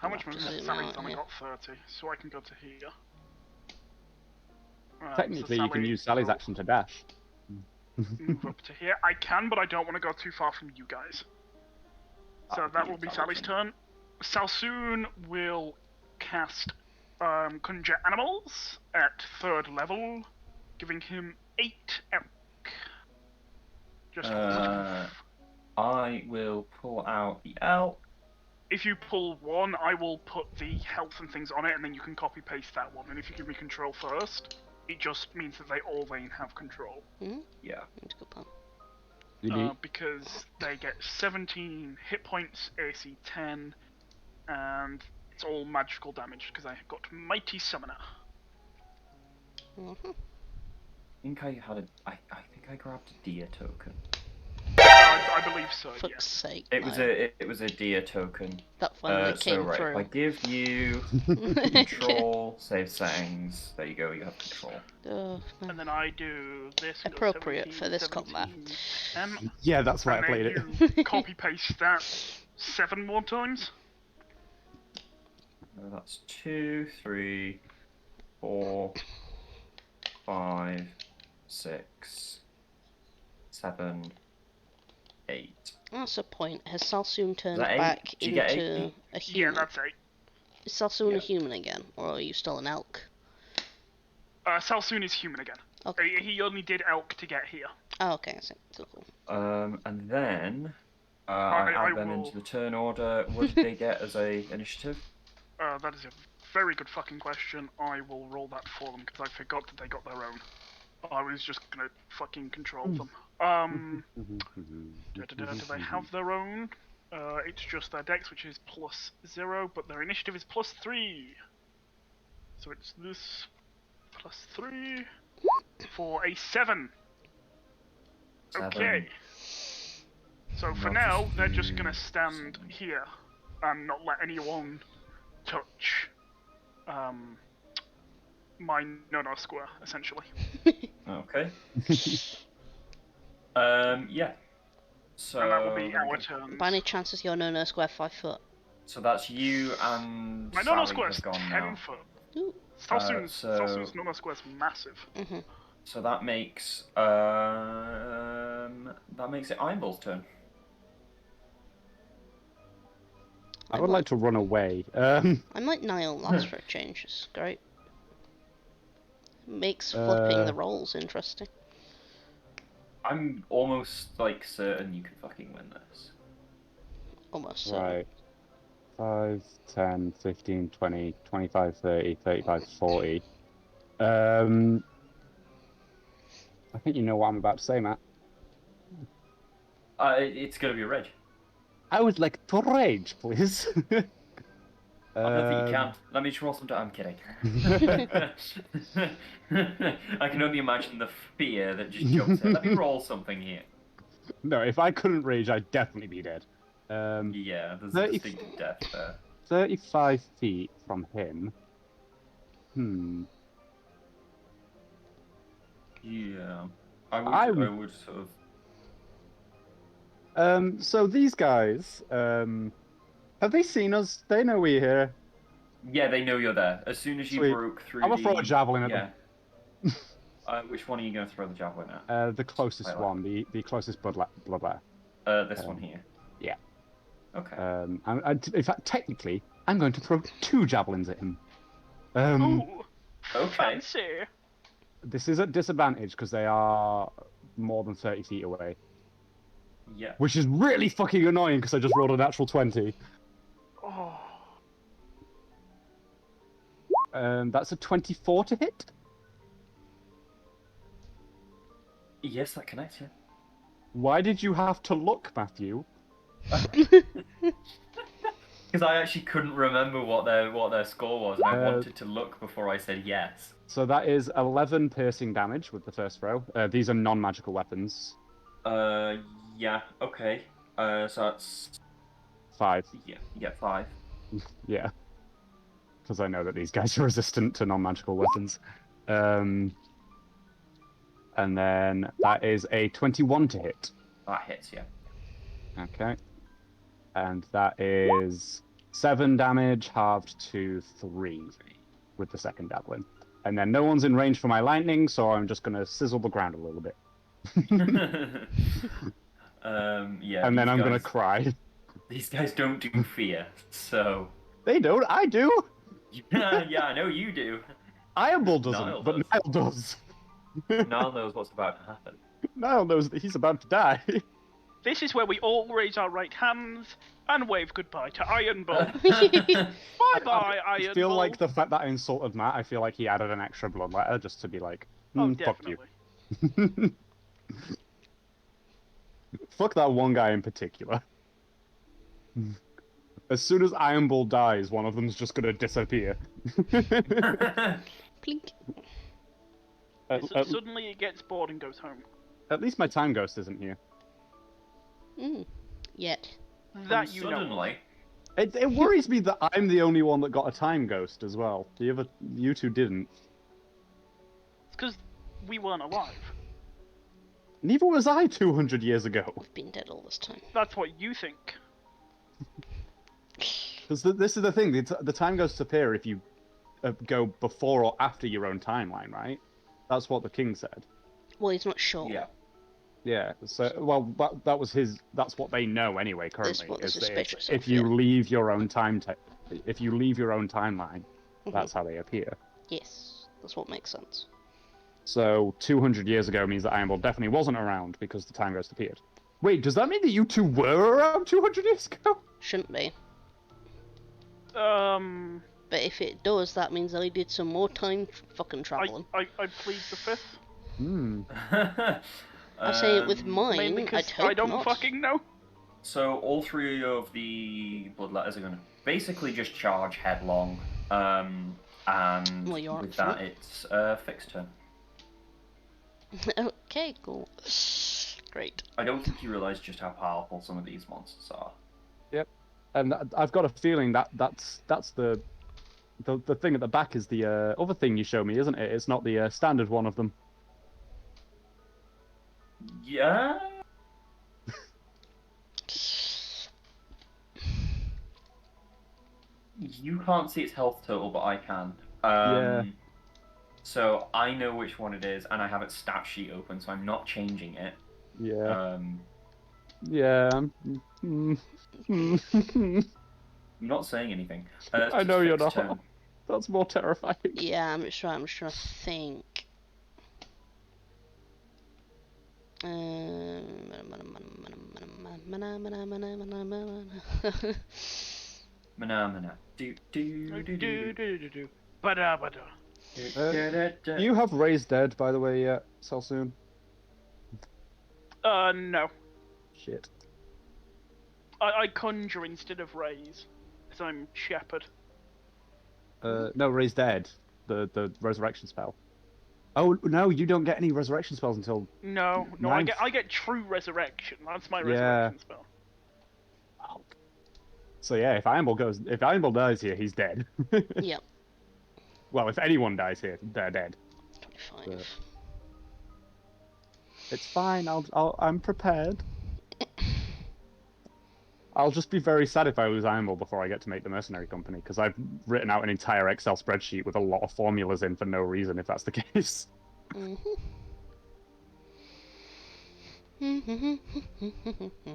How much movement? zoom Sally's out, only yeah. got 30, so I can go to here. technically, so you can Sally use Sally's will action to dash. move up to here. I can, but I don't want to go too far from you guys. So that will be Sally's turn. Salsoon will cast Conjure Animals at 3rd level, giving him 8 elk. Just I will pull out the elk. if you pull one, I will put the health and things on it, and then you can copy paste that one. And if you give me control first, it just means that they all then have control. Yeah. That's a good plan. Because they get 17 hit points, AC 10, and it's all magical damage because I got Mighty Summoner. Mm-hmm. I think I grabbed a deer token. I believe so. Fuck's Yes. sake. It was a deer token. That finally So came right, if I through. give you control, save settings. There you go. You have control. And then I do this. Go Appropriate 17, for this combat. 17, Yeah, that's why I and played then it. you copy paste that 7 more times. That's 2, 3, 4, 5, 6, 7, 8. That's a point. Has Salsoon turned that 8? back Did you get 8? into a Yeah, human? that's 8. Is Salsoon Yeah. a human again, or are you still an elk? Salsoon is human again. Okay. He only did elk to get here. Oh, okay. I see. So cool. And then I add them will- into the turn order. What did they get as a initiative? That is a very good fucking question. I will roll that for them because I forgot that they got their own. I was just gonna fucking control them. Do they have their own? It's just their dex, which is +0, but their initiative is +3. So it's this +3 for a 7. 7. Okay. So for Not now, just they're just you, gonna stand 7. here and not let anyone touch my no square, essentially. Okay. Yeah. So And that will be our turns. By any chance is your no square 5 foot? So that's you and My Sally no square is have gone 10 now. foot. Ooh. Salsoon's no square is massive. Mm-hmm. So that makes it Ironball's turn. I would like to run away. I might Nile that for a change. It's great. Makes flipping the rolls interesting. I'm almost like certain you can fucking win this. Almost. Right. 5, 10, 15, 20, 25, 30, 35, 40. I think you know what I'm about to say, Matt. It's gonna be a rage. I would like to rage, please. I don't think you can. Let me just roll some. I'm kidding. I can only imagine the fear that just jumps in. Let me roll something here. No, if I couldn't rage, I'd definitely be dead. Yeah, there's a distinctive death there. 35 feet from him. Yeah, I would sort of. So these guys, have they seen us? They know we're here. Yeah, they know you're there. As soon as you Sweet. broke through I'm gonna throw a javelin at them. Which one are you going to throw the javelin at? The closest one, the closest bloodlet. This one here. Yeah. Okay. In fact, technically, I'm going to throw 2 javelins at him. Ooh, Okay. fancy. This is at disadvantage because they are more than 30 feet away. Yeah. Which is really fucking annoying because I just rolled a natural 20. Oh. That's a 24 to hit. Yes, that connects. Yeah. Why did you have to look, Matthew? Because I actually couldn't remember what their score was, and I wanted to look before I said yes. So that is 11 piercing damage with the first throw. These are non-magical weapons. Yeah. Okay. So that's 5. yeah. You get 5. Yeah. Because I know that these guys are resistant to non-magical weapons. And then that is a 21 to hit. That hits, yeah. Okay. And that is 7 damage halved to 3 with the second javelin. And then no one's in range for my lightning, so I'm just going to sizzle the ground a little bit. Yeah. And then I'm going to cry. These guys don't do fear, so. They don't, I do! Yeah, I know you do. Ironball doesn't, Niall but does. Niall does. Niall knows what's about to happen. Niall knows that he's about to die. This is where we all raise our right hands and wave goodbye to Ironball. Bye-bye, Ironball. I feel like the fact that I insulted Matt, I feel like he added an extra bloodletter just to be like, Oh, fuck you. definitely. Fuck that one guy in particular. As soon as Ironball dies, one of them's just gonna disappear. Plink. Suddenly it gets bored and goes home. At least my time ghost isn't here. Yet. That And you know. suddenly, It worries me that I'm the only one that got a time ghost as well. You two didn't. It's because we weren't alive. Neither was I 200 years ago. We've been dead all this time. That's what you think. Because this is the thing, the time ghosts appear if you go before or after your own timeline, right? That's what the king said. Well, he's not sure. yeah. Yeah, so, well, that was that's what they know anyway, currently. what they're is that suspicious if of, you yeah. leave your own if you leave your own timeline, that's how they appear. Yes, that's what makes sense. So 200 years ago means that Ironball definitely wasn't around because the time ghost appeared. Wait, does that mean that you two were around 200 years ago? Shouldn't be. But if it does, that means I did some more time fucking traveling. I plead the fifth. I say it with mine. Mainly I'd because hope I don't not. fucking know. So all three of the bloodletters are going to basically just charge headlong, and Well, you're with up that it's fixed turn. Okay, cool. Great. I don't think you realise just how powerful some of these monsters are. Yep. And I've got a feeling that's the thing at the back is the other thing you showed me, isn't it? It's not the standard one of them. Yeah. You can't see its health total, but I can. Yeah. So I know which one it is, and I have its stat sheet open, so I'm not changing it. Yeah. Yeah. I'm not saying anything. I know you're not. Turn. That's more terrifying. Yeah, I'm just trying to think. Mana. Do. Bada. Do you have Raised Dead, by the way, yet, Selsoon? No. Shit. I conjure instead of raise, because I'm shepherd. No, Raised Dead, the resurrection spell. Oh no, you don't get any resurrection spells until. No, Ninth. I get true resurrection. That's my Yeah. resurrection spell. Oh. So yeah, if Ironball dies here, he's dead. Yep. Well, if anyone dies here, they're dead. 25. But it's fine. I'm prepared. I'll just be very sad if I lose Ironball before I get to make the mercenary company, because I've written out an entire Excel spreadsheet with a lot of formulas in for no reason, if that's the case.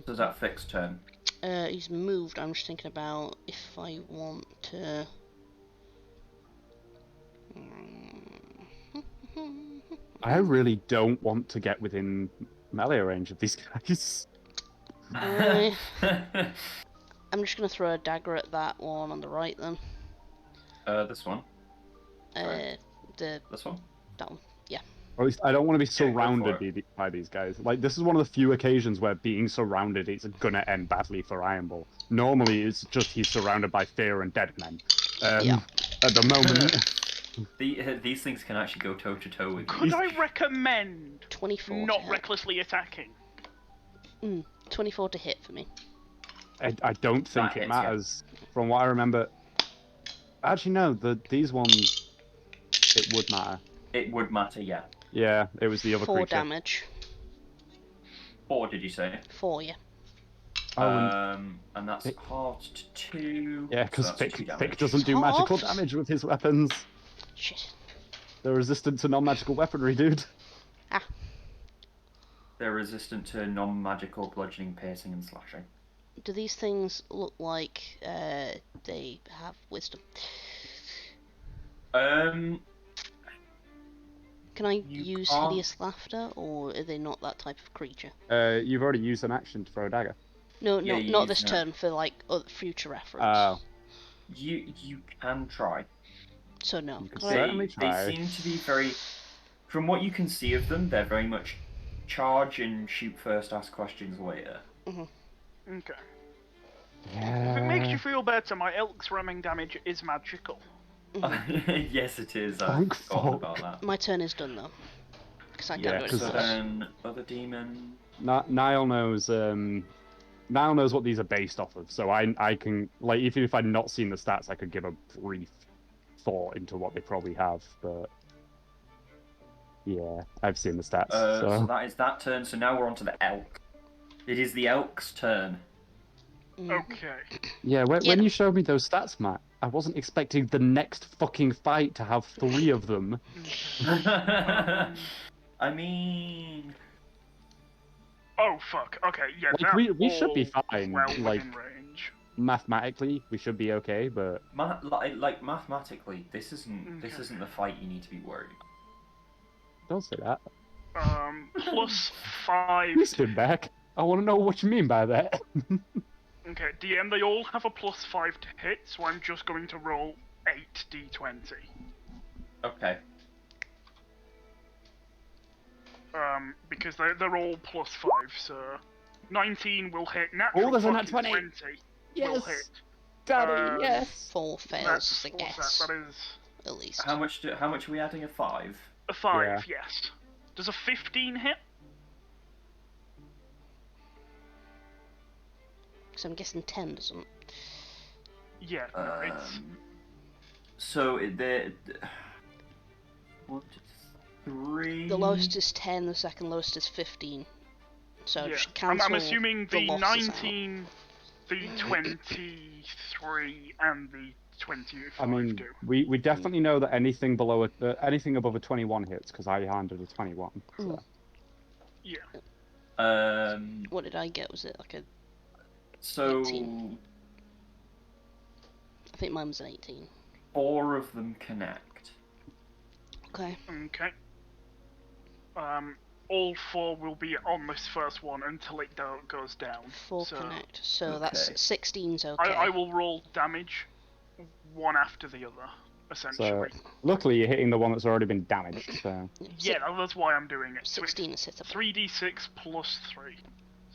Does that fix turn? He's moved. I'm just thinking about if I want to. I really don't want to get within melee range of these guys. I'm just gonna throw a dagger at that one on the right then. This one. This one. That one. Yeah. Or at least I don't want to be Yeah, go for surrounded by these guys. Like, this is one of the few occasions where being surrounded is gonna end badly for Ironball. Normally, it's just he's surrounded by fear and dead men. Yeah. At the moment. These things can actually go toe to toe with you. Could I recommend 24. not to hit. recklessly attacking? 24 to hit for me. I don't think That it hits, matters. From what I remember. Actually, no. These ones, it would matter. It would matter, yeah. Yeah, it was the other 4 creature. damage. 4, did you say? 4, yeah. Oh, and that's halved to 2. yeah, because so that's 2 Fick damage. doesn't do Half? magical damage with his weapons. Shit. They're resistant to non-magical weaponry, dude. Ah. They're resistant to non-magical bludgeoning, piercing, and slashing. Do these things look like they have wisdom? Um, Can I You use can't- hideous laughter, or are they not that type of creature? You've already used an action to throw a dagger. No, Yeah, no, you not use this that. turn. For like future reference. Oh, you can try. So no. you can Alright. certainly They try. seem to be very... From what you can see of them, they're very much charge and shoot first, ask questions later. Okay. Yeah. If it makes you feel better, my Elk's ramming damage is magical. Yes, it is. Thank I've forgotten fuck. about that. My turn is done though, because I can't Yeah, do 'cause anything So else. then, other demon... Niall knows Niall knows what these are based off of, so I can, like, even if I'd not seen the stats, I could give a brief thought into what they probably have, but yeah, I've seen the stats. So that is that turn. So now we're on to the elk. It is the elk's turn. Okay. Yeah, when you showed me those stats, Matt, I wasn't expecting the next fucking fight to have 3 of them. I mean... Oh, fuck. Okay, yeah, Like, that's we should be all fine, well like, within range. mathematically, we should be okay, but... like mathematically, this isn't the fight you need to be worried about. Don't say that. Plus 5... Please stand back. I want to know what you mean by that. Okay, DM, they all have a plus 5 to hit, so I'm just going to roll 8d20. Okay. Because they're all plus 5, so... 19 will hit, natural there's a nat fucking 20. 20 Yes! will hit. Daddy, yes! 4 fails, That's, I what's guess. that is... At least. How much are we adding? A 5? A 5, Yeah. yes. Does a 15 hit? So I'm guessing 10 doesn't. Yeah, no, it's... So the 1, 2, 3. The lowest is 10, the second lowest is 15. So Yeah. just cancel I'm assuming the losses out. 19, the 23, and the 25 I mean, do. we definitely know that anything below anything above a 21 hits, because I handed a 21. So. Yeah. What did I get? Was it like a... So 18. I think mine was an 18. 4 of them connect. Okay. Okay. All 4 will be on this first one until it goes down. 4 so connect. So okay. that's 16's okay. I will roll damage, one after the other, So, essentially. luckily you're hitting the one that's already been damaged, so... Yeah, that's why I'm doing it. So 16 it's is hittable. 3d6 plus 3.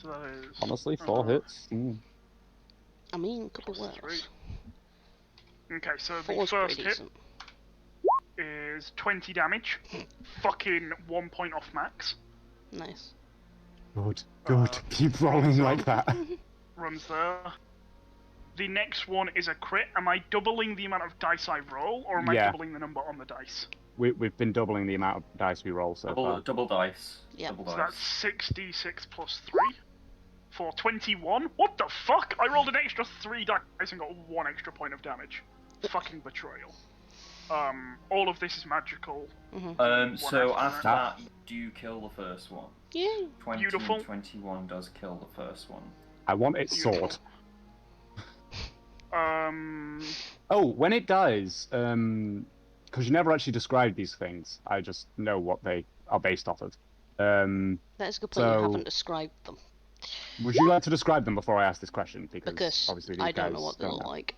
So that is... Honestly, 4 hits. I mean, could be plus worse. 3. Okay, so the 4's first pretty hit decent. is 20 damage. Fucking 1 point off max. Nice. Good. Keep rolling like that. Runs there. The next one is a crit. Am I doubling the amount of dice I roll, or am I Yeah. doubling the number on the dice? We've been doubling the amount of dice we roll so far. Double dice. Yeah. Double So dice. that's 6d6 plus 3. For 21? What the fuck? I rolled an extra 3 dice and got 1 extra point of damage. Fucking betrayal. All of this is magical. So after that. that, you do kill the first one. Yay! 20 Beautiful. and 21 does kill the first one. I want its Beautiful. sword. Oh, when it dies, because you never actually described these things, I just know what they are based off of. That is a good point, you So- haven't described them. Would you like to describe them before I ask this question? Because obviously these I don't know guys what they don't look know. like.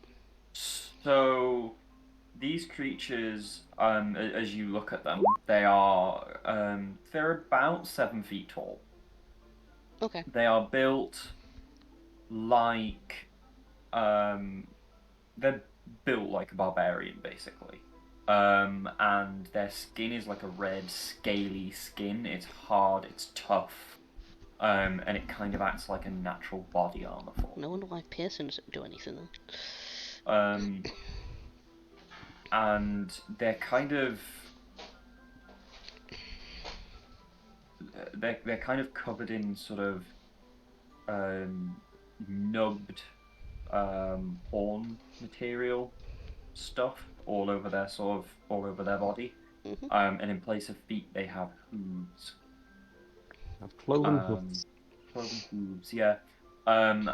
So these creatures, as you look at them, they're about 7 feet tall. Okay. They are built like they're built like a barbarian, basically. And their skin is like a red, scaly skin. It's hard, it's tough, and it kind of acts like a natural body armor for them. No wonder why piercing doesn't do anything then. And they're kind of covered in sort of nubbed horn material stuff all over their body. And in place of feet they have hooves. Cloven hoofs. Cloven hooves, yeah. And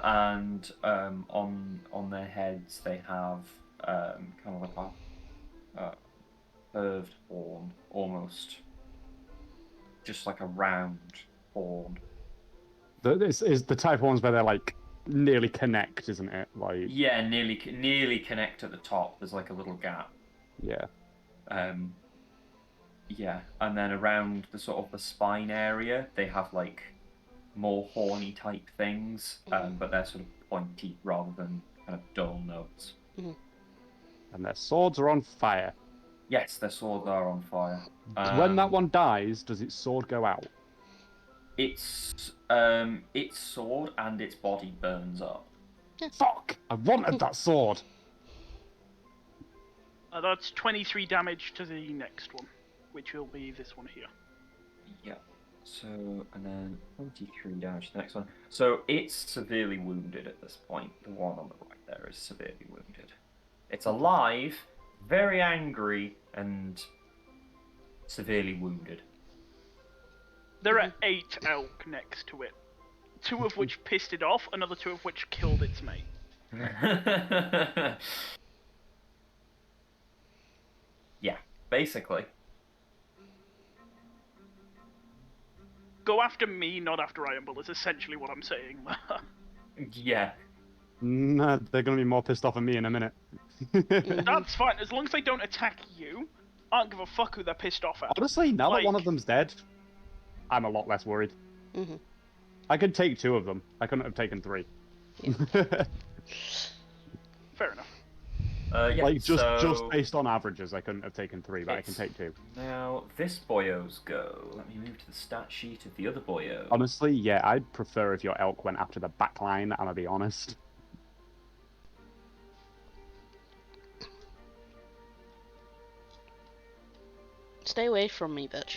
on their heads they have kind of like a curved horn, almost just like a round horn. This is the type of ones where they're like nearly connect, isn't it? Like Yeah, nearly connect at the top. There's like a little gap. yeah. Yeah, and then around the sort of the spine area, they have like more horny type things, but they're sort of pointy rather than kind of dull notes. And their swords are on fire. Yes, their swords are on fire. When that one dies, does its sword go out? its sword and its body burns up. Fuck! I wanted that sword. That's 23 damage to the next one, which will be this one here. Yeah. So, and then 23 damage to the next one. So it's severely wounded at this point. The one on the right there is severely wounded. It's alive, very angry, and severely wounded. There are 8 elk next to it. 2 of which pissed it off, another 2 of which killed its mate. Yeah, basically. Go after me, not after Ironbull, is essentially what I'm saying. Yeah. Nah, they're gonna be more pissed off at me in a minute. That's fine, as long as they don't attack you, I don't give a fuck who they're pissed off at. Honestly, now that one Like- of them's dead, I'm a lot less worried. Mhm. I could take 2 of them. I couldn't have taken 3. Fair enough. Yeah, Like, just so... based on averages, I couldn't have taken 3, but I can take 2. Now, this boyo's go. Let me move to the stat sheet of the other boyo. Honestly, yeah, I'd prefer if your elk went after the back line, I'm gonna be honest. Stay away from me, bitch.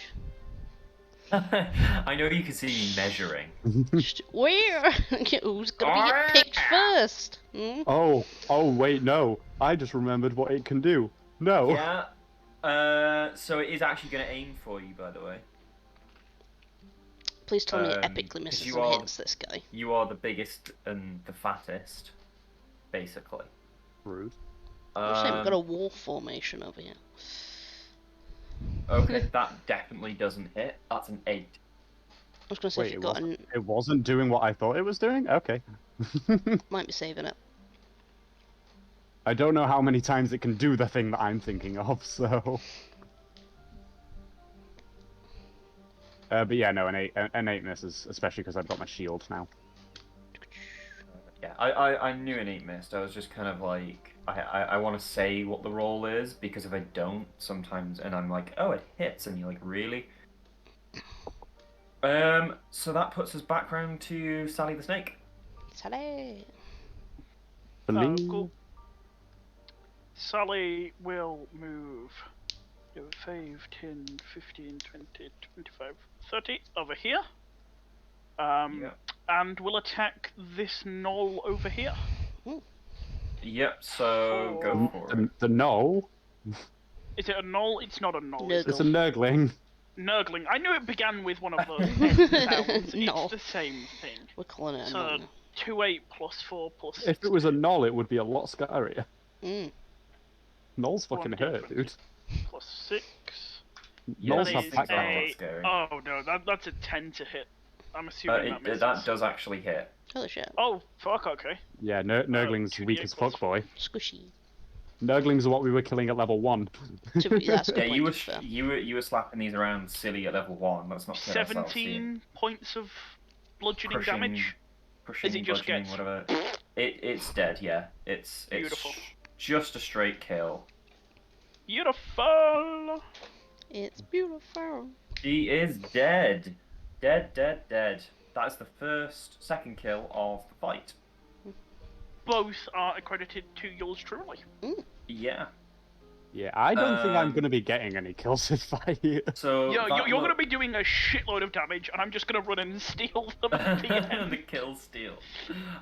I know you can see me measuring. Just, where? Who's gonna be picked first? Hmm? Oh, wait, no. I just remembered what it can do. No. Yeah. So it is actually going to aim for you, by the way. Please tell me it epically 'cause misses you and are- hits this guy. You are the biggest and the fattest, basically. Rude. Also, we've got a wolf formation over here. Okay, that definitely doesn't hit. That's an 8. I was gonna say Wait, if you it got wasn't, it wasn't doing what I thought it was doing? Okay. might be saving it. I don't know how many times it can do the thing that I'm thinking of, so... but yeah, no, an 8 misses, especially because I've got my shield now. Yeah, I knew an 8 missed. I was just kind of like, I want to say what the roll is, because if I don't, sometimes, and I'm like, oh, it hits, and you're like, really? So that puts us back round to Sally the Snake. Sally! Cool. Sally will move 5, 10, 15, 20, 25, 30 over here. Yeah. And will attack this knoll over here. Yep, so go for it. The knoll? Is it a knoll? It's not a knoll. Nurgle. It's a nurgling. Nurgling. I knew it began with one of those sounds. No. It's the same thing. We're calling it a So, knoll now. 2, 8 plus 4 plus 6. If it was a knoll, it would be a lot scarier. Mm. Knolls fucking hurt, dude. Plus 6. Knolls That have is back a- armor. scary. Oh no, that's a 10 to hit. I'm assuming that misses. That does actually hit. Holy shit. Oh, fuck, okay. Yeah, Nurgling's 2d8 weak as plus fuck, boy. Squishy. Nurglings are what we were killing at level 1. That's a good Yeah, point, you were to be fair. you were slapping these around silly at level 1. Let's not kid ourselves here. 17 points of bludgeoning Crushing, damage. Pushing, As it just bludgeoning, gets- whatever. It's dead. Yeah, it's Beautiful. just a straight kill. Beautiful! It's beautiful. He is dead. Dead. That's the second kill of the fight. Both are accredited to yours truly. Yeah. Yeah, I don't think I'm Um, going to be getting any kills this fight. So You're that going to be doing a shitload of damage, and I'm just going to run in and steal them at the end. the kill steal.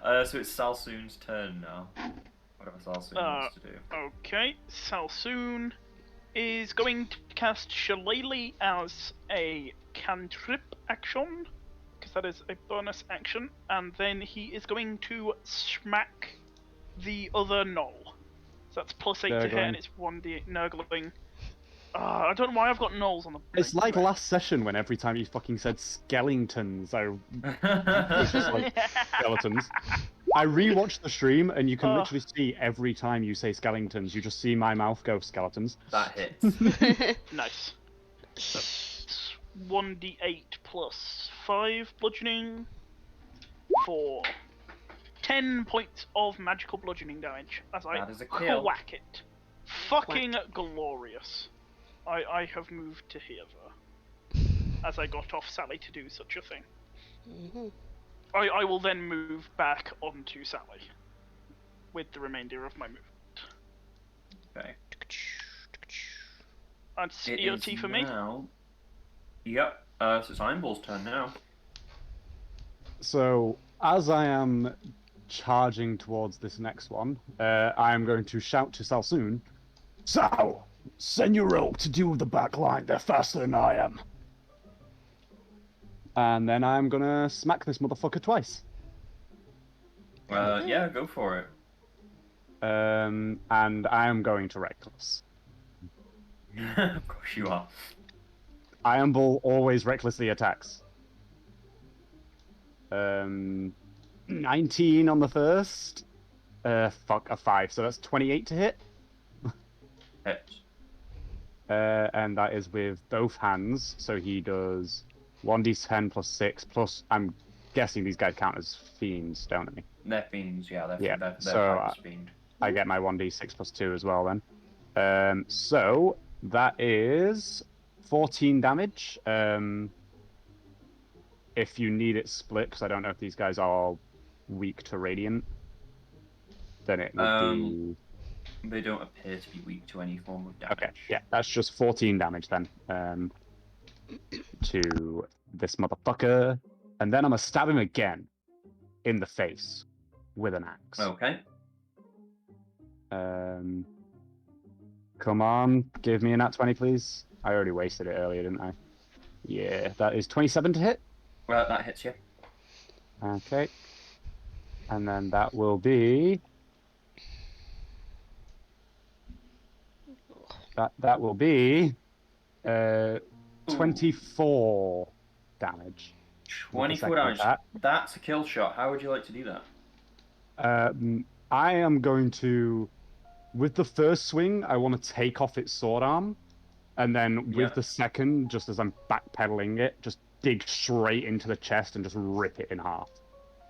So it's Salsoon's turn now. Whatever Salsoon wants to do. Okay, Salsoon is going to cast Shillelagh as a cantrip action, because that is a bonus action, and then he is going to smack the other knoll. So that's plus 8 to hit, and it's 1d8 Nurgling. I don't know why I've got knolls on the. It's like last session when every time you fucking said skeletons, it's just like skeletons. I rewatched the stream and you can literally see every time you say skeletons, you just see my mouth go skeletons. That hits. Nice. So it's 1d8 plus 5 bludgeoning for 10 points of magical bludgeoning damage as I That is a kill. whack it. Fucking glorious. I have moved to here, though, as I got off Sally to do such a thing. Mm-hmm. I will then move back onto Sally with the remainder of my movement. Okay. That's It EOT is for me. now. Yep. So it's Ironball's turn now. So, as I am charging towards this next one, I am going to shout to Salsoon, Sal, send your rope to deal with the back line. They're faster than I am. And then I'm gonna smack this motherfucker twice. Yeah, go for it. And I am going to Reckless. Of course you are. Iron Ball always recklessly attacks. 19 on the first. Fuck, a 5. So that's 28 to hit. Hits. And that is with both hands. So he does 1d10 plus 6 plus. I'm guessing these guys count as fiends, don't they? They're fiends, yeah. They're so fiend. I get my 1d6 plus 2 as well then. So that is 14 damage. If you need it split, because I don't know if these guys are weak to radiant, then it would be. They don't appear to be weak to any form of damage. Okay, yeah, that's just 14 damage then. To this motherfucker, and then I'm gonna stab him again in the face with an axe. Okay. Come on, give me a nat 20, please. I already wasted it earlier, didn't I? Yeah, that is 27 to hit. Well, that hits you. Okay. And then that will be... That will be... 24 damage. 24 damage. That's a kill shot. How would you like to do that? I am going to... With the first swing, I want to take off its sword arm. And then with the second, just as I'm backpedaling it, just dig straight into the chest and just rip it in half.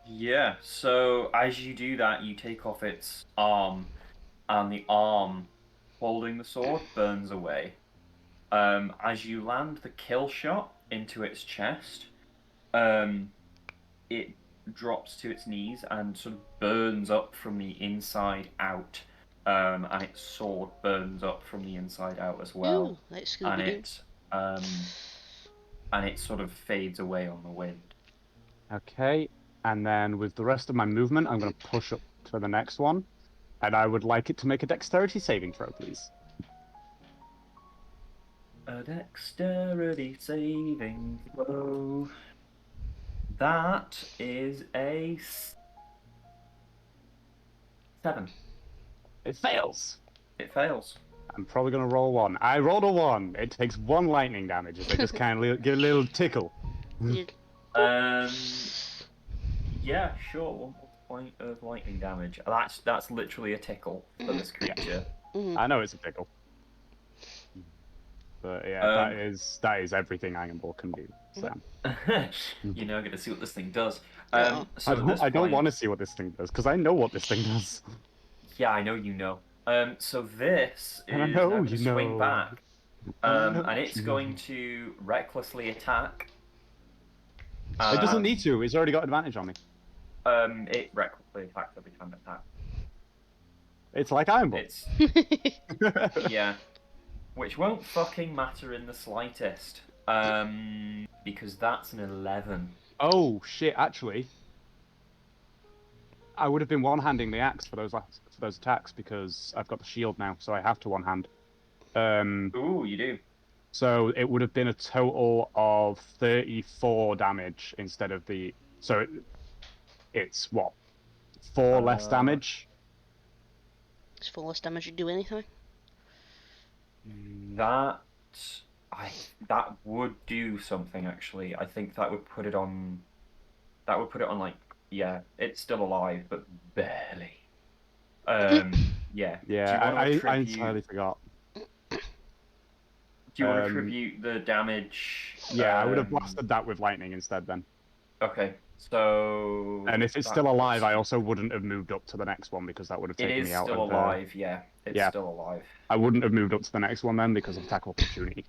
Yeah, so as you do that, you take off its arm, and the arm holding the sword burns away. As you land the kill shot into its chest, it drops to its knees and sort of burns up from the inside out. And its sword burns up from the inside out as well. Ooh, like Scooby-Doo. And it sort of fades away on the wind. Okay, and then with the rest of my movement, I'm going to push up to the next one, and I would like it to make a dexterity saving throw, please. A dexterity saving throw. That is a 7. It fails. It fails. I'm probably going to roll 1. I rolled a 1. It takes 1 lightning damage if I just kind of give a little tickle. Yeah, sure. 1 point of lightning damage. That's literally a tickle for this creature. I know it's a tickle. But yeah, that is everything Iron Ball can do. So. You're now going to see what this thing does. So I don't want to see what this thing does, because I know what this thing does. Yeah, I know you know. So this is now going to swing back. And it's going to recklessly attack. It doesn't need to. It's already got advantage on me. It recklessly attacks every time it attacks. It's like Iron Ball. Yeah. Which won't fucking matter in the slightest. Because that's an 11. Oh, shit, actually. I would have been one-handing the axe for those attacks because I've got the shield now, so I have to one-hand. Ooh, you do. So it would have been a total of 34 damage instead of the... So it's what? 4 less damage? It's 4 less damage, you do anything? That would do something, actually. I think that would put it on... That would put it on, like... Yeah, it's still alive, but barely. Yeah. Yeah, I entirely forgot. Do you want to attribute the damage? Yeah, I would have blasted that with lightning instead then. Okay, so... And if it's still alive, I also wouldn't have moved up to the next one because that would have taken me out of It is still alive, yeah. It's still alive. I wouldn't have moved up to the next one then because of attack opportunity.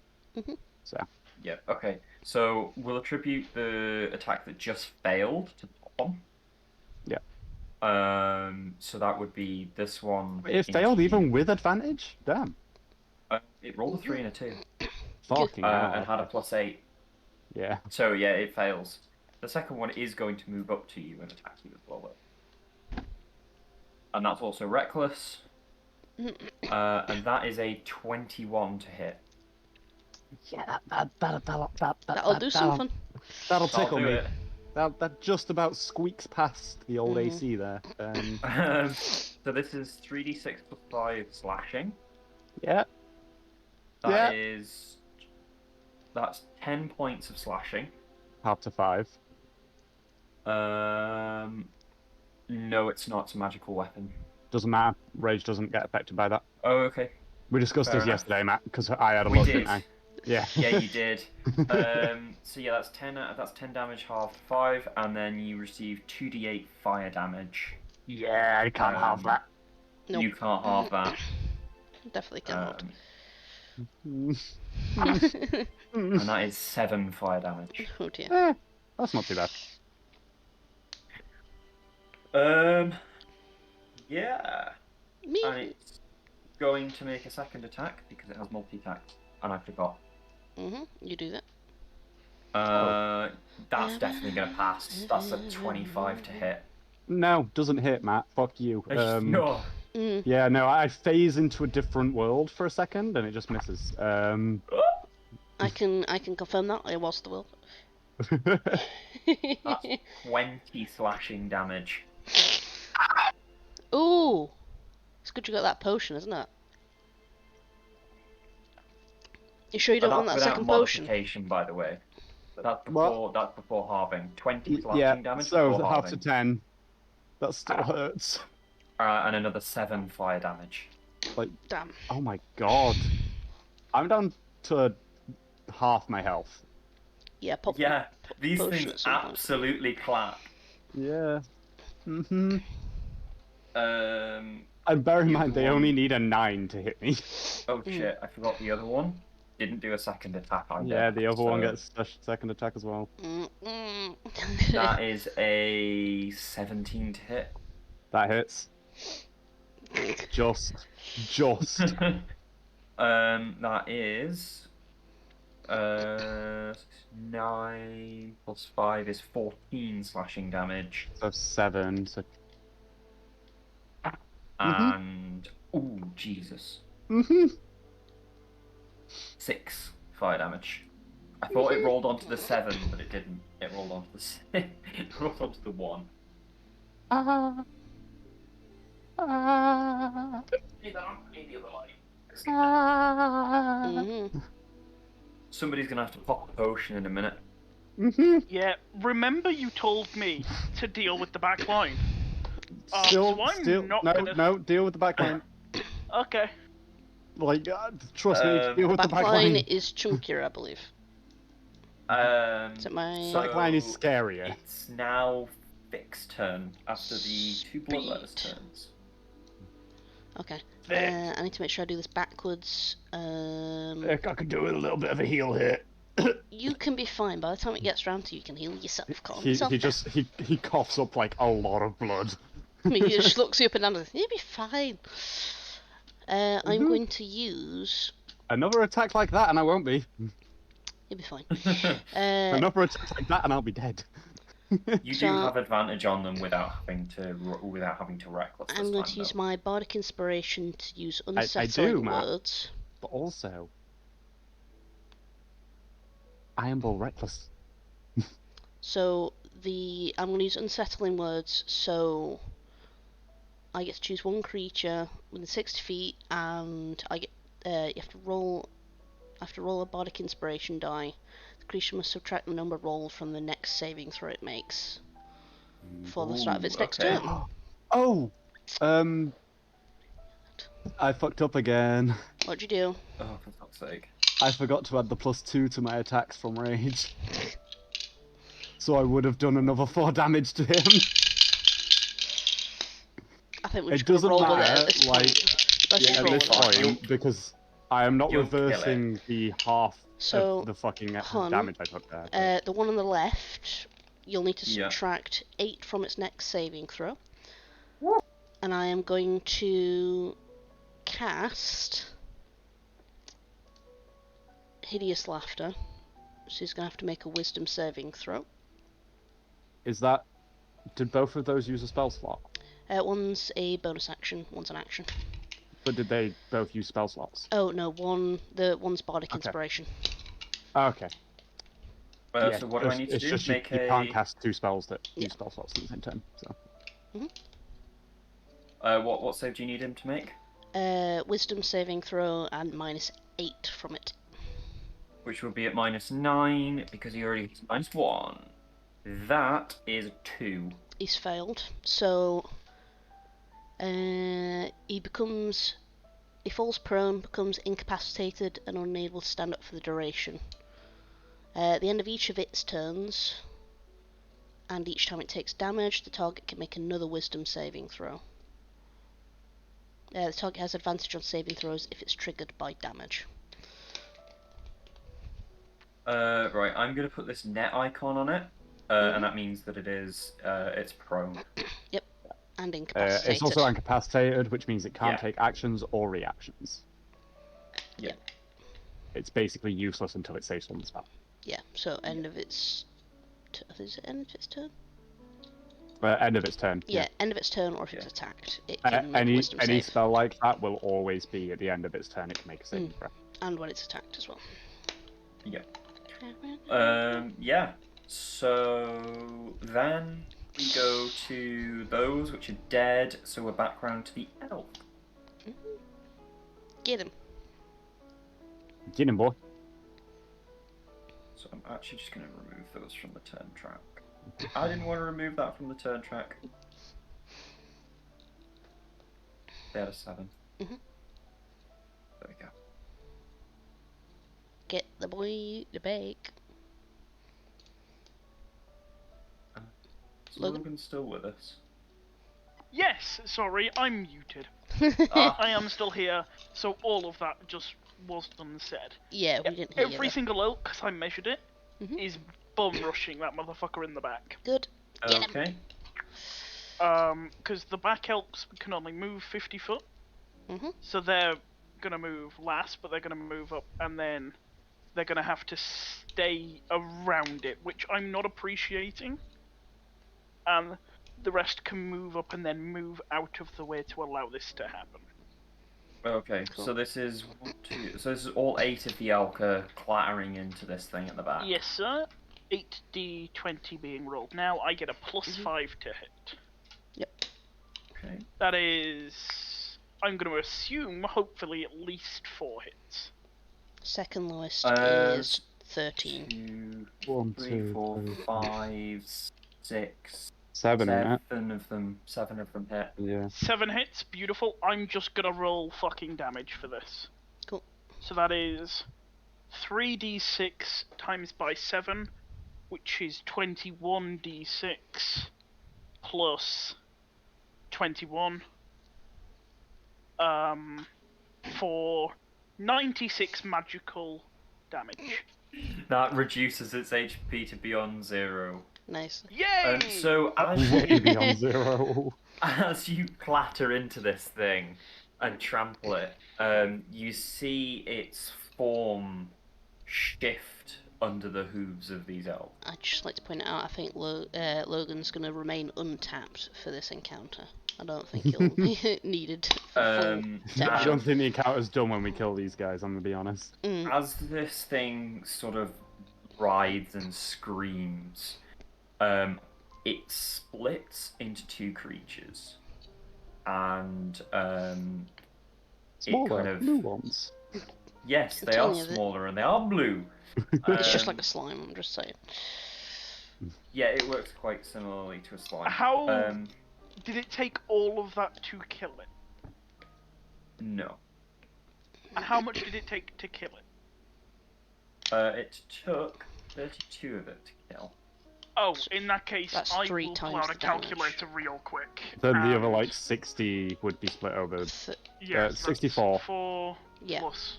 So. Yeah, okay. So we'll attribute the attack that just failed to the top one. Yeah. So that would be this one. It failed even with advantage? Damn. It rolled a 3 and a 2. Fucking hell. And had a +8. Yeah. So yeah, it fails. The second one is going to move up to you and attack you as well, though. And that's also reckless. And that is a 21 to hit. Yeah, That'll do something. That'll tickle me. It. That just about squeaks past the old AC there. So this is 3d6 plus 5 slashing. Yeah. That's 10 points of slashing. Half to 5. No, it's not. It's a magical weapon. Doesn't matter. Rage doesn't get affected by that. Oh, okay. We discussed Fair this enough. yesterday, Matt, because I had a We look, did. didn't I? Yeah. Yeah, you did. So yeah, that's 10. That's 10 damage, half to 5, and then you receive 2d8 fire damage. Yeah, I can't have that. Nope. You can't halve that. Definitely cannot. And that is 7 fire damage. Oh dear. That's not too bad. Yeah. Me? And it's going to make a second attack because it has multi-attack, and I forgot. You do that. That's definitely gonna pass. That's a 25 to hit. No, doesn't hit, Matt. Fuck you. No. Yeah, no, I phase into a different world for a second, and it just misses. I can confirm that. I was the will. That's 20 slashing damage. Ooh! It's good you got that potion, isn't it? You sure you don't want that without second potion? modification, by the way. That's before halving. 20 slashing yeah, damage so before half to halving. 10. That still hurts. And another 7 fire damage. Like, Damn. oh my god. I'm down to half my health. Yeah, pop. Yeah, these potion things at some point. absolutely clap. Yeah. And bear in the mind, other they one- only need a 9 to hit me. Oh shit, I forgot the other one. Didn't do a second attack either. Yeah, the other one so gets a second attack as well. That is a 17 to hit. That hits. Just. That is 9 plus 5 is 14 slashing damage. So 7. So. And ooh, Jesus. 6 fire damage. I thought it rolled onto the 7, but it didn't. It rolled onto the 6. It rolled onto the 1. Somebody's gonna have to pop a potion in a minute. Yeah, remember you told me to deal with the back line? Still, so I'm not gonna... no, deal with the back line. Okay. Like, trust me, deal with the back Backline line. is chunkier, I believe. Is it my... Back line is scarier. It's now Vic's turn after the 2 bloodletters turns. Okay. Vic. I need to make sure I do this backwards. I could do with a little bit of a heal hit. You can be fine. By the time it gets round to you, can heal yourself. Calm He yourself down. just he coughs up like a lot of blood. I mean, he just looks you up and down and says, you'll be fine. I'm going to use... Another attack like that and I won't be. You'll be fine. Another attack like that and I'll be dead. You So- do have advantage on them without having to reckless. I'm going to use my bardic inspiration to use do, unsettling Matt. words. But also, Iron Ball Reckless. So I'm going to use unsettling words. So I get to choose one creature within 60 feet, and I get you have to roll a bardic inspiration die. The creature must subtract the number rolled from the next saving throw it makes before the start of its next okay. turn. Oh, I fucked up again. What'd you do? Oh, for fuck's sake. I forgot to add the +2 to my attacks from rage. So I would have done another 4 damage to him. I think we It should doesn't roll with it matter, at this like, point. Let's Yeah, just at roll this with it. point, because I am not You'll kill it. reversing the half So, of the fucking Hun, damage I took there. the one on the left, you'll need to Yeah. subtract 8 from its next saving throw. Woo. And I am going to cast Hideous Laughter. So he's going to have to make a wisdom saving throw. Is that... Did both of those use a spell slot? One's a bonus action, one's an action. But did they both use spell slots? Oh no, one's Bardic Okay. Inspiration. Okay. Yeah, So what do I need to it's do? just Make you a... can't cast 2 spells that Yeah. use spell slots at the same time. So. What save do you need him to make? Wisdom saving throw and -8 from it. Which will be at -9 because he already has -1. That is 2. He's failed. So he falls prone, becomes incapacitated and unable to stand up for the duration. At the end of each of its turns, and each time it takes damage, the target can make another wisdom saving throw. The target has advantage on saving throws if it's triggered by damage. Right, I'm going to put this net icon on it, and that means that it's prone. Yep, and incapacitated. It's also incapacitated, which means it can't Yeah. take actions or reactions. Yeah. It's basically useless until it saves on the spell. Yeah, so end of its... Is it end of its turn? End of its turn. Yeah, end of its turn, or if it's attacked, it Uh, can make a any wisdom any save. spell like that will always be at the end of its turn. It can make a saving throw. And when it's attacked as well. Yeah. Yeah. So then we go to those which are dead. So we're back round to the elf. Get him. Get him, boy. So I'm actually just going to remove those from the turn track. I didn't want to remove that from the turn track. They had a 7. Mhm. There we go. Get the boy the bake. Is Logan? Logan still with us? Yes, sorry, I'm muted. Ah. I am still here, so all of that just was unsaid. Yeah, we didn't hear Every you. single elk, because I measured it, Mhm. is bum rushing that motherfucker in the back. Good. Get him. Okay. Because the back elks can only move 50 foot, Mhm. so they're gonna move last, but they're gonna move up, and then they're gonna have to stay around it, which I'm not appreciating. And the rest can move up and then move out of the way to allow this to happen. Okay, Cool. so this is so this is all 8 of the elk are clattering into this thing at the back. Yes, sir. 8d20 being rolled. Now I get a +5 to hit. Yep. Okay. That is, I'm going to assume, hopefully at least 4 hits. Second lowest Uh, is 13. 2, 1, 3, 2, 4, 3, 5, 6, 7 in it. 7 of them hit. Yeah. 7 hits, beautiful. I'm just going to roll fucking damage for this. Cool. So that is 3d6 times by 7, which is 21d6 plus 21. For 96 magical damage. That reduces its HP to beyond 0. Nice. Yay! So as Way you, beyond 0. as you clatter into this thing and trample it, you see its form shift under the hooves of these elves. I'd just like to point out, I think Logan's going to remain untapped for this encounter. I don't think he'll be needed for Um, full I damage. don't think the encounter's done when we kill these guys, I'm gonna be honest. As this thing sort of writhes and screams, it splits into 2 creatures, and Smaller, it kind of blue ones. yes, I'm they are telling you that- smaller and they are blue. It's just Um, like a slime, I'm just saying. Yeah, it works quite similarly to a slime. How did it take all of that to kill it? No. And how much did it take to kill it? It took 32 of it to kill. Oh, in that case, That's I 3 will pull times out a the damage. calculator real quick. Then the other and- like 60 would be split over. Yes, 64. 4 Yeah. plus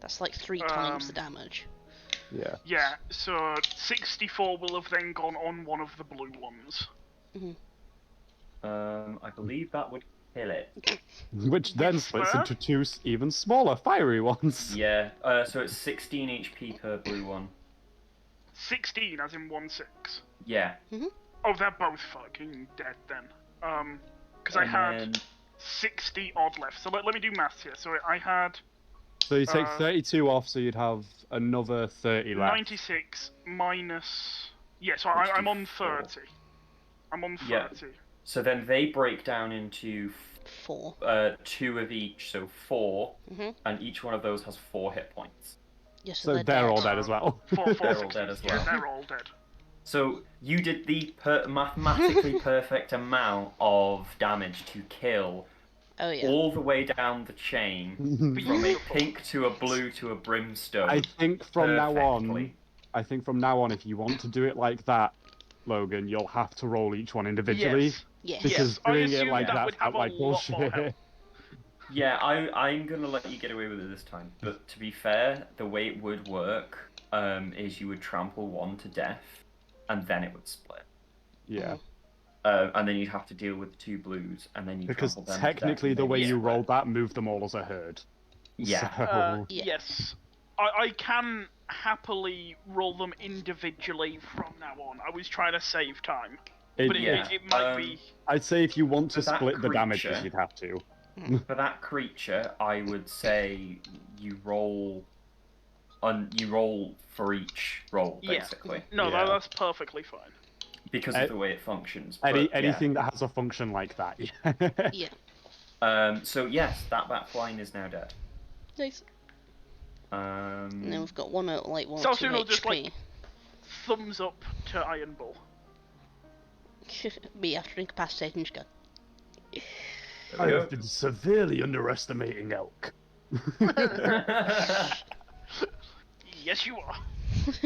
That's like 3 times the damage. Yeah. Yeah, so 64 will have then gone on one of the blue ones. I believe that would kill it. Which then splits into 2 even smaller fiery ones. Yeah, so it's 16 HP per blue one. 16 as in 1/6. Yeah. Oh, they're both fucking dead then. Because I had 60 odd left. So let me do maths here. So I had... So you take 32 off, so you'd have another 30 left. 96 minus... Yeah, so I'm on 30. I'm on 30. Yeah. So then they break down into 4. 2 of each, so 4, and each one of those has 4 hit points. Yes, So they're all dead as well. 4, They're all dead as well. Yeah, they're all dead. So you did the mathematically perfect amount of damage to kill all the way down the chain, from a pink to a blue to a brimstone. I think from now on, if you want to do it like that, Logan, you'll have to roll each one individually. Yes. Because doing it like that felt like bullshit. Yeah, I'm gonna let you get away with it this time. But to be fair, the way it would work is you would trample one to death, and then it would split. Yeah. And then you'd have to deal with the 2 blues, and then you because trample them technically to death, the way you split. rolled that moved them all as a herd. Yeah. So... Yes. I can happily roll them individually from now on. I was trying to save time. But it might be... I'd say if you want to For that split the creature- damages, you'd have to. For that creature, I would say you roll for each roll, basically. No, Yeah. that's perfectly fine. Because of the way it functions. Anything that has a function like that. Yeah. So yes, that Batflying is now dead. Nice. And then Um, we've got one out, like, 1 So 2 soon I'll HP. just, like, thumbs up to Iron Bull. Me after incapacitating, just go. I have been severely underestimating elk. Yes, you are.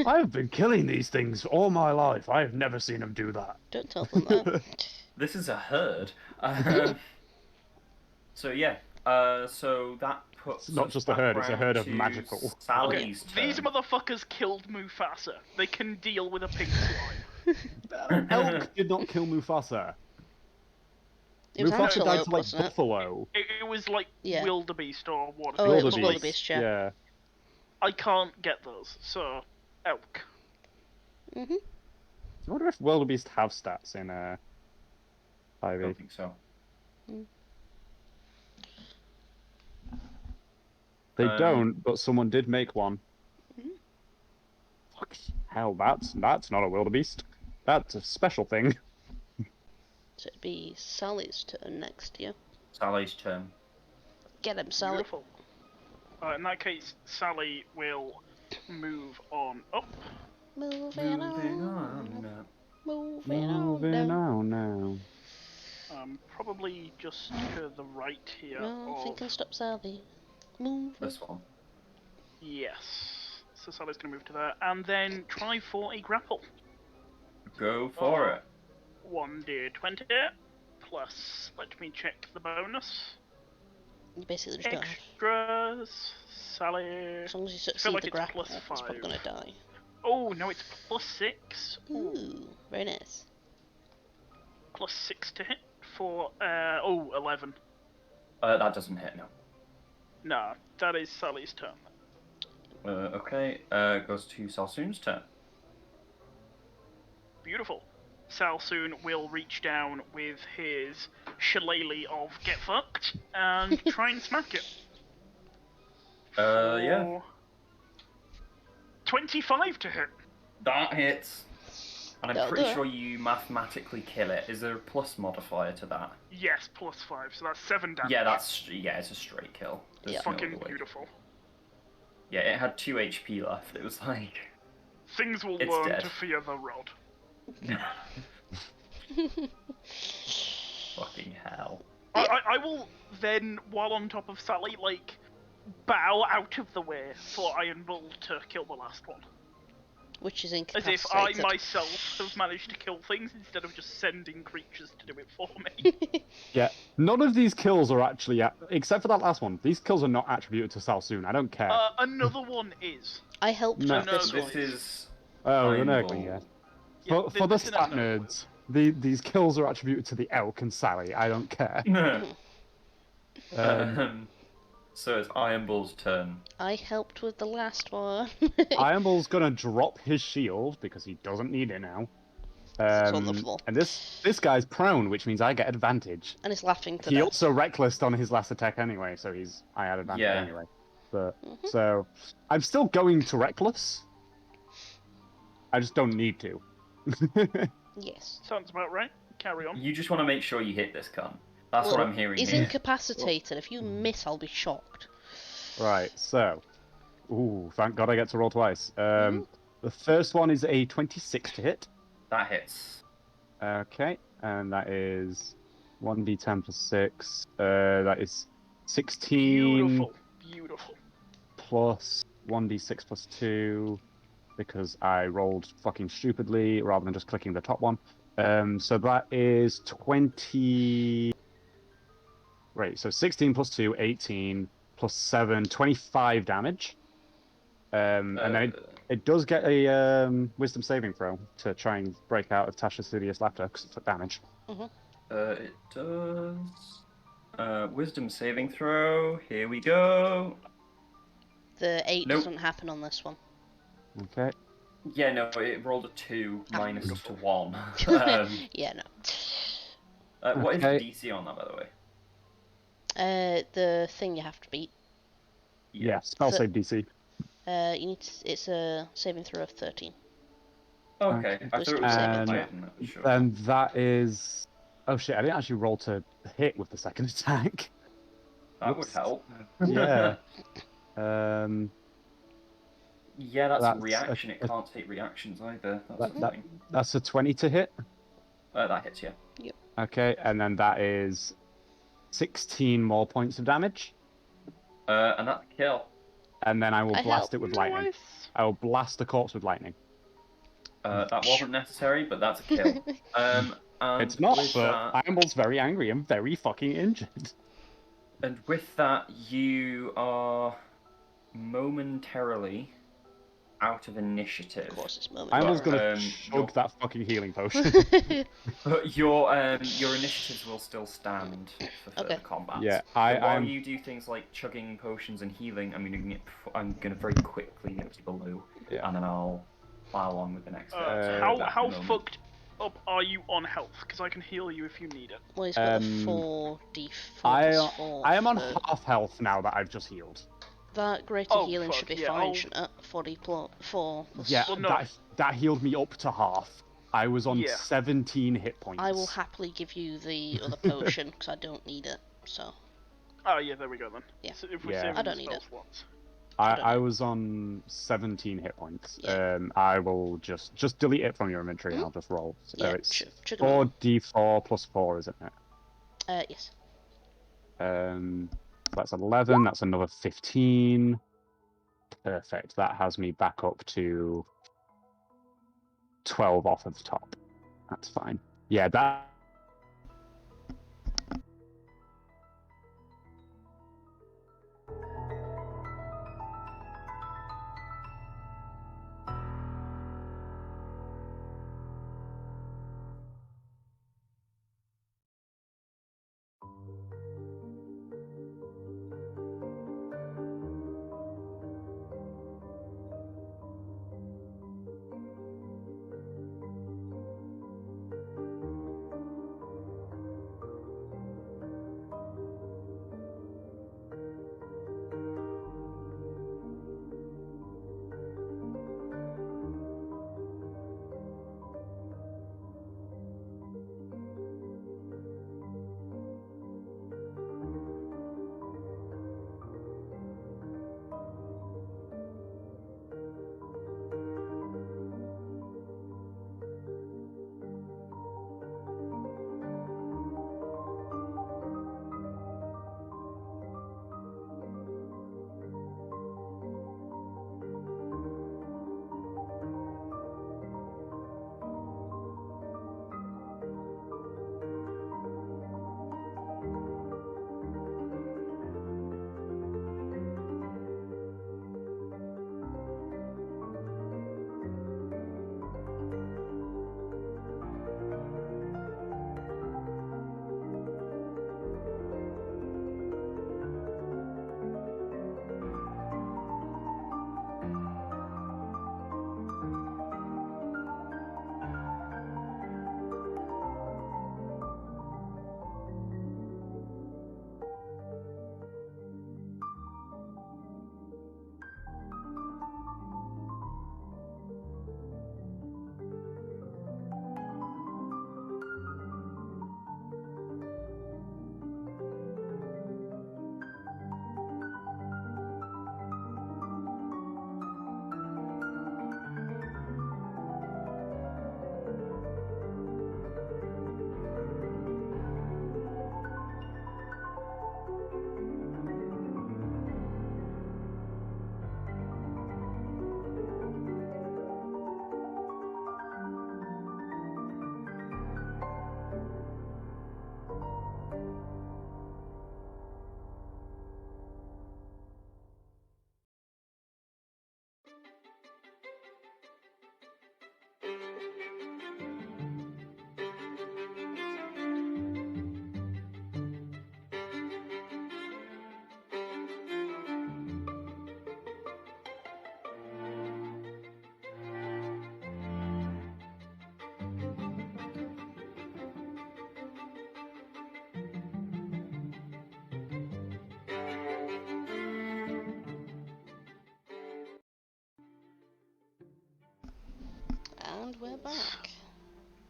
I have been killing these things all my life. I have never seen them do that. Don't tell them that. This is a herd. So yeah, so that puts It's not us just a back herd, it's a round herd of to magical. Sally's turn. These motherfuckers killed Mufasa. They can deal with a pink slime. Elk did not kill Mufasa. It was Mufasa died antelope, to like wasn't it? buffalo. It was like wildebeest or what? Oh, it was wildebeest, yeah. Yeah. I can't get those, so elk. I wonder if wildebeest have stats in I 5e. don't think so. They don't, but someone did make one. Fuck hell, that's not a wildebeest. That's a special thing. So it'd be Sally's turn next, yeah? Sally's turn. Get him, Sally. Beautiful. In that case, Sally will move on up. Moving on. Moving Moving on. on now. Probably just to the right here. Nothing of... can stop Sally. Moving. This one. Yes. So Sally's going to move to there. And then try for a grapple. Go for it. 1d20 plus, let me check the bonus. You basically just go. Extras. Sally. As long as you I feel succeed like the it's grapple, plus it's 5. probably gonna die. Oh, no, it's plus 6. Ooh, very nice. Plus 6 to hit for, 11. That doesn't hit, no. No, that is Sally's turn. Okay, goes to Salsoon's turn. Beautiful. Salsoon will reach down with his shillelagh of get fucked and try and smack it. Yeah. 25 to hit. That hits. And I'm That'll pretty do it. sure you mathematically kill it. Is there a plus modifier to that? Yes, plus 5, so that's 7 damage. Yeah, it's a straight kill. There's Yeah. no fucking other way. beautiful. Yeah, it had 2 HP left. It was like... Things will It's learn dead. to fear the rod. Fucking hell. I will then, while on top of Sally, like, bow out of the way for Iron Bull to kill the last one. Which is As if I incapacitated. myself have managed to kill things instead of just sending creatures to do it for me. Yeah, none of these kills are actually, except for that last one, these kills are not attributed to Salsoon. I don't care. Another one is. I helped No. with this No, one. This is Oh, the Iron Nurgling, Ball. yeah. For the this is stat no clue. nerds, these kills are attributed to the Elk and Sally. I don't care. So it's Iron Ball's turn. I helped with the last one. Iron Ball's gonna drop his shield because he doesn't need it now. It's on the floor. And this guy's prone, which means I get advantage. And it's laughing to He death. also reckless on his last attack anyway, so I had advantage Yeah. anyway. But so I'm still going to reckless. I just don't need to. Yes. Sounds about right. Carry on. You just want to make sure you hit this cunt. That's Well, what I'm hearing He's here. incapacitated. If you miss, I'll be shocked. Right, so. Ooh, thank God I get to roll twice. The first one is a 26 to hit. That hits. Okay, and that is 1d10 plus 6. That is 16 Beautiful. plus 1d6 plus 2, because I rolled fucking stupidly rather than just clicking the top one. So that is 20... Right, so 16 plus 2, 18, plus 7, 25 damage. And then it does get a wisdom saving throw to try and break out of Tasha's hideous laughter because it's damage. It does. Wisdom saving throw. Here we go. The 8 Nope. doesn't happen on this one. Okay. Yeah, no, it rolled a 2 minus to 1. Yeah, no. What is Okay. the DC on that, by the way? The thing you have to beat. Yeah, spell So- save DC. You need to, it's a saving throw of 13. Okay, I thought it was And higher than that, but sure. then that is... Oh shit, I didn't actually roll to hit with the second attack. That would Whoops. help. Yeah. Yeah, that's a That's reaction. a- It can't take reactions either. That's the That- thing. That's a 20 to hit. That hits, yeah. Okay, and then that is 16 more points of damage. And that's a kill. And then I will I blast help. it with lightning. Nice. I will blast the corpse with lightning. That wasn't necessary, but that's a kill. And It's not, with but that, Ironball's very angry and very fucking injured. and with that, you are momentarily out of initiative. Of course, it's moment. Ironball's gonna Um, chug that fucking healing potion. But your initiatives will still stand for further Okay. combat. Yeah, But while I'm... you do things like chugging potions and healing, I'm gonna very quickly nip to the loo, Yeah. and then I'll plow on with the next. How that how moment. fucked up are you on health? Because I can heal you if you need it. Well, he's got a 4d4 plus 4. I am on for- half health now that I've just healed. That greater Oh, healing fuck, should be yeah, fine, I'll- shouldn't it? 4 plus... Yeah, Well, no. that healed me up to half. I was on Yeah. 17 hit points. I will happily give you the other potion, because I don't need it, so... Oh yeah, there we go then. Yeah. So if we Yeah. save I don't the need it. spell slots. I was on 17 hit points. Yeah. I will just delete it from your inventory and I'll just roll. So Yeah, it's Juggernaut. 4d4 plus 4, isn't it? Yes. That's 11, that's another 15. Perfect. That has me back up to 12 off of the top. That's fine. Yeah, that...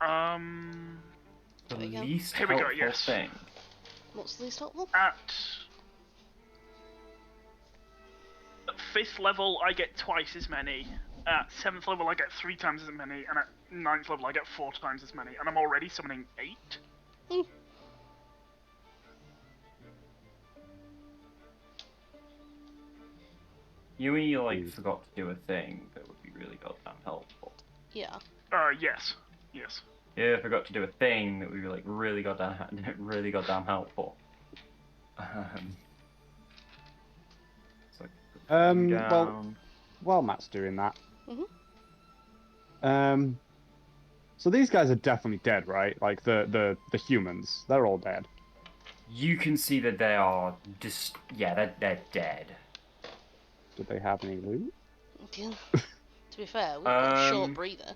The There we go. least Here we go, helpful yes. thing. What's the least helpful? At 5th level, I get twice as many. At 7th level, I get 3 times as many, and at 9th level, I get 4 times as many. And I'm already summoning 8. You forgot to do a thing that would be really goddamn helpful. Yeah. Yes. Yes. Yeah, I forgot to do a thing that would be really goddamn helpful. It's like down. While Matt's doing that, Mhm. so these guys are definitely dead, right? Like the humans, they're all dead. You can see that they are they're dead. Did they have any loot? Yeah. To be fair, we've got a short breather.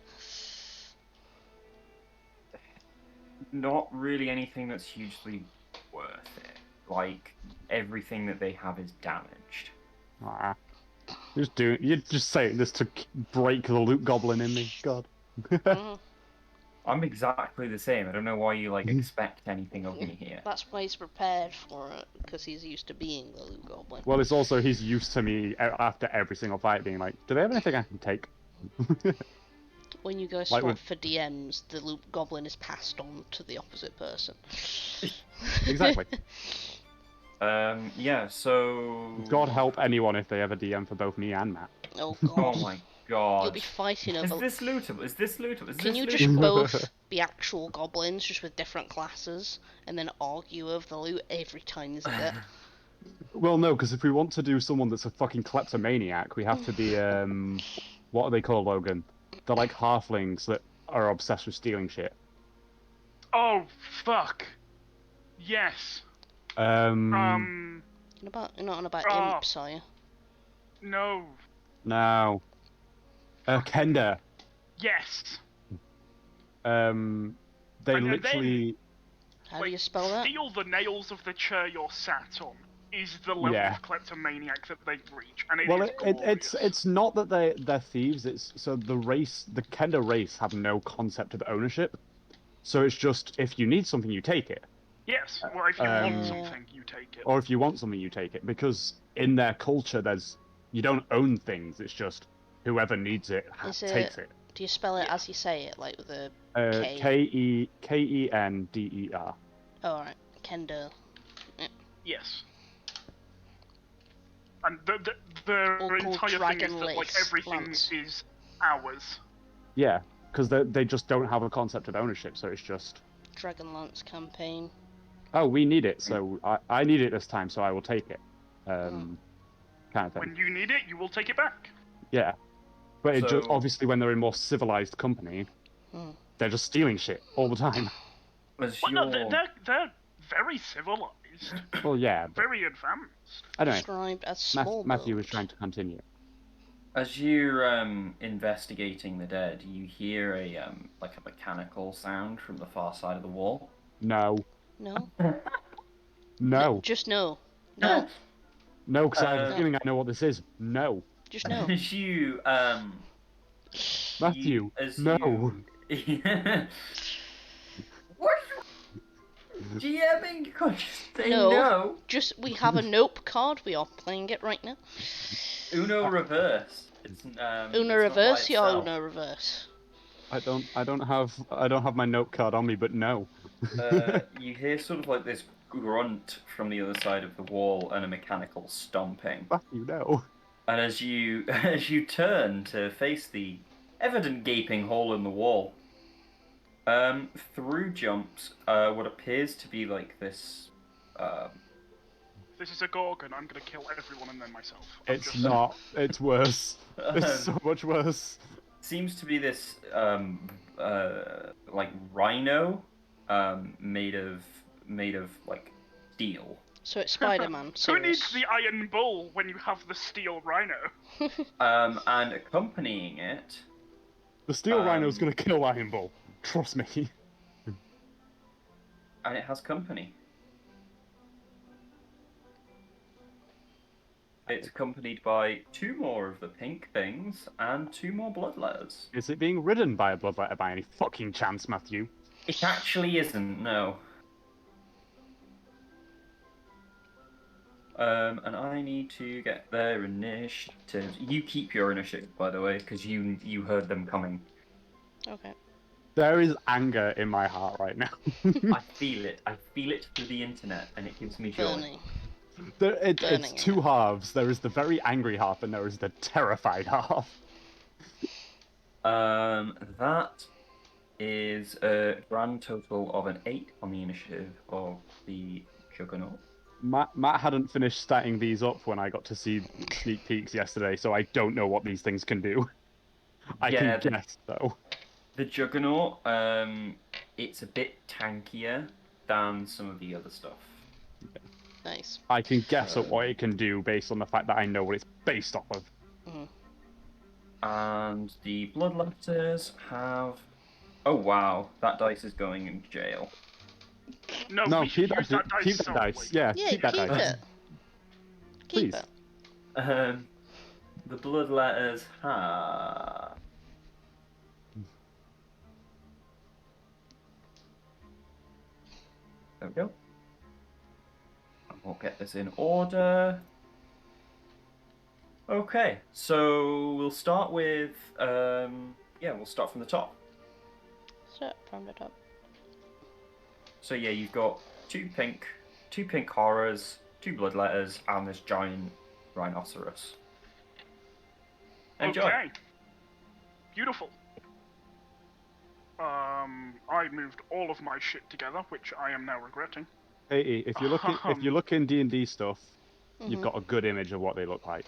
Not really anything that's hugely worth it. Like, everything that they have is damaged. Ah, you're just saying this to break the loot goblin in me. God. I'm exactly the same. I don't know why you expect anything of me here. That's why he's prepared for it, because he's used to being the loot goblin. Well, it's also he's used to me after every single fight being like, do they have anything I can take? When you go swap for DMs, the loot goblin is passed on to the opposite person. Exactly. Yeah, so... God help anyone if they ever DM for both me and Matt. Oh god. Oh my god. You'll be fighting over... Is this lootable? Is this lootable? Can you just both be actual goblins, just with different classes, and then argue over the loot every tiny bit? Well, no, because if we want to do someone that's a fucking kleptomaniac, we have to be, what are they called, Logan? They're like halflings that are obsessed with stealing shit. Oh, fuck. Yes. You're not on about imps, are you? No. No. Kenda. Yes. They And literally... How do you spell that? Steal the nails of the chair you're sat on is the level of kleptomaniac that they reach, and it's not that they're thieves. It's so the Kenda race have no concept of ownership. So it's just if you need something, you take it. Yes, or if you want something, you take it. Or if you want something, you take it. Because in their culture, you don't own things. It's just whoever needs it takes it. Do you spell it as you say it, like with a Kender? Oh, alright. Kender. Yes. And the entire thing is that everything is ours. Yeah, because they just don't have a concept of ownership, so it's just... Dragonlance campaign. Oh, we need it, so I need it this time, so I will take it. Kind of thing. When you need it, you will take it back. Yeah. But it just, obviously when they're in more civilized company, they're just stealing shit all the time. No, they're very civilized. Well, yeah. Very advanced. Anyway, Described as small Matthew was trying to continue. As you're investigating the dead, you hear a mechanical sound from the far side of the wall. No. No? No. Just no. No. No, because I have a feeling I know what this is. No. Just no. As you, Matthew, no. What? GMing? Say No. no. Just, we have a nope card. We are playing it right now. Uno reverse. It's Uno reverse, yeah, Uno reverse. I don't have my note card on me, but no. You hear sort of like this grunt from the other side of the wall and a mechanical stomping. Matthew, no. And as you turn to face the evident gaping hole in the wall, through jumps what appears to be like this. This is a Gorgon. I'm gonna kill everyone and then myself. It's not. It's worse. It's so much worse. Seems to be this like rhino made of like steel. So it's Spider-Man. Who needs the Iron Bull when you have the Steel Rhino? And accompanying it... The Steel Rhino's gonna kill Iron Bull. Trust me. And it has company. It's accompanied by 2 more of the pink things and 2 more bloodletters. Is it being ridden by a bloodletter by any fucking chance, Matthew? It actually isn't, no. And I need to get their initiatives. You keep your initiative, by the way, because you heard them coming. Okay. There is anger in my heart right now. I feel it. I feel it through the internet, and it gives me joy. Burning. It's Burning two halves. There is the very angry half, and there is the terrified half. That is a grand total of an 8 on the initiative of the Juggernaut. Matt hadn't finished statting these up when I got to see sneak peeks yesterday, so I don't know what these things can do. I can guess, though. The Juggernaut, it's a bit tankier than some of the other stuff. Okay. Nice. I can guess at what it can do based on the fact that I know what it's based off of. And the bloodletters have... Oh wow, that dice is going in jail. No, we should use that dice. Keep that dice. Yeah, keep that dice. It. Keep Please. it. The bloodletters have... There we go. And we'll get this in order. Okay, so we'll start with, we'll start from the top. Start from the top. So yeah, you've got two pink horrors, 2 bloodletters, and this giant rhinoceros. Enjoy. Okay. Beautiful. I moved all of my shit together, which I am now regretting. Hey, if you look in D&D stuff, you've got a good image of what they look like.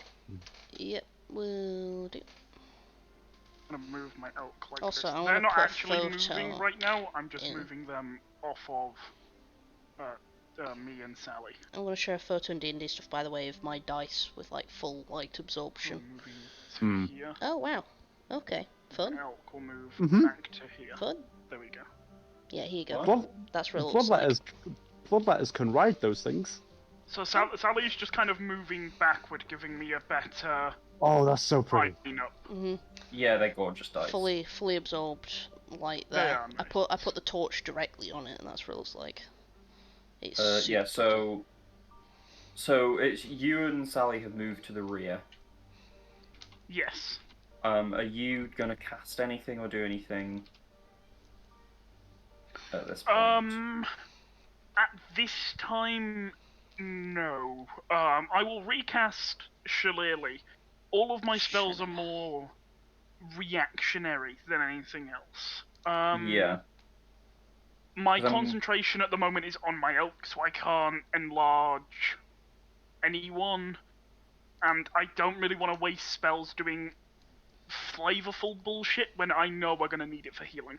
Yep, will do. I'm gonna move my elk like Also, this. I They're wanna not put actually photo moving right now. I'm just in. moving them off of me and Sally. I'm gonna share a photo in D&D stuff, by the way, of my dice with like full light absorption. Moving to here. Oh wow. Okay. Fun. Elk will move Mhm. back to here. Fun. There we go. Yeah, here you go. Blood, That's real. Like. bloodletters can ride those things. So Sally's just kind of moving backward, giving me a better Oh, that's so pretty. line up. Yeah, they're gorgeous dice. Fully absorbed light They there. are nice. I put the torch directly on it, and that's what it looks like. It's Yeah, so it's you and Sally have moved to the rear. Yes. Are you gonna cast anything or do anything at this point? At this time, no. I will recast Shillelagh. All of my spells are more reactionary than anything else. Yeah. My concentration at the moment is on my elk, so I can't enlarge anyone. And I don't really want to waste spells doing flavorful bullshit when I know we're going to need it for healing.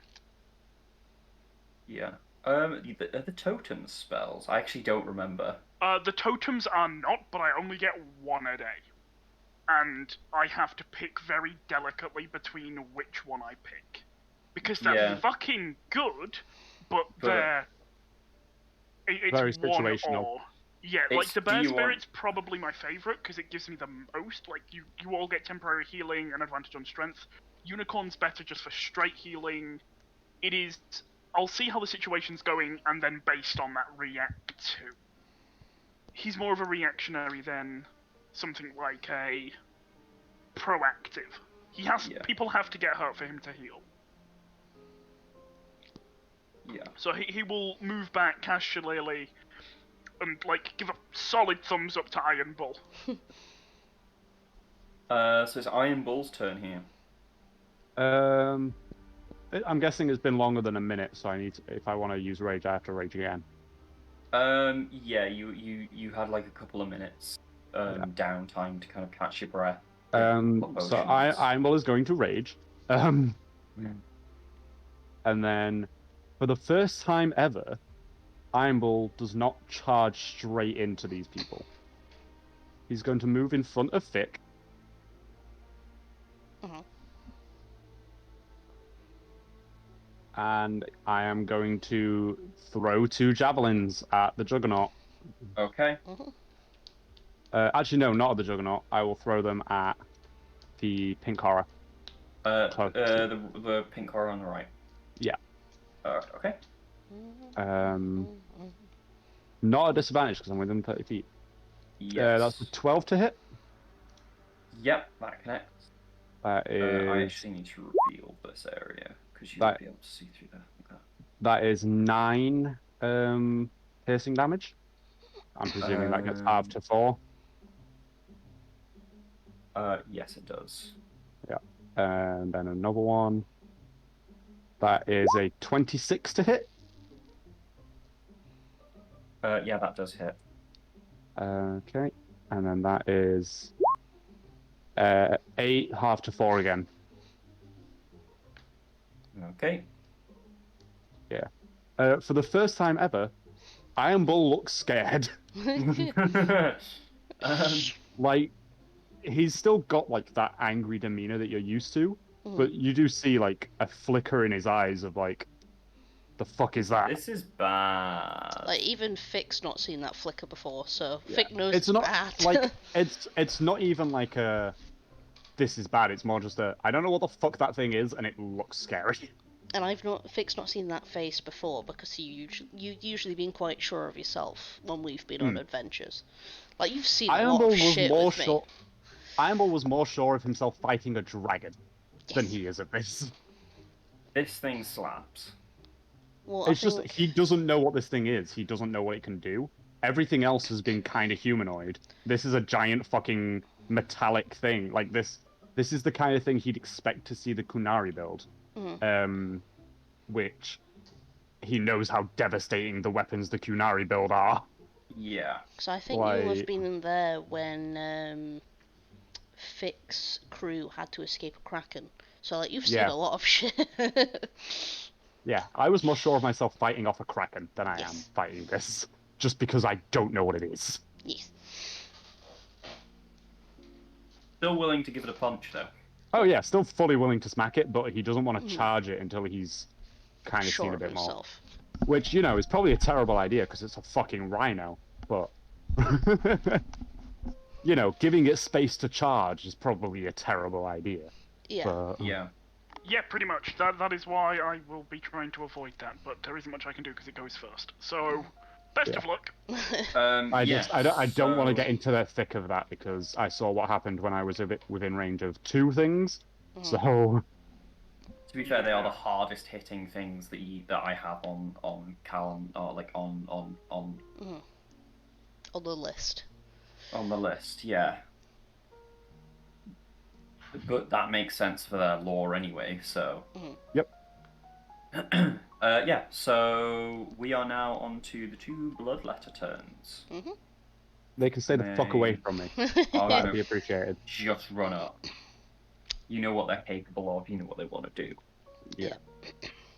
Yeah. The totem spells. I actually don't remember. The totems are not, but I only get 1 a day. And I have to pick very delicately between which one I pick. Because they're fucking good, but they're... It's very one situational. or... Yeah, like the Bear Spirit's probably my favourite, because it gives me the most. Like, you all get temporary healing and advantage on strength. Unicorn's better just for straight healing. It is... I'll see how the situation's going, and then based on that, react to. He's more of a reactionary than something like a proactive. He has people have to get hurt for him to heal. Yeah. So he will move back, cast Shillelagh, and like give a solid thumbs up to Iron Bull. So it's Iron Bull's turn here. I'm guessing it's been longer than a minute, so if I want to use rage, I have to rage again. Yeah, you had like a couple of minutes downtime to kind of catch your breath. So Iron Bull is going to rage. And then, for the first time ever, Iron Bull does not charge straight into these people. He's going to move in front of Fick. And I am going to throw 2 javelins at the Juggernaut. Okay. Actually, no, not at the Juggernaut. I will throw them at the pink horror. The pink horror on the right. Yeah. Okay. Not a disadvantage because I'm within 30 feet. Yes. That's a 12 to hit. Yep, that connects. That is. I actually need to reveal this area because you'll be able to see through there. Like that is 9 piercing damage. I'm presuming that gets halved to 4. Yes, it does. Yeah. And then another one. That is a 26 to hit. Yeah, that does hit. Okay. And then that is 8 halved to 4 again. Okay. Yeah. For the first time ever, Iron Bull looks scared. Like, he's still got like that angry demeanor that you're used to, but you do see like a flicker in his eyes of like, the fuck is that? This is bad. Like, even Fick's not seen that flicker before, so Yeah. Fick knows it's not bad. like it's not even like a this is bad. It's more just a I don't know what the fuck that thing is, and it looks scary. And Fick's not seen that face before because you've usually been quite sure of yourself when we've been on adventures. Like, you've seen a lot of shit with me. Iron Bull was more sure of himself fighting a dragon than he is at this. This thing slaps. Well, It's just he doesn't know what this thing is. He doesn't know what it can do. Everything else has been kind of humanoid. This is a giant fucking metallic thing. Like this is the kind of thing he'd expect to see the Kunari build. Which he knows how devastating the weapons the Kunari build are. Yeah. So I think you'll have been in there when Fick's crew had to escape a kraken. So like you've seen a lot of shit. Yeah, I was more sure of myself fighting off a kraken than I am fighting this, just because I don't know what it is. Yes. Still willing to give it a punch though. Oh yeah, still fully willing to smack it, but he doesn't want to charge it until he's kind of seen a bit more. Which, you know, is probably a terrible idea because it's a fucking rhino, but you know, giving it space to charge is probably a terrible idea. Yeah. But... Yeah. Yeah, pretty much. That is why I will be trying to avoid that, but there isn't much I can do because it goes first. So, best of luck. I don't want to get into the thick of that because I saw what happened when I was a bit within range of 2 things. So. To be fair, they are the hardest hitting things that I have on Callum, or like on the list. On the list, yeah. But that makes sense for their lore anyway, so... Yep. Yeah, so we are now on to the 2 bloodletter turns. They can stay the fuck away from me. That'd be appreciated. Just run up. You know what they're capable of, you know what they want to do. Yeah.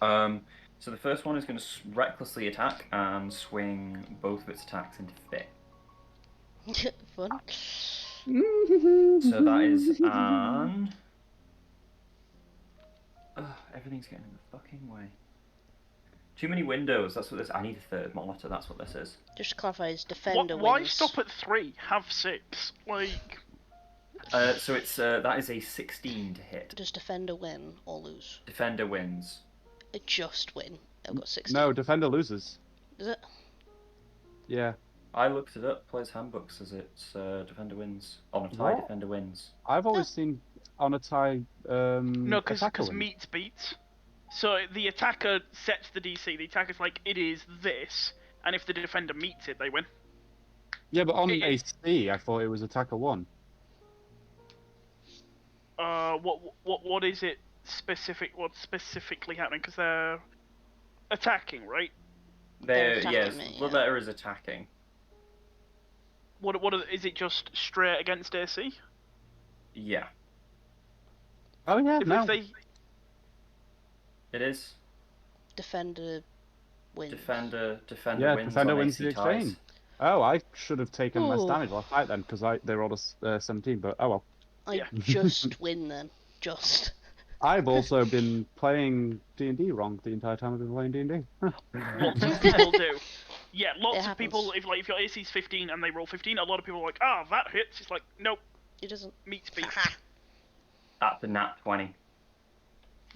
So the first one is going to recklessly attack and swing both of its attacks into Fit. Fun. So that is an... everything's getting in the fucking way. Too many windows, that's what this... I need a 3rd monitor, that's what this is. Just to clarify, is Defender Why wins. stop at 3? Have 6. Like... So it's that is a 16 to hit. Does Defender win or lose? Defender wins. It just win. I've got 16. No, Defender loses. Is it? Yeah. I looked it up. Player's Handbook says it's Defender wins. On a tie, What? Defender wins. I've always seen on a tie. No, because wins. meets beats. So the attacker sets the DC. The attacker's like, it is this, and if the defender meets it, they win. Yeah, but on AC, I thought it was attacker 1. What is it specific? What's specifically happening? Because they're attacking, right? They're Yes, attacking me, Bloodletter is attacking. Is it just straight against AC? Yeah. Oh yeah, If no. they... It is. Defender wins. Defender Yeah, wins. Defender on wins AC the ties. exchange. Oh, I should have taken less Ooh. damage last night then, because they rolled a 17, but oh well. I just win then. Just. I've also been playing D&D wrong the entire time I've been playing D&D. What some people do. Yeah, lots of happens. people, if your AC is 15 and they roll 15, a lot of people are like, that hits. It's like, nope, It doesn't. meets beats. That's a nat 20.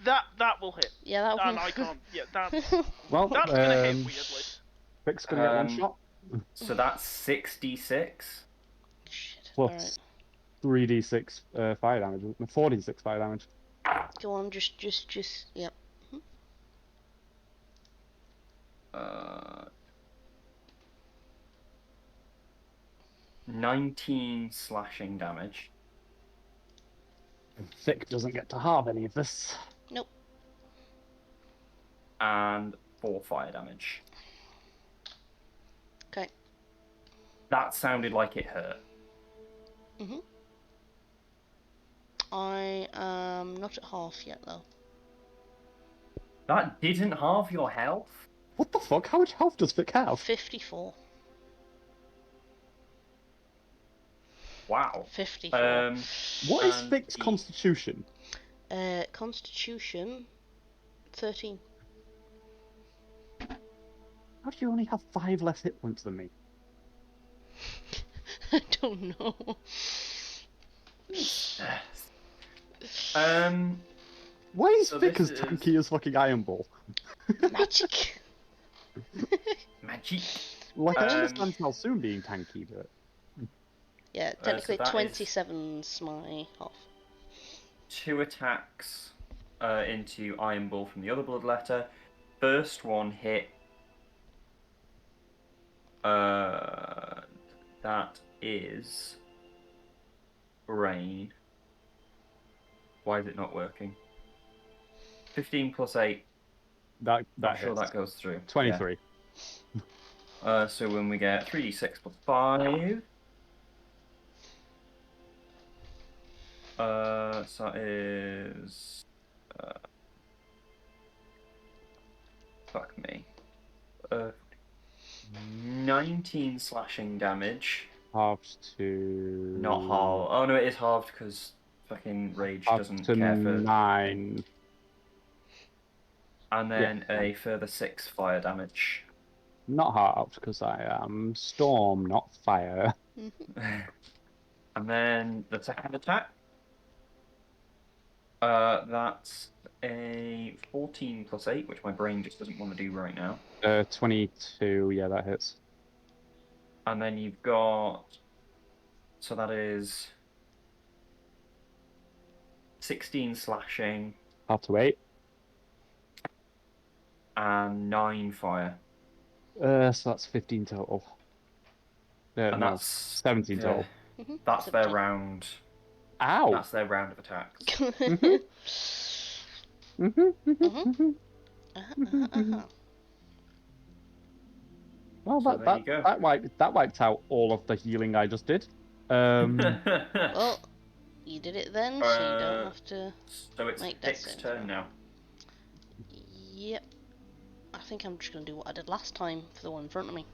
That will hit. Yeah, that one. And I can't. Yeah, that's Well, that's gonna hit weirdly. Vic's gonna get one shot. So that's 66. Shit. Plus Alright. 3d6 fire damage. 4d6 fire damage. Go on, just, yep. 19 slashing damage. Vic doesn't get to halve any of this. Nope. And 4 fire damage. Okay. That sounded like it hurt. I am not at half yet, though. That didn't halve your health? What the fuck? How much health does Vic have? 54. Wow. 54. What is And Vic's the- constitution? Constitution, 13. How do you only have 5 less hit points than me? I don't know. Why is So Vic this as is- tanky as fucking Iron Ball? Magic. Magic. Like, I understand Malsoon being tanky, but... Yeah, so technically that is- 27's my half. 2 attacks into Iron Ball from the other bloodletter. First one hit. That is Rain. Why is it not working? 15 plus 8. That I'm sure hits. that goes through. 23. Yeah. So when we get 3d6 plus 5. So that is. Fuck me. 19 slashing damage. Halved to... Not halved. Oh no, it is halved because fucking Rage doesn't Halved to care for. 9. And then a further 6 fire damage. Not halved, because I am Storm, not Fire. And then the second attack. That's a 14 plus 8, which my brain just doesn't want to do right now. 22, yeah, that hits. And then you've got. So that is 16 slashing Half to 8. and 9 fire. So that's 15 total. And no, that's 17 yeah, total. That's their round. Ow! That's their round of attacks. Well, So there you go. that wiped out all of the healing I just did. Well, you did it then, so you don't have to... So it's Make that Vic's sense. turn now. Yep. I think I'm just going to do what I did last time for the one in front of me.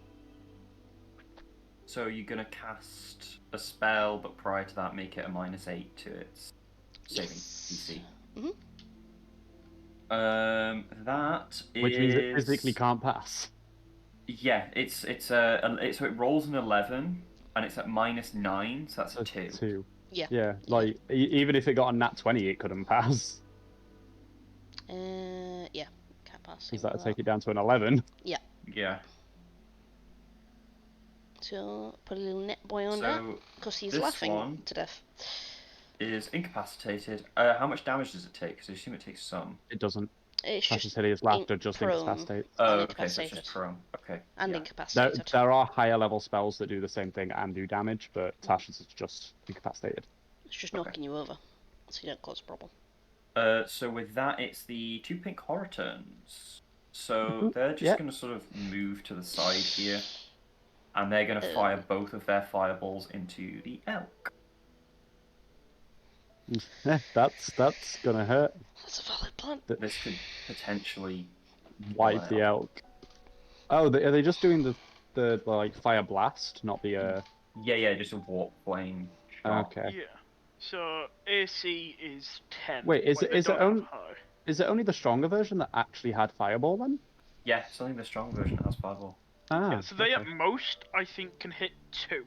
So you're gonna cast a spell, but prior to that, make it a -8 to its saving DC. That is. Which means it physically can't pass. Yeah, so it rolls an 11, and it's at -9, so that's a 2. 2. Yeah. Yeah, like, even if it got a nat 20, it couldn't pass. Yeah. Can't pass. Because that would take it down to an 11. Yeah. So, put a little net boy on So that, because he's this laughing one- to death. Is incapacitated. How much damage does it take? Because I assume it takes some. It doesn't. It's Tasha's just hideous laughter just prone. incapacitates. Oh, And okay, so it's incapacitated. just prone. Okay. and yeah. incapacitated. There are higher level spells that do the same thing and do damage, but Tasha's is just incapacitated. It's just Okay. knocking you over, so you don't cause a problem. So with that, it's the 2 pink horror turns. So Mhm, they're just yeah. going to sort of move to the side here, and they're going to fire both of their fireballs into the elk. That's gonna hurt. That's a valid plan. This could potentially Wipe the elk. Oh, are they just doing the like fire blast, not the Yeah, just a warp flame shot. Okay. Yeah. So AC is 10. Wait, is when it- they is it don't have own- high. Is it only the stronger version that actually had fireball then? Yeah, it's only the strong version that has fireball. Ah, So they okay. at most, I think, can hit 2.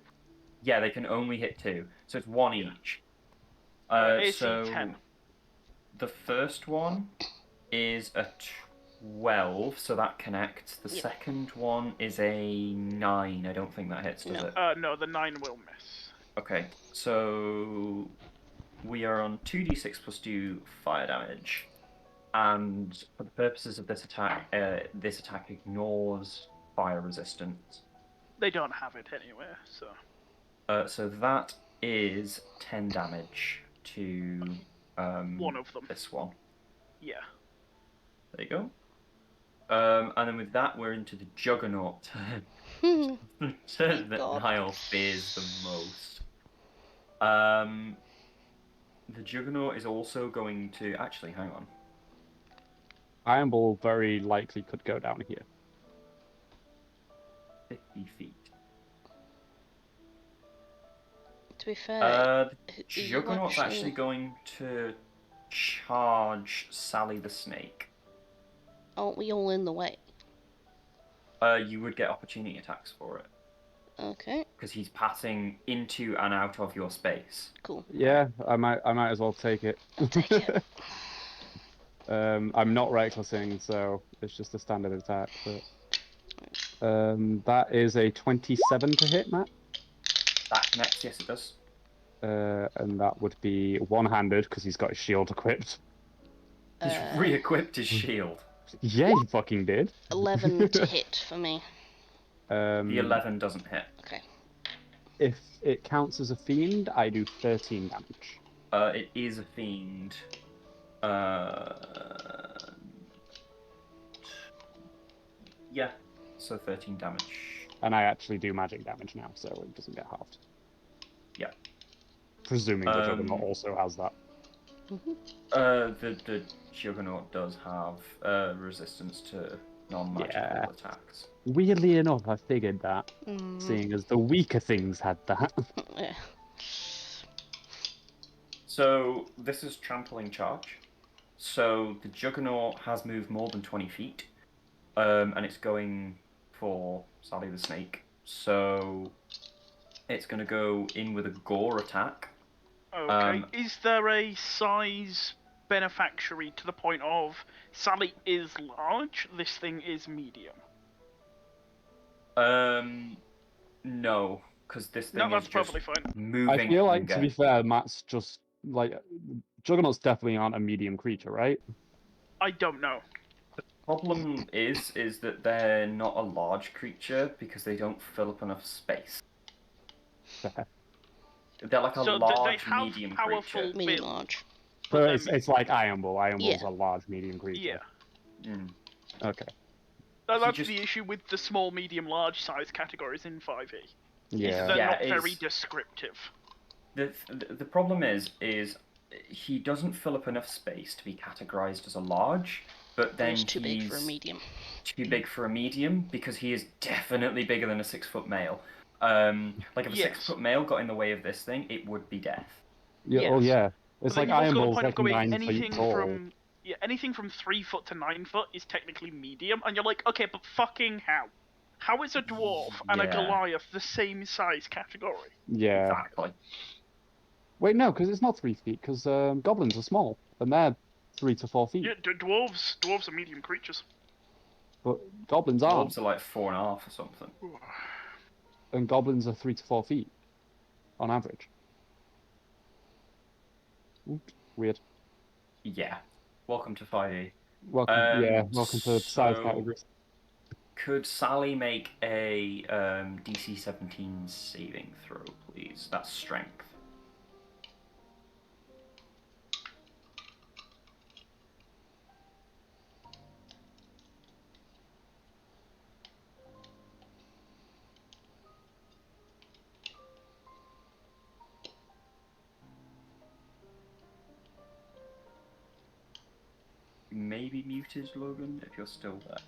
Yeah, they can only hit 2, so it's 1 Yeah. each. AC So 10. the first one is a 12, so that connects. The Yep. second one is a 9. I don't think that hits, does No. it? No, the 9 will miss. Okay, so we are on 2d6 plus 2 fire damage, and for the purposes of this attack ignores fire resistance. They don't have it anywhere, so. So that is 10 damage to One of them. this one. Yeah. There you go. And then with that, we're into the Juggernaut turn. The turn that God. Niall fears the most. The Juggernaut is also going to... Actually, hang on. Iron Ball very likely could go down here. 50 feet. To be fair, The you Juggernaut's actually going to charge Sally the Snake. aren't we all in the way? You would get opportunity attacks for it. Okay, Because he's passing into and out of your space. cool. Yeah, I might as well take it. I'll take it. I'm not recklessing, so it's just a standard attack. But that is a 27 to hit, Matt. That connects, yes it does. And that would be one-handed because he's got his shield equipped. He's re-equipped his shield. Yeah, he fucking did. 11 to hit for me. The 11 doesn't hit. Okay. If it counts as a fiend, I do 13 damage. It is a fiend. Yeah, so 13 damage. And I actually do magic damage now, so it doesn't get halved. Yeah. Presuming the Juggernaut also has that. The Juggernaut does have resistance to non-magical attacks. Weirdly enough, I figured that, seeing as the weaker things had that. Yeah. So this is Trampling Charge. So the Juggernaut has moved more than 20 feet, and it's going for Sally the Snake. So it's going to go in with a gore attack. Okay. Is there a size beneficiary to the point of Sally is large, this thing is medium? No, because this thing No, is that's just perfectly fine. moving. I feel like, and to be fair, Matt's just, like, Juggernauts definitely aren't a medium creature, right? I don't know. Problem is that they're not a large creature because they don't fill up enough space. Fair. They're like a So large they have medium powerful creature. Medium build. large. So But it's like Iron Ball. Iron Ball's Yeah. a large medium creature. Yeah. Okay. That's just- the issue with the small, medium, large size categories in 5e. Yeah. They're Yeah, not it's- very descriptive. The problem is he doesn't fill up enough space to be categorized as a large, but then He's too big for a he's medium. too big for a medium because he is definitely bigger than a 6-foot male. Like if a Yes. 6-foot male got in the way of this thing, it would be death. Yeah. Yes. Oh yeah. But It's then like you've also Iron got the Ball's point of like going 9 feet tall. anything from 3 foot to 9 foot is technically medium, and you're like, okay, but fucking how? How is a dwarf and a Yeah. Goliath the same size category? Yeah. Exactly. Wait, no, because it's not 3 feet. Because goblins are small, and they're 3 to 4 feet. Yeah, dwarves are medium creatures. But goblins aren't, Dwarves are like 4.5 or something. and goblins are 3 to 4 feet, on average. Oops, weird. Yeah. Welcome to 5e. Welcome. Welcome to size so- categories. Could Sally make a DC 17 saving throw, please? That's strength. Maybe muted, Logan, if you're still there.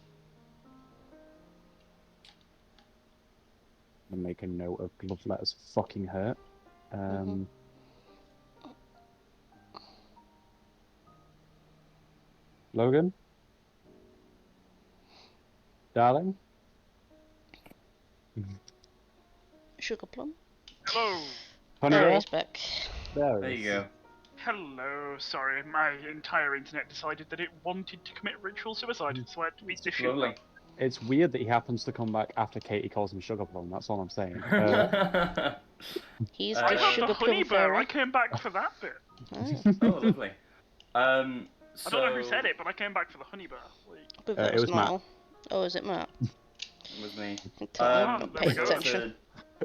And make a note of glove letters fucking hurt. Logan? Darling? Sugar Plum. Hello. Honey There bear? he's back. There There he you is. go. Hello. Sorry, my entire internet decided that it wanted to commit ritual suicide, so I had to beat the shit. Lovely. It's weird that he happens to come back after Katie calls him Sugar Plum. That's all I'm saying. He's I the have Sugar the honey Plum bear. I fairy. came back for that bit. Oh. Oh, lovely. I don't know who said it, but I came back for the honey bear. Like, I believe it that was was Matt. Niall. Oh, is it Matt? It was me. Don't there pay we go. attention.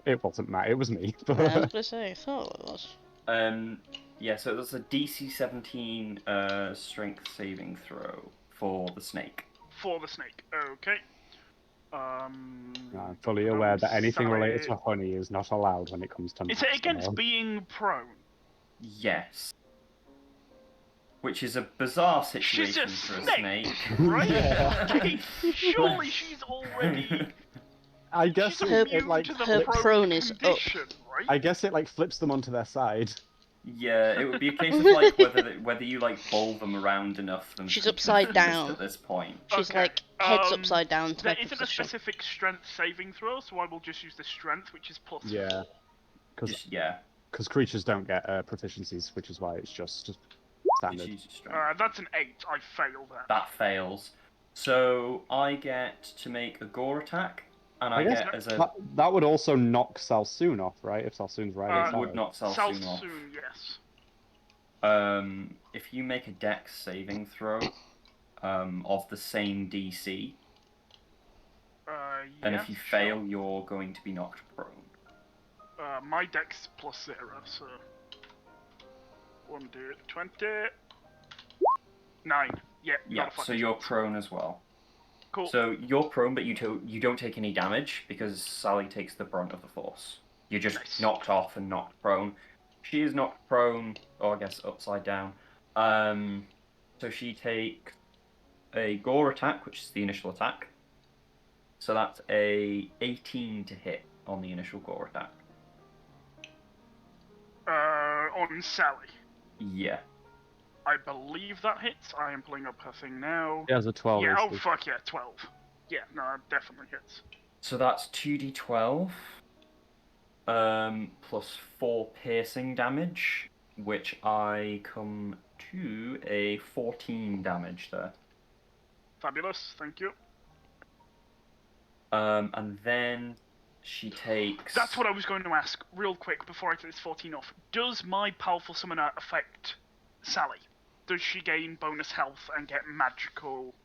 It wasn't Matt. It was me. Yeah, I was gonna say, I thought it was. Yeah, so that's a DC 17 strength saving throw for the snake. for the snake. Okay. I'm fully aware that anything related to honey is not allowed when it comes to Is Matt, it against so- being prone? Yes. Which is a bizarre She's a situation for a snake, snake. right? Yeah. Okay, surely she's already. I guess She's it immune like to the her flips, prone is up. condition, right? I guess it like flips them onto their side. Yeah, it would be a case of like whether you like bowl them around enough for them She's to be upside confused down. at this point. She's Okay, like heads um, upside down There type of isn't a position. specific strength saving throw, so I will just use the strength, which is plus Yeah, 4. Yeah, because creatures don't get proficiencies, which is why it's just just standard. use your strength. That's an 8. I fail that. That fails. So I get to make a gore attack, and I guess get as a that would also knock Salsoon off, right? If Salsoon's right. it would knock Salsoon off. Salsoon, yes. If you make a Dex saving throw of the same DC, and if you fail, you're going to be knocked prone. My dex plus 0, so 1d20. 9. Yeah. Yeah, not a so fucking you're chance. prone as well. Cool. So you're prone, but you don't take any damage because Sally takes the brunt of the force. You're just Nice. knocked off and knocked prone. She is knocked prone, or I guess upside down. So she takes a gore attack, which is the initial attack. So that's a 18 to hit on the initial gore attack. On Sally. Yeah. I believe that hits. I am pulling up her thing now. He has a 12. Yeah, oh AC. fuck yeah, 12. Yeah, no, it definitely hits. So that's 2d12 plus 4 piercing damage, which I come to a 14 damage there. Fabulous, thank you. And then she takes... That's what I was going to ask, real quick, before I take this 14 off. Does my powerful summoner affect Sally? Does she gain bonus health and get magical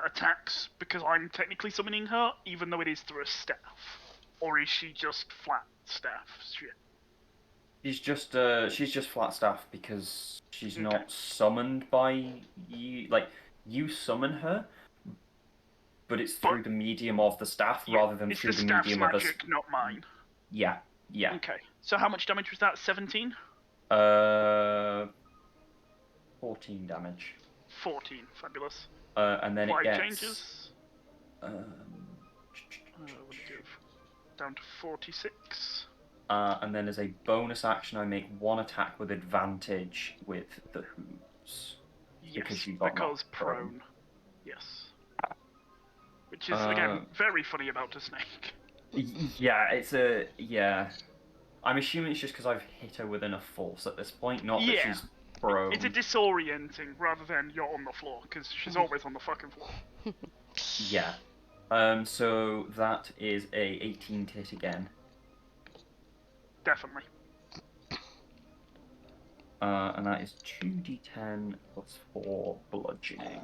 attacks because I'm technically summoning her, even though it is through a staff? Or is she just flat staff shit? She's just flat staff because she's Okay. not summoned by you. Like, you summon her, but it's through the medium of the staff rather than It's through the the staff's medium of the... magic, not mine. Yeah. Okay, so how much damage was that? 17? 14 damage. 14, fabulous. And then 5 it gets... changes. What would it give? Down to 46. And then as a bonus action, I make one attack with advantage with the hooves. Yes, you got because knocked prone. prone. Yes. Which is, again, very funny about a snake. Yeah, it's a... Yeah. I'm assuming it's just because I've hit her with enough force at this point, not that Yeah. she's prone. It's a disorienting rather than you're on the floor, because she's always on the fucking floor. Yeah. So that is a 18 to hit again. Definitely. And that is 2d10 plus 4 bludgeoning.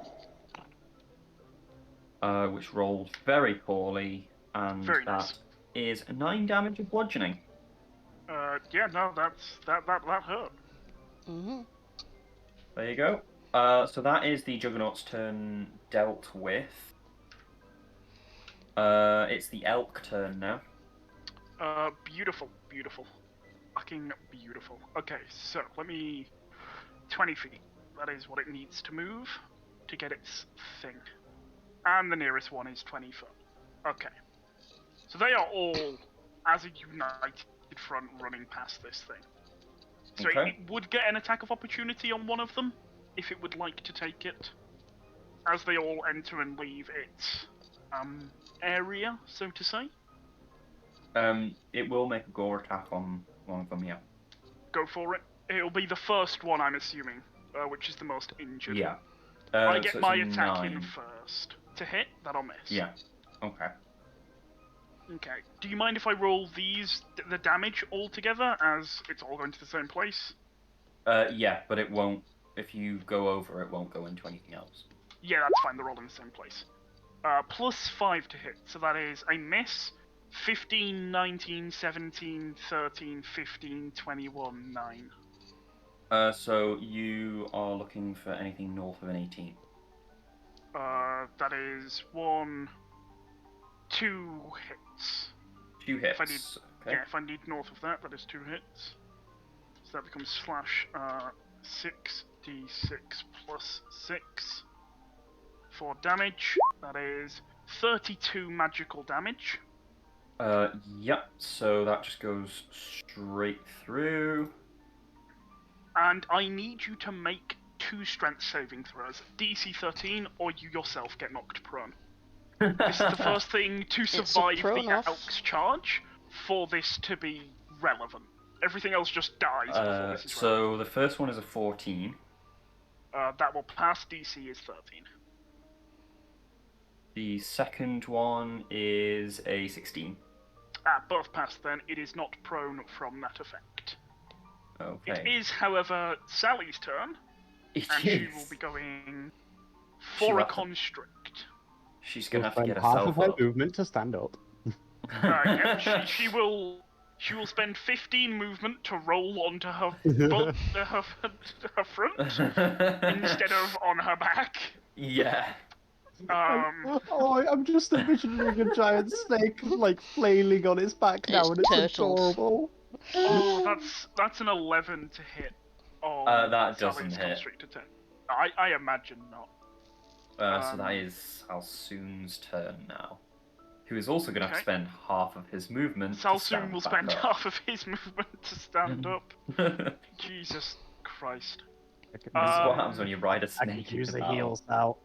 Which rolled very poorly, and Very that nice. is 9 damage of bludgeoning. Yeah, no, that hurt. Mm-hmm. There you go. So that is the Juggernaut's turn dealt with. It's the Elk turn now. Beautiful, beautiful. Fucking beautiful. Okay, so let me... 20 feet. That is what it needs to move to get its thing. And the nearest one is 20 foot. Okay. So they are all, as a united front, running past this thing. So Okay. it would get an attack of opportunity on one of them, if it would like to take it. As they all enter and leave its area, so to say. It will make a gore attack on one of them, yeah. Go for it. It'll be the first one, I'm assuming, which is the most injured. Yeah. I so get it's my a attack 9. in first. To hit, that'll miss. Yeah. Okay. Okay. Do you mind if I roll the damage all together, as it's all going to the same place? Yeah, but it won't. If you go over, it won't go into anything else. Yeah, that's fine. They're all in the same place. Plus 5 to hit, so that is a miss. 15, 19, 17, 13, 15, 21, 9. So you are looking for anything north of an 18. That is 1, 2 hits. 2 hits. If I need, okay. Yeah, if I need north of that, that is 2 hits. So that becomes slash 6d6 plus 6 for damage. That is 32 magical damage. Yep. So that just goes straight through. And I need you to make 2 strength saving throws, DC 13, or you yourself get knocked prone. This is the first thing to survive the Elk's charge for this to be relevant. Everything else just dies before this is so the first one is a 14. That will pass. DC is 13. The second one is a 16. Both pass then. It is not prone from that effect. Okay. It is, however, Sally's turn, and she will be going for a constrict. She's gonna have to Spend get half herself of her up. movement to stand up. Yeah, she will spend 15 movement to roll onto her front instead of on her back. Yeah. I'm just envisioning a giant snake like flailing on its back now, and it's turtles. adorable. Oh, that's an 11 to hit. Oh, That doesn't Sally's hit. constrict attack. I imagine not. So that is Salsoon's turn now. Who is also going to have to Okay. spend half of his movement. Salsoon will spend back half of his movement to stand up. up. Jesus Christ. This is what happens when you ride a I snake. can use into the battle. heals now.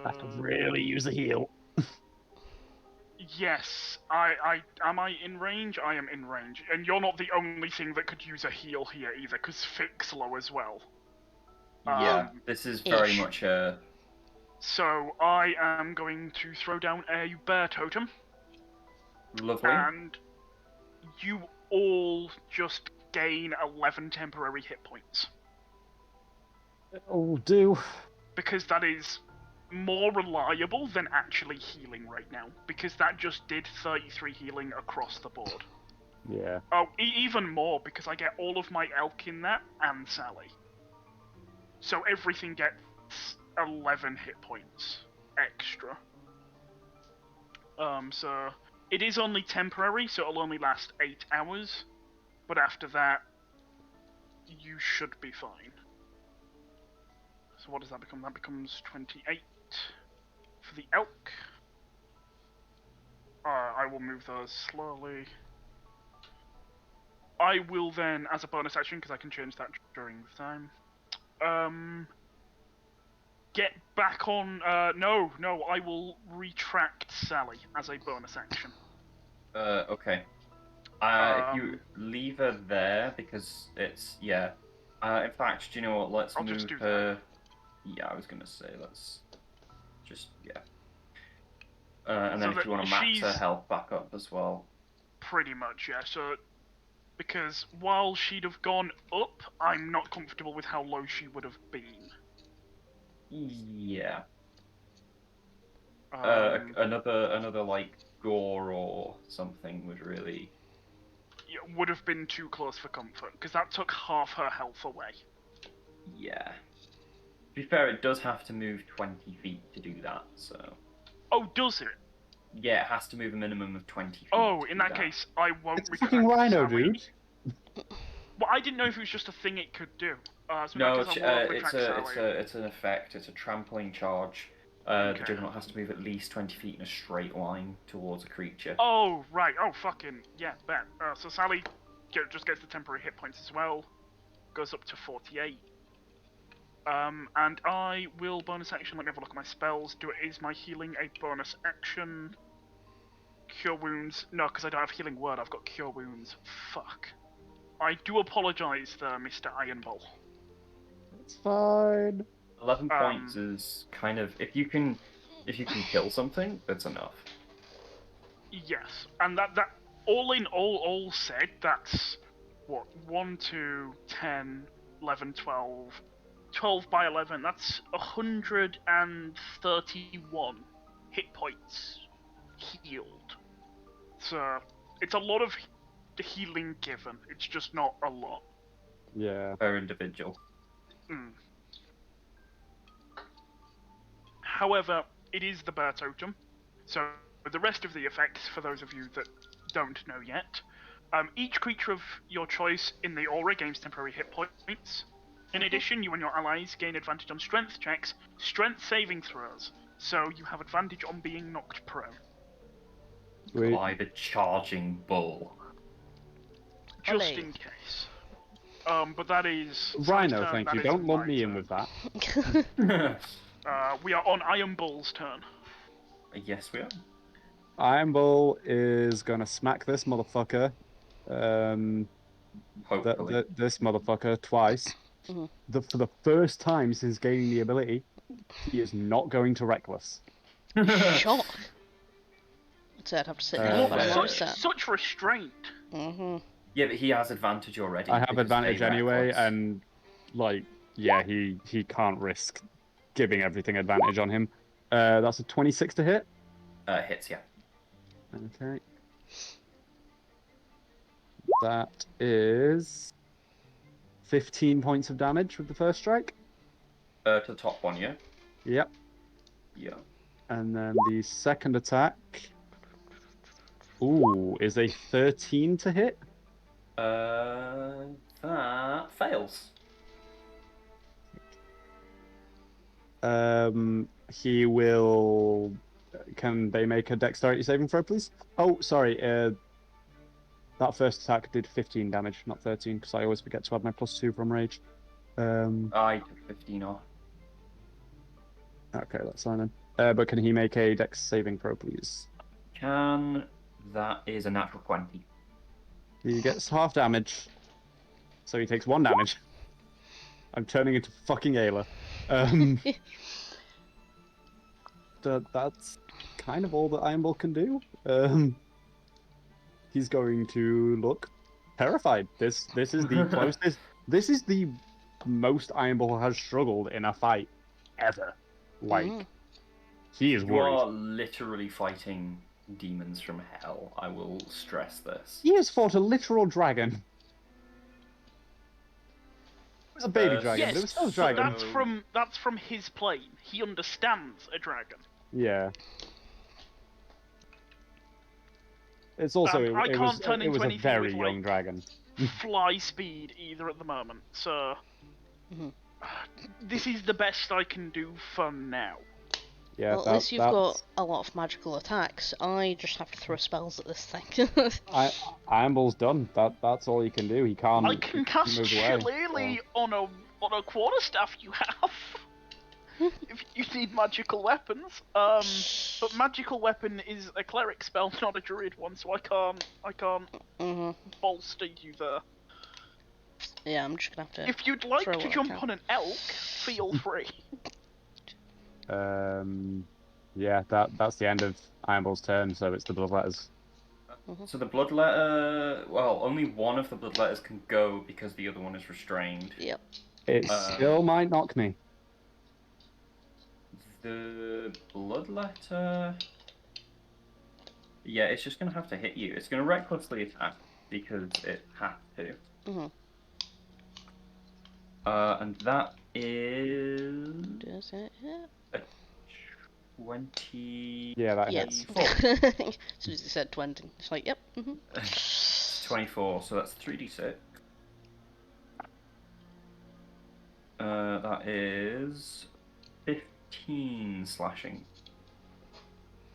I can really use a heal. Yes, am I in range? I am in range, and you're not the only thing that could use a heal here either, because Fick's low as well. Yeah, this is very ish. much a. So I am going to throw down a bear totem, Lovely. and you all just gain 11 temporary hit points, Oh, do. because that is more reliable than actually healing right now, because that just did 33 healing across the board. Yeah. Oh, even more, because I get all of my elk in that, and Sally. So everything gets 11 hit points extra. So it is only temporary, so it'll only last 8 hours, but after that, you should be fine. So what does that become? That becomes 28 for the elk. I will move those slowly. I will then, as a bonus action, because I can change that during the time, get back on. No, I will retract Sally as a bonus action. Okay. If you leave her there, because it's, yeah. In fact, do you know what? Let's I'll move just do her. Yeah, I was gonna say, let's just, yeah. And then So if you want to max her she's- health back up as well. Pretty much, yeah. So, because while she'd have gone up, I'm not comfortable with how low she would have been. Yeah. Um, Another like gore or something would really. it would have been too close for comfort, because that took half her health away. Yeah. To be fair, it does have to move 20 feet to do that, so. Oh, does it? Yeah, it has to move a minimum of 20 feet. Oh, to in do that case, I won't It's a retract fucking rhino, Sally. dude. Well, I didn't know if it was just a thing it could do. So in No, that it's, case, I won't retract Sally. it's an effect. It's a trampling charge. Okay. The Juggernaut has to move at least 20 feet in a straight line towards a creature. Oh, right. Oh, fucking, yeah, bet. So Sally just gets the temporary hit points as well. Goes up to 48. And I will bonus action. Let me have a look at my spells. Is my healing a bonus action? Cure Wounds. No, because I don't have Healing Word. I've got Cure Wounds. Fuck. I do apologise there, Mr. Iron Bull. It's fine. 11 points is kind of if you can kill something, that's enough. Yes, and that all in all said, that's what 1, 2, 10, 11, 12, 12 by 11. That's 131 hit points healed. So it's a lot of healing given. It's just not a lot. Yeah. Per individual. Mm. However, it is the Bear Totem, so the rest of the effects, for those of you that don't know yet, each creature of your choice in the aura gains temporary hit points. In addition, you and your allies gain advantage on strength checks, strength saving throws, so you have advantage on being knocked prone. By the charging bull. Just in case. But that is... Rhino, turn, thank you. is Don't lump my me in turn. with that. We are on Iron Bull's turn. Yes, we are. Iron Bull is gonna smack this motherfucker. Hopefully. This motherfucker twice. For the first time since gaining the ability, he is not going to Reckless. Shock. I'd have to sit down, but I'm not set. Such restraint. Yeah, but he has advantage already. I have because advantage they anyway, reckless. and like, yeah, he can't risk giving everything advantage on him. That's a 26 to hit. Hits, yeah. Okay. That is 15 points of damage with the first strike. To the top one, yeah? Yep. Yeah. And then the second attack, is a 13 to hit. That fails. He will. Can they make a dexterity saving throw, please? Oh, sorry. That first attack did 15 damage, not 13, because I always forget to add my +2 from rage. I took 15 off. Okay, that's fine then. But can he make a dex saving throw, please? That is a natural 20. He gets half damage, so he takes 1 damage. I'm turning into fucking Ayla. That's kind of all that Iron Bull can do. He's going to look terrified. This is the closest. This is the most Iron Bull has struggled in a fight ever. Like, he is worried. You are literally fighting demons from hell. I will stress this. He has fought a literal dragon. It was a baby dragon, yes, but it was still a but dragon. that's from his plane. He understands a dragon. Yeah. It's also it was a very young dragon. Fly speed either at the moment, so this is the best I can do for now. Yeah, well, at least you've got a lot of magical attacks. I just have to throw spells at this thing. Iron Bull's done. That's all he can do. He can't. I can cast move away, Shillelagh on a quarterstaff you have. If you need magical weapons, but magical weapon is a cleric spell, not a druid one, so I can't bolster you there. Yeah, I'm just gonna have to. If you'd like to jump on an elk, feel free. Yeah, that's the end of Iron Bull's turn, so it's the Bloodletters. So the Bloodletter, well, only one of the Bloodletters can go because the other one is restrained. Yep. It still might knock me. The Bloodletter... Yeah, it's just going to have to hit you. It's going to recklessly attack because it has to. And that is... Does it hit? A 20... Yeah, that hits. As soon as you said 20, it's like, yep. 24, so that's 3d6. That is 15 slashing.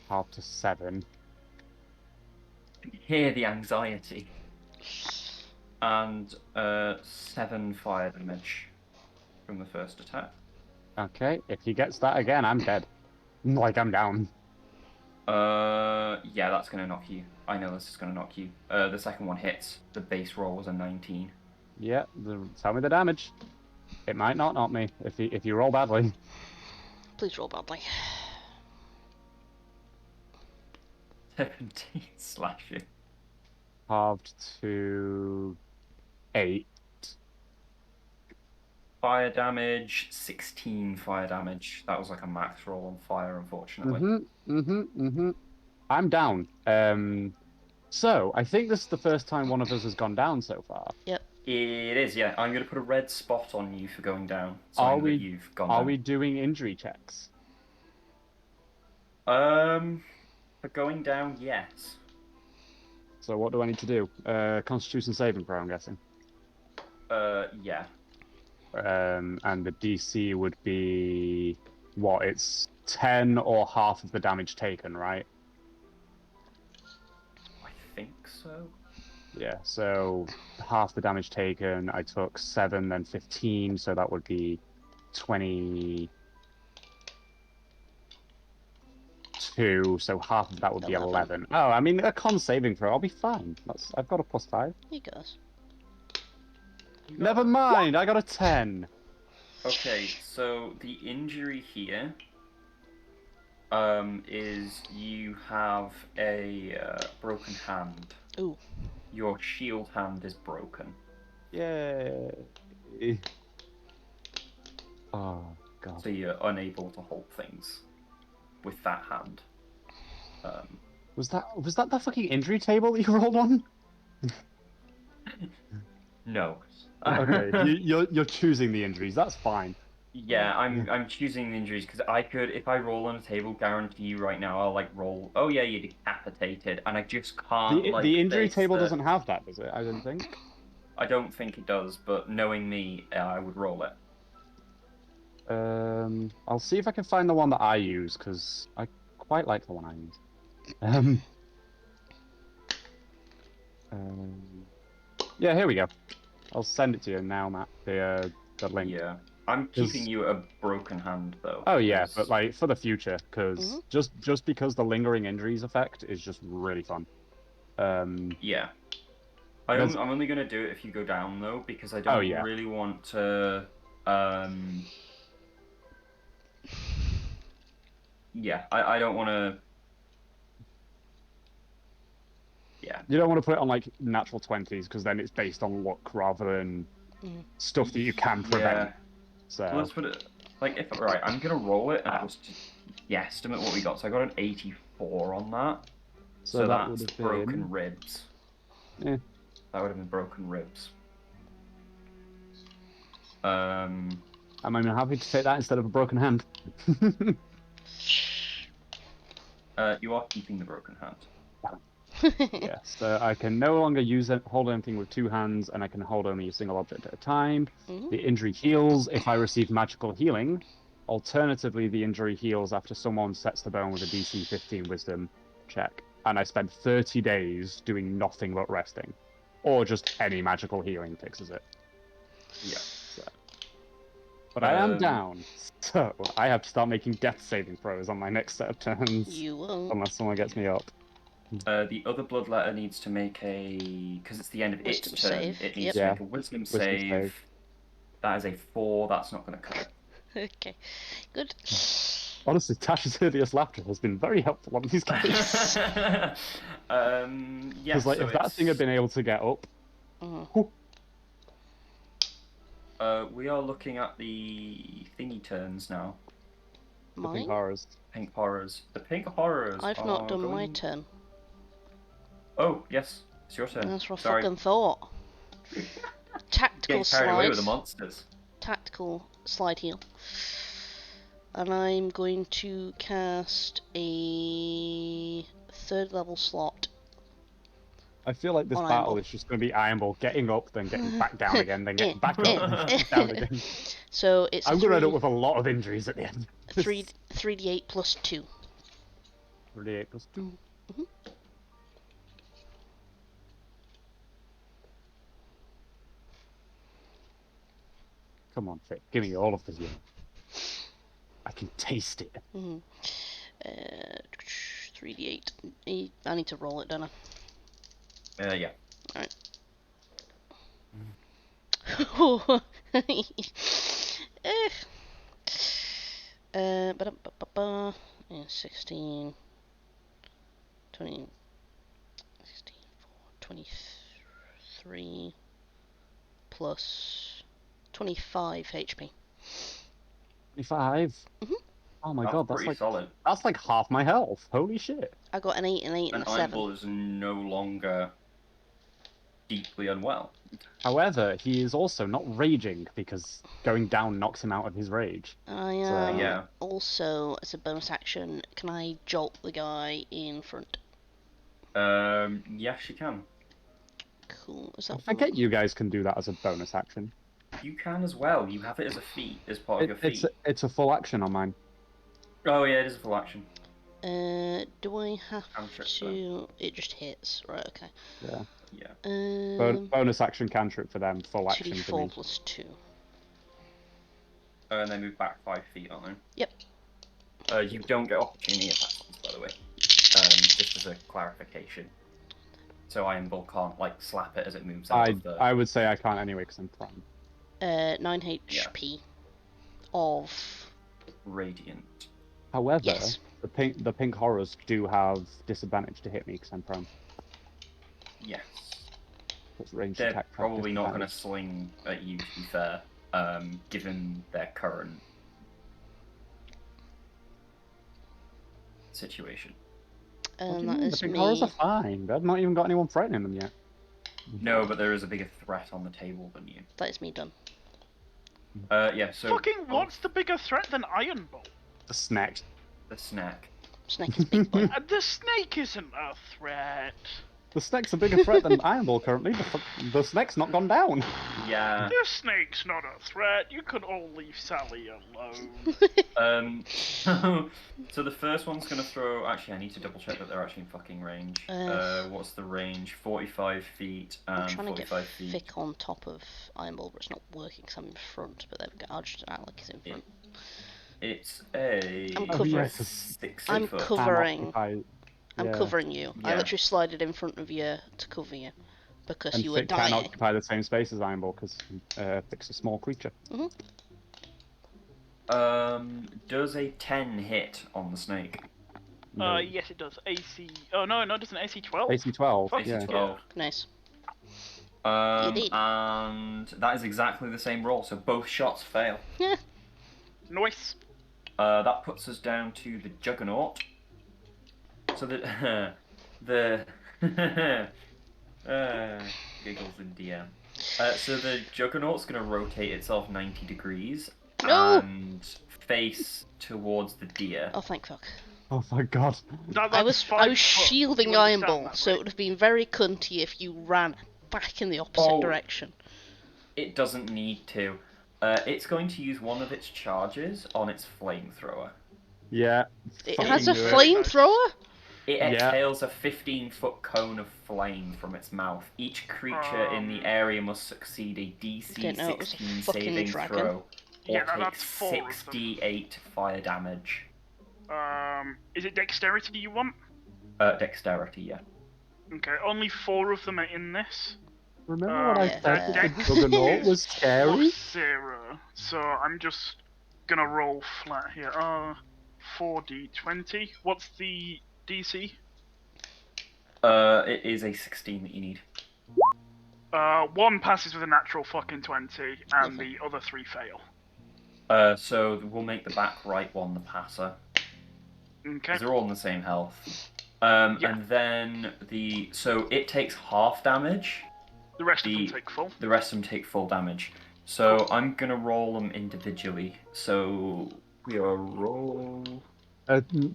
Half to 7. Hear the anxiety. And 7 fire damage from the first attack. Okay, if he gets that again, I'm dead. Like, I'm down. Yeah, that's gonna knock you. I know this is gonna knock you. The second one hits. The base roll was a 19. Yeah, tell me the damage. It might not knock me if you roll badly. Please roll badly. 17 slashing. Halved to 8. Fire damage, 16 fire damage. That was like a max roll on fire, unfortunately. I'm down. So I think this is the first time one of us has gone down so far. Yep. It is, yeah. I'm going to put a red spot on you for going down. So Are that you've gone Are down. we doing injury checks? For going down, yes. So what do I need to do? Constitution saving throw, I'm guessing. Yeah. And the DC would be what? It's 10 or half of the damage taken, right? I think so. Yeah, so half the damage taken, I took 7, then 15, so that would be 22, so half of that would be 11. Oh, I mean, a con saving throw, I'll be fine. I've got a +5. He goes. Never mind, I got a 10. Okay, so the injury here is you have a broken hand. Ooh. Your shield hand is broken. Yay. Oh, God. So you're unable to hold things with that hand. Was that the fucking injury table that you rolled on? No. Okay, you're choosing the injuries. That's fine. Yeah, I'm choosing the injuries because I could, if I roll on a table, guarantee you right now, I'll like roll. Oh yeah, you're decapitated, and I just can't. The injury face table doesn't have that, does it? I don't think. I don't think it does, but knowing me, I would roll it. I'll see if I can find the one that I use because I quite like the one I use. Yeah, here we go. I'll send it to you now, Matt. The link. Yeah, I'm keeping you a broken hand though. Oh yeah, but like for the future, because just because the lingering injuries effect is just really fun. Yeah. I'm only gonna do it if you go down though, because I don't really want to. Yeah, I don't want to. Yeah. You don't want to put it on like natural 20s because then it's based on luck rather than stuff that you can prevent. Yeah. So well, let's put it like if right, I'm gonna roll it and just estimate what we got. So I got an 84 on that. So that that's would have broken been... ribs. Yeah. That would have been broken ribs. I'm happy to take that instead of a broken hand. You are keeping the broken hand. Yeah, so I can no longer hold anything with 2 hands, and I can hold only a single object at a time. The injury heals if I receive magical healing. Alternatively, the injury heals after someone sets the bone with a DC 15 Wisdom check, and I spend 30 days doing nothing but resting, or just any magical healing fixes it. Yeah. So. But I am down, so I have to start making death saving throws on my next set of turns. You won't. Unless someone gets me up. The other bloodletter needs to make because it's the end of its turn. Save. It needs to make a wisdom save. That is a 4. That's not going to cut it. Okay, good. Honestly, Tasha's hideous laughter has been very helpful on these games. Yeah. Because like, so if that thing had been able to get up. We are looking at the thingy turns now. The pink horrors. Pink horrors. The pink horrors. I've not done my turn. Oh yes, it's your turn. That's what I fucking thought. Tactical slide. Carried away with the slide. monsters. Tactical slide heal. And I'm going to cast a 3rd level slot. I feel like this battle is just going to be Iron Ball getting up, then getting back down again, then getting back up, and down again. So it's I'm going to end up with a lot of injuries at the end. 3d8 plus 2. 3d8 plus 2. Come on, Fit. Give me all of the healing. I can taste it. 3d8. I need to roll it, don't I? Yeah. Alright. Yeah, 16, 20, 16, 23 plus 25 HP. 25. Mhm. Oh my That's god, pretty solid. that's like half my health. Holy shit. I got an 8, an 8, and And a 7. Iron Bull is no longer deeply unwell. However, he is also not raging because going down knocks him out of his rage. Yeah. Also, as a bonus action, can I jolt the guy in front? Yes, you can. Cool. Is I that forget you guys can do that as a bonus action. You can as well. You have it as a feat, as part of your feat. It's a full action on mine. Oh yeah, it is a full action. Do I have Cantrip, to? It just hits, right? Okay. Yeah. Yeah. Bonus action cantrip for them, full action for 2d4 me. plus 2. And they move back 5 feet, aren't they? Yep. You don't get opportunity attacks, by the way. Just as a clarification. So Iron Bull can't like slap it as it moves out of the. I would say I can't anyway because I'm prone. 9 HP of Radiant. However, yes. the pink horrors do have disadvantage to hit me because I'm prone. Yes. Ranged They're attack probably not going to disadvantage. swing at you, to be fair, given their current situation. And What that do you mean? is The pink horrors me. are fine. They've not even got anyone threatening them yet. No, but there is a bigger threat on the table than you. That is me done. Yeah, so... Fucking what's the bigger threat than Iron Bull? The snack. The snack. Snake is big boy. The snake isn't a threat. The snake's a bigger threat than Iron Ball currently. The snake's not gone down. Yeah. The snake's not a threat. You could all leave Sally alone. So the first one's gonna throw. Actually, I need to double check that they're actually in fucking range. What's the range? 45 feet I'm and trying to get 45 feet. Vic on top of Iron Ball, but it's not working because I'm in front. But there we go. I'll just act like he's in front. It's a. I'm covering. 60 I'm foot. covering. I'm Yeah. covering you. I Yeah. literally slided in front of you to cover you because And you were Vic can dying. occupy the same space as Iron Ball because Vic's a small creature. Does a 10 hit on the snake? No. Yes, it does. AC. Oh no, it doesn't. AC 12. AC 12. Fuck Yeah. AC 12. Nice. did. And that is exactly the same roll, so both shots fail. Yeah. Nice. That puts us down to the Juggernaut. So the giggles in DM. So the Juggernaut's gonna rotate itself 90 degrees No! and face towards the deer. Oh, thank fuck. Oh my god. That's I was 5 foot. shielding You Iron understand Ball, that, so it right? would have been very cunty if you ran back in the opposite direction. It doesn't need to. It's going to use one of its charges on its flamethrower. Yeah. It fucking has a do it. flamethrower? It Yeah. exhales a 15-foot cone of flame from its mouth. Each creature in the area must succeed a DC Didn't know it was a 16 fucking saving dragon. throw, or Yeah, take that's 4 of them. 68 fire damage. Is it dexterity you want? Dexterity, yeah. Okay, only 4 of them are in this. Remember what I Yeah. said? Dex The Juggernaut was scary? Plus 0. So I'm just gonna roll flat here. 4d20. What's the DC? It is a 16 that you need. 1 passes with a natural fucking 20, and Lovely. the other 3 fail. So we'll make the back right one the passer. Okay. Because they're all in the same health. Yeah. And then so it takes half damage. The rest of them take full. The rest of them take full damage. So I'm gonna roll them individually. So we are roll.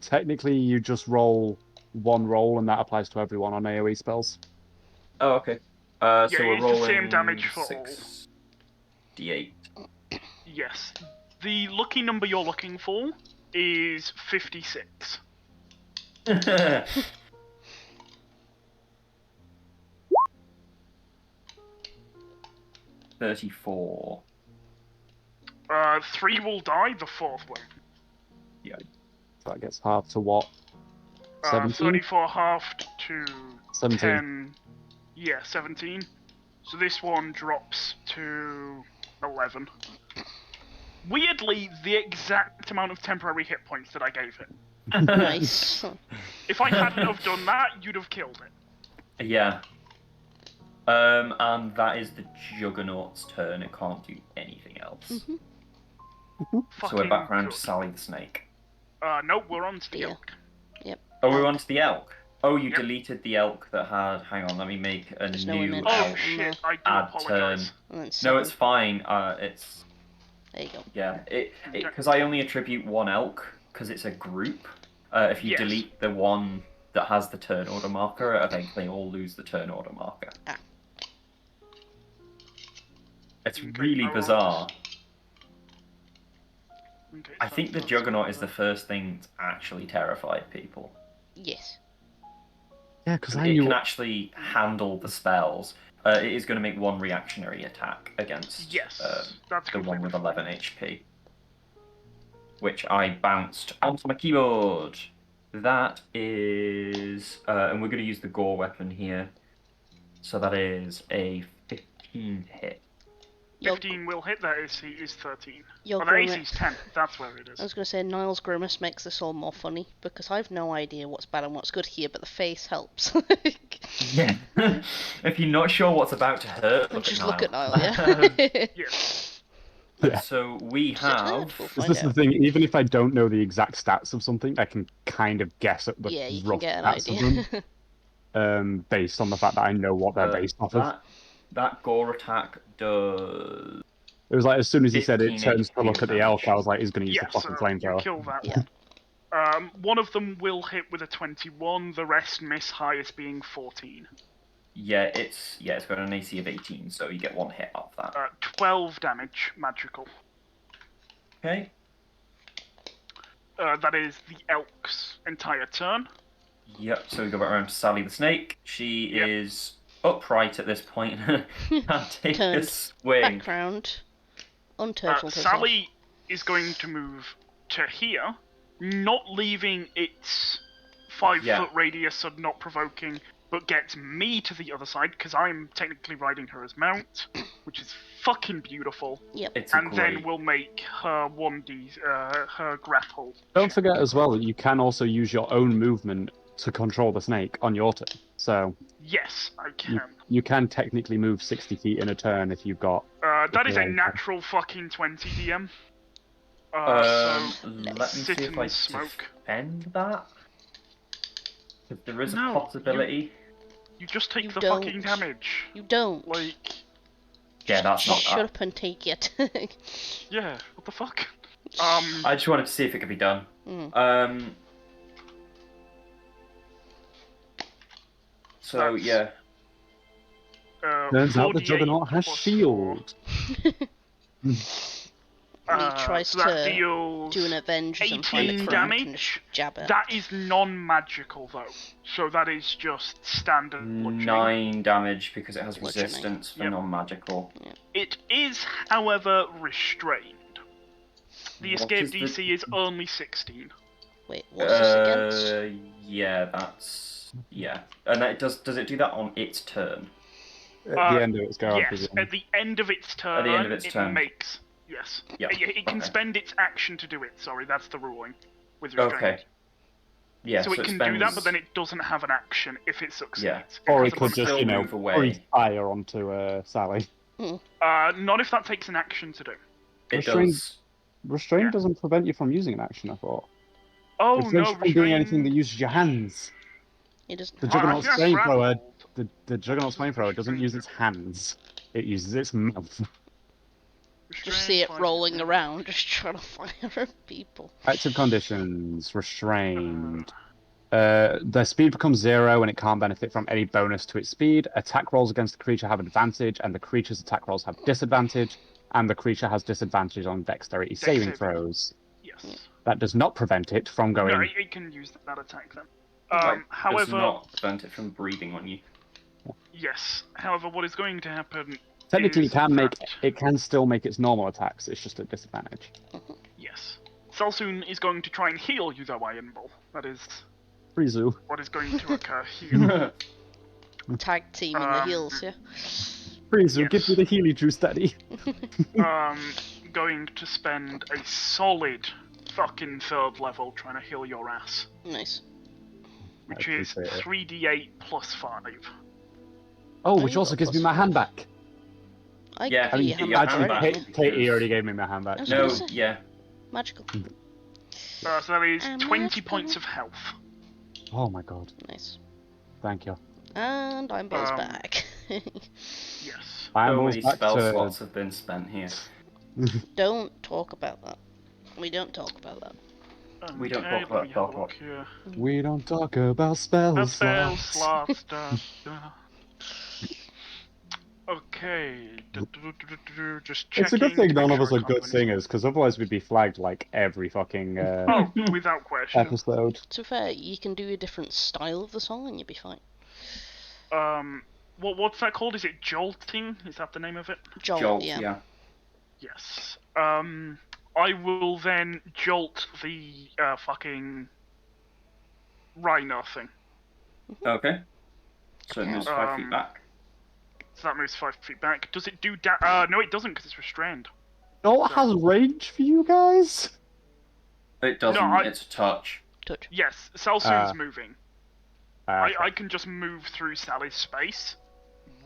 Technically, you just roll one roll, and that applies to everyone on AoE spells. Oh, okay. Yeah, So we're it's the rolling same damage for all. 6d8. Yes. The lucky number you're looking for is 56. 34. 3 will die, the 4th won't. So that gets half to what? 17? 34 halved to 17. 10. Yeah, 17. So this one drops to 11. Weirdly, the exact amount of temporary hit points that I gave it. Nice. If I hadn't have done that, you'd have killed it. Yeah. And that is the Juggernaut's turn. It can't do anything else. So we're back around to Sally the Snake. No, we're on to the Yeah. elk. Yep. Oh, we're on to the elk. Oh, you Yep. deleted the elk that had... Hang on, let me make a There's no new image. Oh elk. shit, I do Add apologise. And then No, 7. it's fine. It's... There you go. Yeah, because I only attribute one elk, because it's a group. If you Yes. delete the one that has the turn order marker, I think they all lose the turn order marker. Ah. It's Okay, really I will bizarre. Okay, I so think the that's- Juggernaut is the first thing that actually terrified people. Yes. Yeah, because I It knew. can actually handle the spells. It is going to make one reactionary attack against Yes, that's the one completely with fine. 11 HP. Which I bounced onto my keyboard. That is... and we're going to use the gore weapon here. So that is a 15 hit. 15 will hit, their AC is 13. Your Oh, their AC grimace. is 10, that's where it is. I was going to say, Niall's grimace makes this all more funny, because I've no idea what's bad and what's good here, but the face helps. Yeah. If you're not sure what's about to hurt, Just look look at Niall. Niall, yeah. Yes. Yeah. So we Does it hurt? have... We'll Is find this the out. thing? Even if I don't know the exact stats of something, I can kind of guess at the Yeah, you can rough get an stats idea. of them, based on the fact that I know what they're based off of. That gore attack does... It was like as soon as he said it 15 turns to look at the elk, damage. I was like, he's going to use Yes, the fucking you flamethrower. kill that Yeah. one. One of them will hit with a 21, the rest miss, highest being 14. Yeah, it's got an AC of 18, so you get one hit off that. 12 damage, magical. Okay. That is the elk's entire turn. Yep, so we go back around to Sally the Snake. She Yep. is upright at this point and take a Turned swing. Background. Unturtled herself. Sally is going to move to here, not leaving its 5 Yeah. foot radius of not provoking, but gets me to the other side because I'm technically riding her as mount, which is fucking beautiful. Yep. It's a And great... then we'll make her 1d, her grapple. Don't forget as well that you can also use your own movement to control the snake on your turn. So Yes, I can. you can technically move 60 feet in a turn if you've got. That is a Yeah. natural fucking 20 DM. let So me see sit if I and smoke. defend that. 'Cause there is No, a possibility. You just take You the don't. fucking damage. You don't. Like, Yeah, that's not Shut that. up and take it. yeah, what the fuck? I just wanted to see if it could be done. Mm. So That's- yeah, Turns out the 48 Juggernaut has plus shield. And he tries so that to deals do an avenge and find 18 a crank and damage. just jab it. That is non-magical though, so that is just standard bludgeoning. 9 damage because it has Bludgeoning. resistance for Yep. non-magical. It is, however, restrained. The What escape is the- DC is only 16. Wait, what's this against? Yeah, that's and that does it do that on its turn? At the end of its go, I Yes, presume. at the end of its turn, the end of its it turn. makes. Yes. Yeah, It can okay. spend its action to do it. Sorry, that's the ruling with restraint. Okay. Yeah, So it can do that, spends- but then it doesn't have an action if it succeeds. Yeah. Or has he a could bonus just, still action. move away. breathe fire onto Sally. Not if that takes an action to do. It Restrained- does. Restraint Yeah. doesn't prevent you from using an action, I thought. Oh It no, prevents you from doing anything that restraint- uses your hands. He doesn't. The Oh, Juggernaut's that's flamethrower, grappled. the Juggernaut's flamethrower doesn't use its hands. It uses its mouth. Just see it Restraint, rolling around, just trying to fire at people. Active conditions, restrained. Their speed becomes 0 and it can't benefit from any bonus to its speed. Attack rolls against the creature have advantage, and the creature's attack rolls have disadvantage, and the creature has disadvantage on dexterity Dex saving saving. throws. Yes. That does not prevent it from No, going. it can use that attack then. Does However, not prevent it from breathing on you. yes. However, what is going to happen? Technically, is it that- can still make its normal attacks. It's just at disadvantage. Yes. Selsoon is going to try and heal you, though, Iron Bull. That is Frizu. what is going to occur here? Tag teaming the heals, yeah. Frizu, Yes. give me the Healy juice, daddy. Going to spend a solid fucking third level trying to heal your ass, Nice. which is appreciate it. 3d8 plus 5. Oh, Oh, which you also got gives me plus my 5. hand back. I Yeah, gave I you mean, your hand your back hand already, back. didn't I? Katie already gave me my hand back. I was No, gonna say. yeah. Magical. So that is 20 Magical. points of health. Oh my god. Nice. Thank you. And I'm Buzz Um, back. Yes. I'm So always many back spell to... slots have been spent here. Don't talk about that. We don't talk about that. We don't Okay, talk let about me have a spell look here. We don't talk about spell Spell slots. slots. Okay. Just checking. It's a good thing to make none of sure us I are can't good do anything. singers, because otherwise we'd be flagged like every fucking Oh, without question. episode. To be fair, you can do a different style of the song and you'll be fine. What's that called? Is it jolting? Is that the name of it? Jolt, yeah. Yes. I will then jolt the fucking rhino thing. Okay. So it moves 5 feet back. So that moves 5 feet back. Does it do no, it doesn't because it's restrained. Jolt has range for you guys? It doesn't, it's a touch. Touch. Yes, Salsoon's moving. Okay. I can just move through Sally's space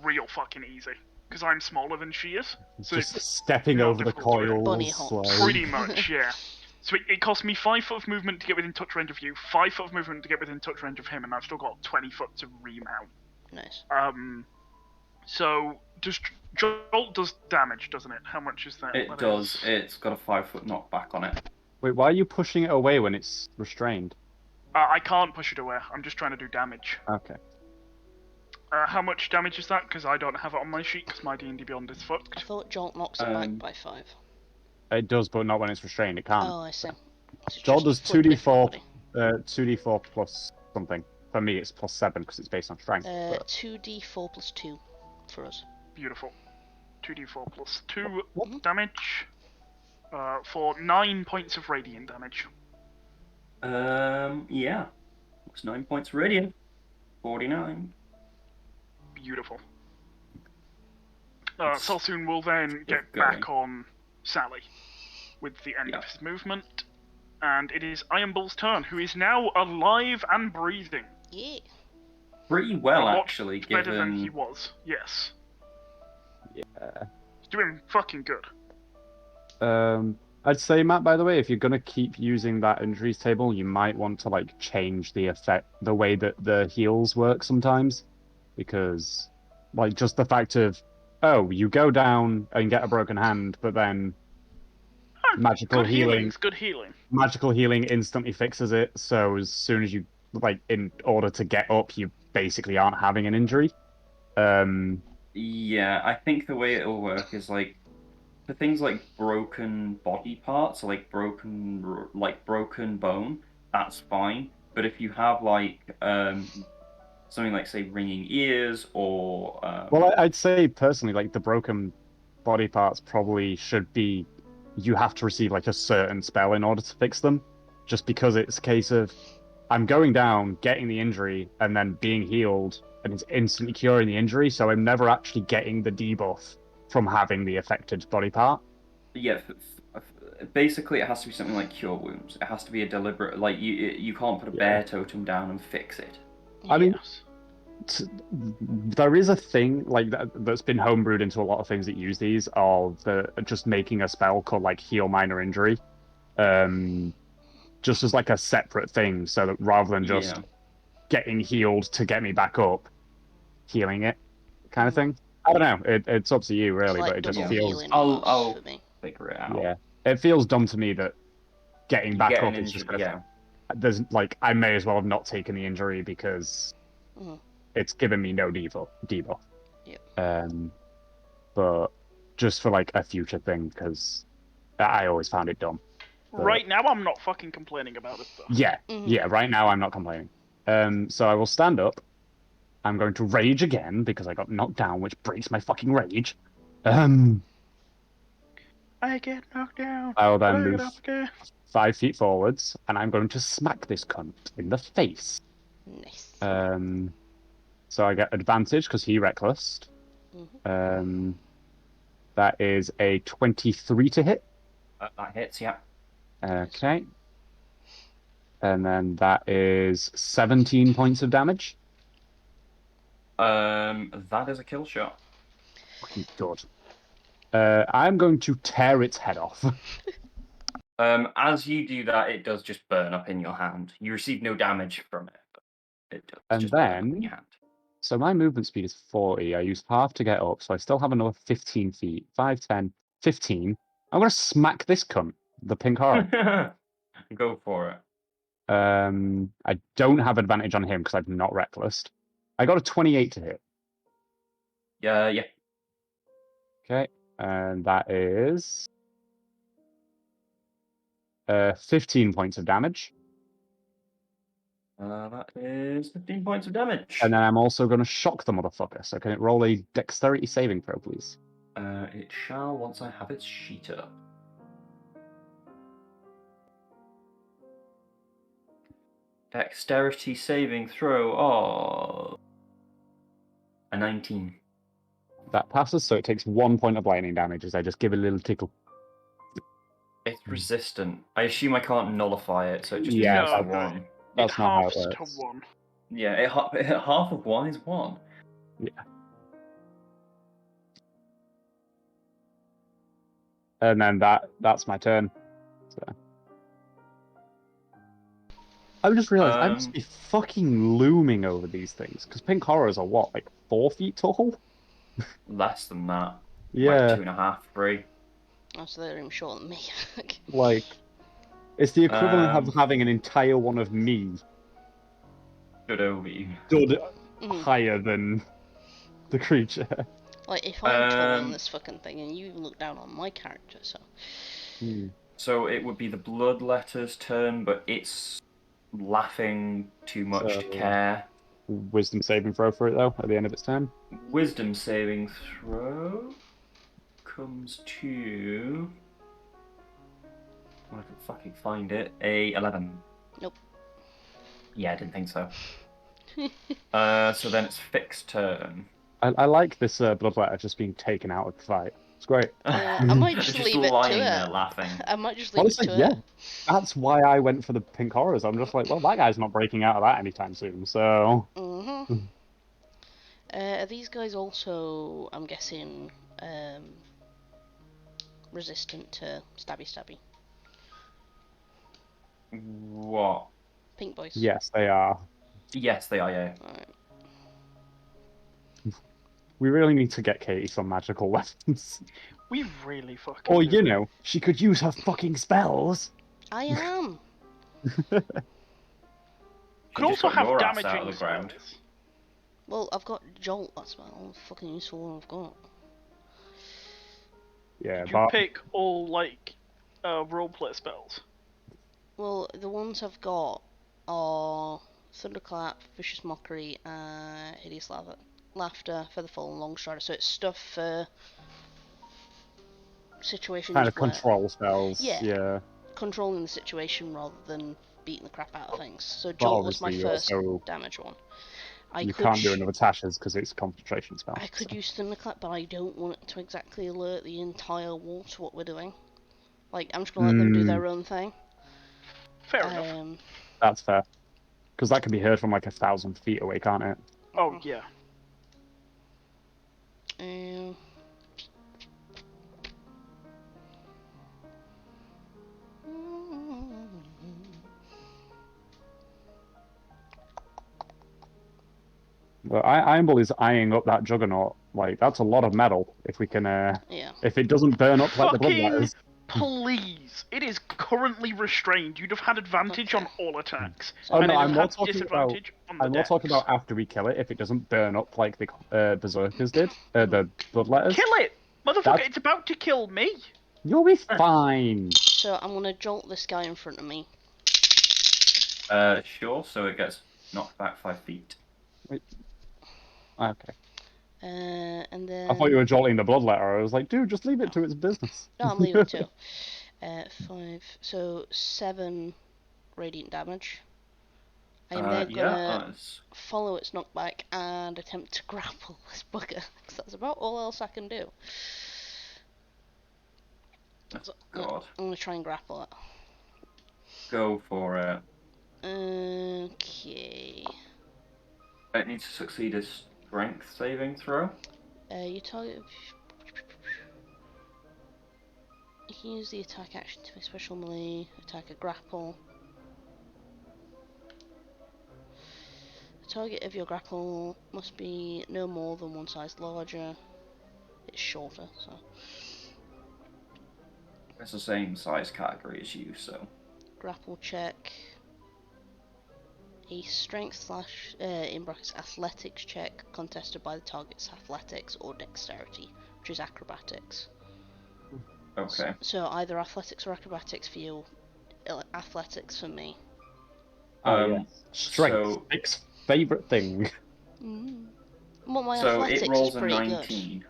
real fucking easy. Because I'm smaller than she is. So Just it's stepping not over the difficult to do. coils. Bunny hops. Pretty much, yeah. So it cost me 5 foot of movement to get within touch range of you, 5 foot of movement to get within touch range of him, and I've still got 20 foot to remount. Nice. So Jolt does damage, doesn't it? How much is that? It That does. is- It's got a 5-foot knockback on it. Wait, why are you pushing it away when it's restrained? I can't push it away. I'm just trying to do damage. Okay. How much damage is that? Because I don't have it on my sheet because my D&D Beyond is I fucked. thought Jolt knocks it back by 5. It does, but not when it's restrained. It can't. Oh, I see. So Jolt does just flip it for 2d4, everybody. 2d4 plus something. For me, it's plus 7 because it's based on strength. but- 2d4 plus 2 for us. Beautiful. 2d4 plus 2 What? damage. For 9 points of radiant damage. Yeah. It's 9 points radiant. 49. Beautiful. Salsoon will then get going. back on Sally with the end of his movement. And it is Iron Bull's turn, who is now alive and breathing. Yeah. Pretty well, A lot actually, better than he given... was, yes. Yeah. He's doing fucking good. I'd say, Matt, by the way, if you're gonna keep using that injuries table, you might want to like change the way that the heals work sometimes, because like just the fact of, oh, you go down and get a broken hand, but then magical Good healing, good healing. magical healing instantly fixes it. So as soon as you like, in order to get up, you basically aren't having an injury. Yeah, I think the way it'll work is like for things like broken body parts, like broken bone, that's fine. But if you have like something like say ringing ears or Well, I'd say personally, like the broken body parts probably should be. You have to receive like a certain spell in order to fix them, just because it's a case of I'm going down, getting the injury, and then being healed, and it's instantly curing the injury. So I'm never actually getting the debuff from having the affected body part. yeah, basically it has to be something like cure wounds. It has to be a deliberate like you can't put a bear totem down and fix it. I mean, Yes. there is a thing like that's been homebrewed into a lot of things that use these of just making a spell called like heal minor injury, just as like a separate thing, so that rather than just getting healed to get me back up, healing it, kind of thing. I don't know. It's up to you really, It's like but it just double feels healing I'll almost for me. figure it out. yeah. It feels dumb to me that getting back Get up an is just injury, gonna. There's like I may as well have not taken the injury because it's given me no debuff. Yep. But just for like a future thing, because I always found it dumb. But, Right now, I'm not fucking complaining about it, though. yeah, yeah. Right now, I'm not complaining. So I will stand up. I'm going to rage again because I got knocked down, which breaks my fucking rage. I get knocked down. I will I then get move up again. 5 feet forwards, and I'm going to smack this cunt in the face. Nice. So I get advantage because he recklessed. That is a 23 to hit. That hits, yeah. Okay. And then that is 17 points of damage. That is a kill shot. Fucking good. I'm going to tear its head off. As you do that, it does just burn up in your hand. You receive no damage from it, but it does And just burn up in then, your hand. so my movement speed is 40. I used half to get up, so I still have another 15 feet. 5, 10, 15. I'm going to smack this cunt, the pink horror. Go for it. I don't have advantage on him because I've not recklessed. I got a 28 to hit. Yeah. Okay, and that is 15 points of damage. That is 15 points of damage. And then I'm also going to shock the motherfucker. So can it roll a dexterity saving throw, please? It shall once I have its sheet up. Dexterity saving throw of a 19. That passes, so it takes 1 point of lightning damage as I just give it a little tickle. It's resistant. I assume I can't nullify it, so it just Yeah, takes No, a no. 1. That's It not how it halves to works. 1. Yeah, half of 1 is 1. Yeah. And then that's my turn. So. I just realized I must be fucking looming over these things, because pink horrors are what, like 4 feet tall? Less than that. Yeah. Like 2.5, 3. Oh, so they're even shorter than me. Like, it's the equivalent of having an entire one of me Stood over you. stood higher than the creature. Like, if I'm taller than this fucking thing, and you even look down on my character, so... So it would be the Bloodletter's turn, but it's laughing too much to care. Wisdom saving throw for it, though, at the end of its turn. Wisdom saving throw comes to... Well, I can fucking find it. A 11. Nope. Yeah, I didn't think so. So then it's Fixed turn. I like this Bloodletter just being taken out of the fight. It's great. I might just leave it to lying it. there laughing. I might just leave Honestly, it to yeah. it. That's why I went for the pink horrors. I'm just like, well, that guy's not breaking out of that anytime soon, so... Are these guys also, I'm guessing, resistant to stabby? What? Pink boys. Yes, they are. Yes, they are, yeah. Alright. We really need to get Katie some magical weapons. We really fucking Or, do. you know, she could use her fucking spells. I am! Could also have your ass damaging out of the ground. spells. Well, I've got Jolt, that's about all the fucking useful one I've got. Yeah, Did you but... pick all, like, roleplay spells? Well, the ones I've got are Thunderclap, Vicious Mockery, Hideous Laughter, Featherfall, and Longstrider. So it's stuff for situations kind of where... control spells. Yeah. Controlling the situation rather than beating the crap out of things. So But Jolt was my obviously first also, damage one. you can't do another Tasha's because it's a concentration spell. I could use Thunderclap, but I don't want it to exactly alert the entire wall to what we're doing. Like, I'm just gonna let them do their own thing. Fair enough. That's fair. Because that can be heard from like 1,000 feet away, can't it? Oh, yeah. But Iron Bull is eyeing up that Juggernaut. Like, that's a lot of metal. If we can, if it doesn't burn up like the Bloodletters. Please! It is currently restrained. You'd have had advantage on all attacks. Oh and no, it'd I'm more have talking about. disadvantage on the I'm more talking dex. about after we kill it. If it doesn't burn up like the Berserkers did, the Bloodletters. Kill it, motherfucker! It's about to kill me. You'll be fine. So I'm gonna jolt this guy in front of me. Sure. So it gets knocked back 5 feet. Wait. Okay. And then... I thought you were jolting the Bloodletter. I was like, dude, just leave it to its business. No, I'm leaving it too. 5, so 7 radiant damage. I'm then Yeah, gonna nice. follow its knockback and attempt to grapple this bugger, because that's about all else I can do. So, God. I'm gonna try and grapple it. Go for it. Okay. It needs to succeed a strength saving throw. You target. You can use the attack action to make special melee attack a grapple. The target of your grapple must be no more than one size larger. It's shorter, so. It's the same size category as you, so. Grapple check. A strength / in brackets athletics check contested by the target's athletics or dexterity, which is acrobatics. Okay. So either athletics or acrobatics for you, athletics for me. Oh yeah. Strength. So, Nick's favourite thing. Well, my so athletics it rolls is a pretty 19. good.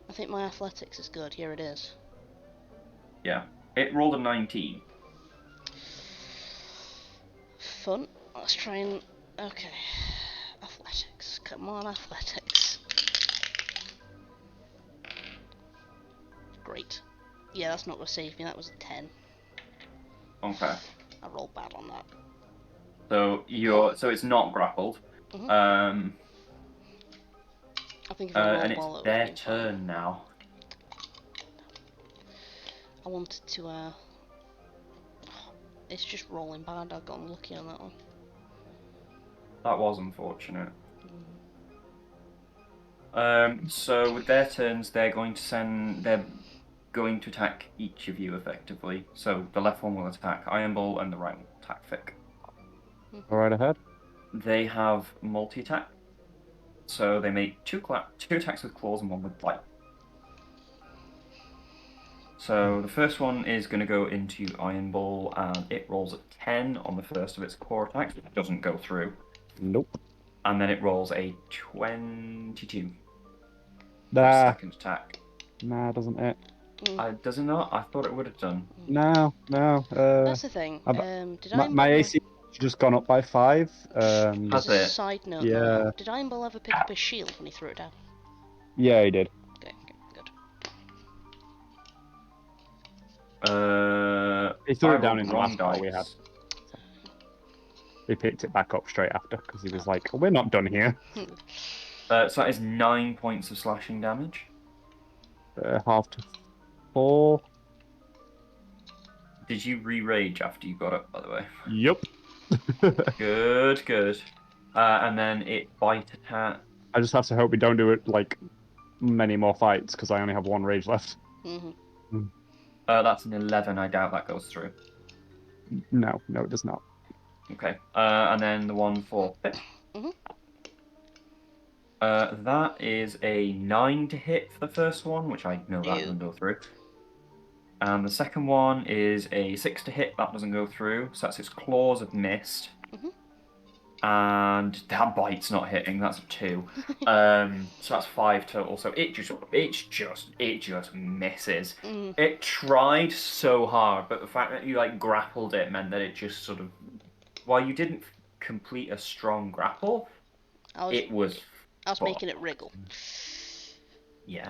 I think my athletics is good. Here it is. Yeah. It rolled a 19. Fun. Let's try and. Okay. Athletics. Come on, athletics. Great. Yeah, that's not going to save me. That was a 10. Okay. I rolled bad on that. So it's not grappled. Mhm. I think if I rolled And it's well, it would their have been fine. turn now. I wanted to. It's just rolling bad. I got unlucky on that one. That was unfortunate. So with their turns, they're going to attack each of you effectively. So the left one will attack Iron Ball and the right one will attack Thick. All right ahead. They have multi-attack, so they make two attacks with claws and one with bite. So the first one is going to go into Iron Ball, and it rolls a 10 on the first of its core attacks, but it doesn't go through. Nope. And then it rolls a 22 for Nah. second attack. Nah, doesn't it? Does it not? I thought it would have done. No. That's the thing. Did Iron my Ball AC just gone up by 5. Has As a it? side note, Yeah. though, did Iron Ball ever pick up his shield when he threw it down? Yeah, he did. Okay, good. He threw I it down rolled in the wrong last battle we had. dice. He picked it back up straight after because he was like, "We're not done here." So that is 9 points of slashing damage. Half to 4. Did you re-rage after you got up, by the way? Yup. Good. And then it bite attack. I just have to hope we don't do it like many more fights because I only have 1 rage left. That's an 11. I doubt that goes through. No, it does not. Okay. And then the one for Pip. That is a 9 to hit for the first one, which I know that doesn't go through. And the second one is a 6 to hit, that doesn't go through. So that's its claws have missed. And that bite's not hitting, that's a 2. So that's 5 total. So it just misses. It tried so hard, but the fact that you like grappled it meant that it just sort of, while you didn't complete a strong grapple, I was making it wriggle. Yeah.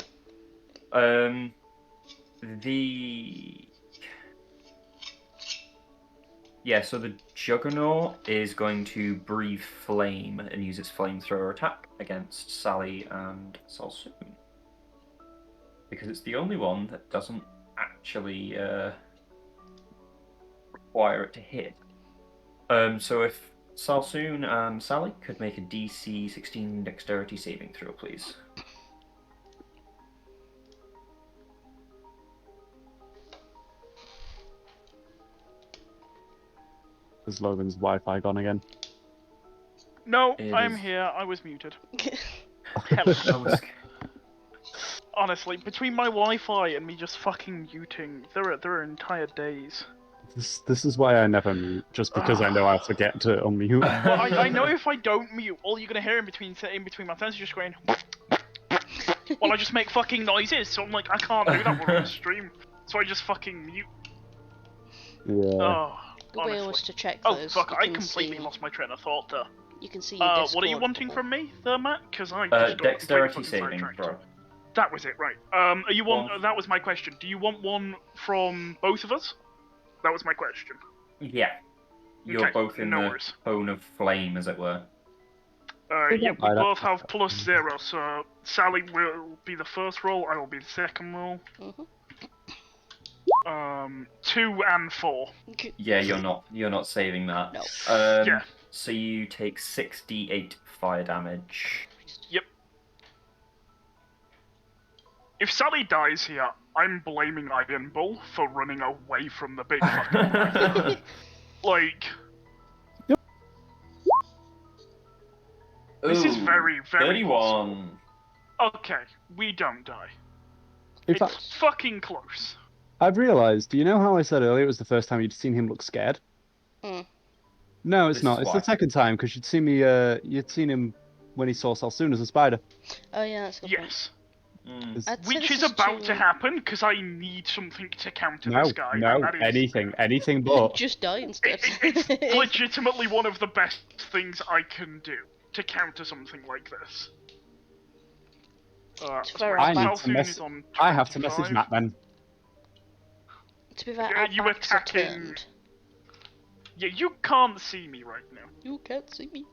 So the Juggernaut is going to breathe flame and use its flamethrower attack against Sally and Salsoon. Because it's the only one that doesn't actually require it to hit. So if Salsoon and Sally could make a DC 16 dexterity saving throw, please. Is Logan's Wi-Fi gone again? No, It I'm is. here. I was muted. Hello. Honestly, between my Wi-Fi and me just fucking muting, there are entire days. This is why I never mute, just because I know I forget to unmute. Well, I know if I don't mute, all you're gonna hear in between my turns is just going. Well, I just make fucking noises, so I'm like, I can't do that when I'm on stream, so I just fucking mute. Yeah. Oh, good way honestly. was to check Oh those. fuck! You I can completely see, lost my train of thought there. You can see your Discord What are you wanting bubble. from me, there, Matt? Because I just got Dexterity completely fucking saving sidetracked. throw. That was it, right? Are you want? One. That was my question. Do you want one from both of us? That was my question. Yeah. You're Okay, both in no the worries. cone of flame, as it were. Yep, we I don't both think have +0, so Sally will be the first roll, I will be the second roll. 2 and 4. Yeah, you're not saving that. No. Yeah. So you take 68 fire damage. Yep. If Sally dies here, I'm blaming Iron Bull for running away from the big fucking like. This is Ooh, very, very 31. Okay, we don't die. In It's fact, fucking close. I've realised. Do you know how I said earlier it was the first time you'd seen him look scared? Mm. No, it's This not. is It's why. the second time because you'd seen me. You'd seen him when he saw Salsoon as a spider. Oh yeah, that's a good point. Yes. It's- I'd say Which this is about too- to happen because I need something to counter No, this guy. no, and that is, anything but. Just die instead. It's legitimately one of the best things I can do to counter something like this. fair I enough. need to Is on I have to message 25. Matt then. To be fair, Yeah, our you backs are attacking- turned. Yeah, you can't see me right now. You can't see me.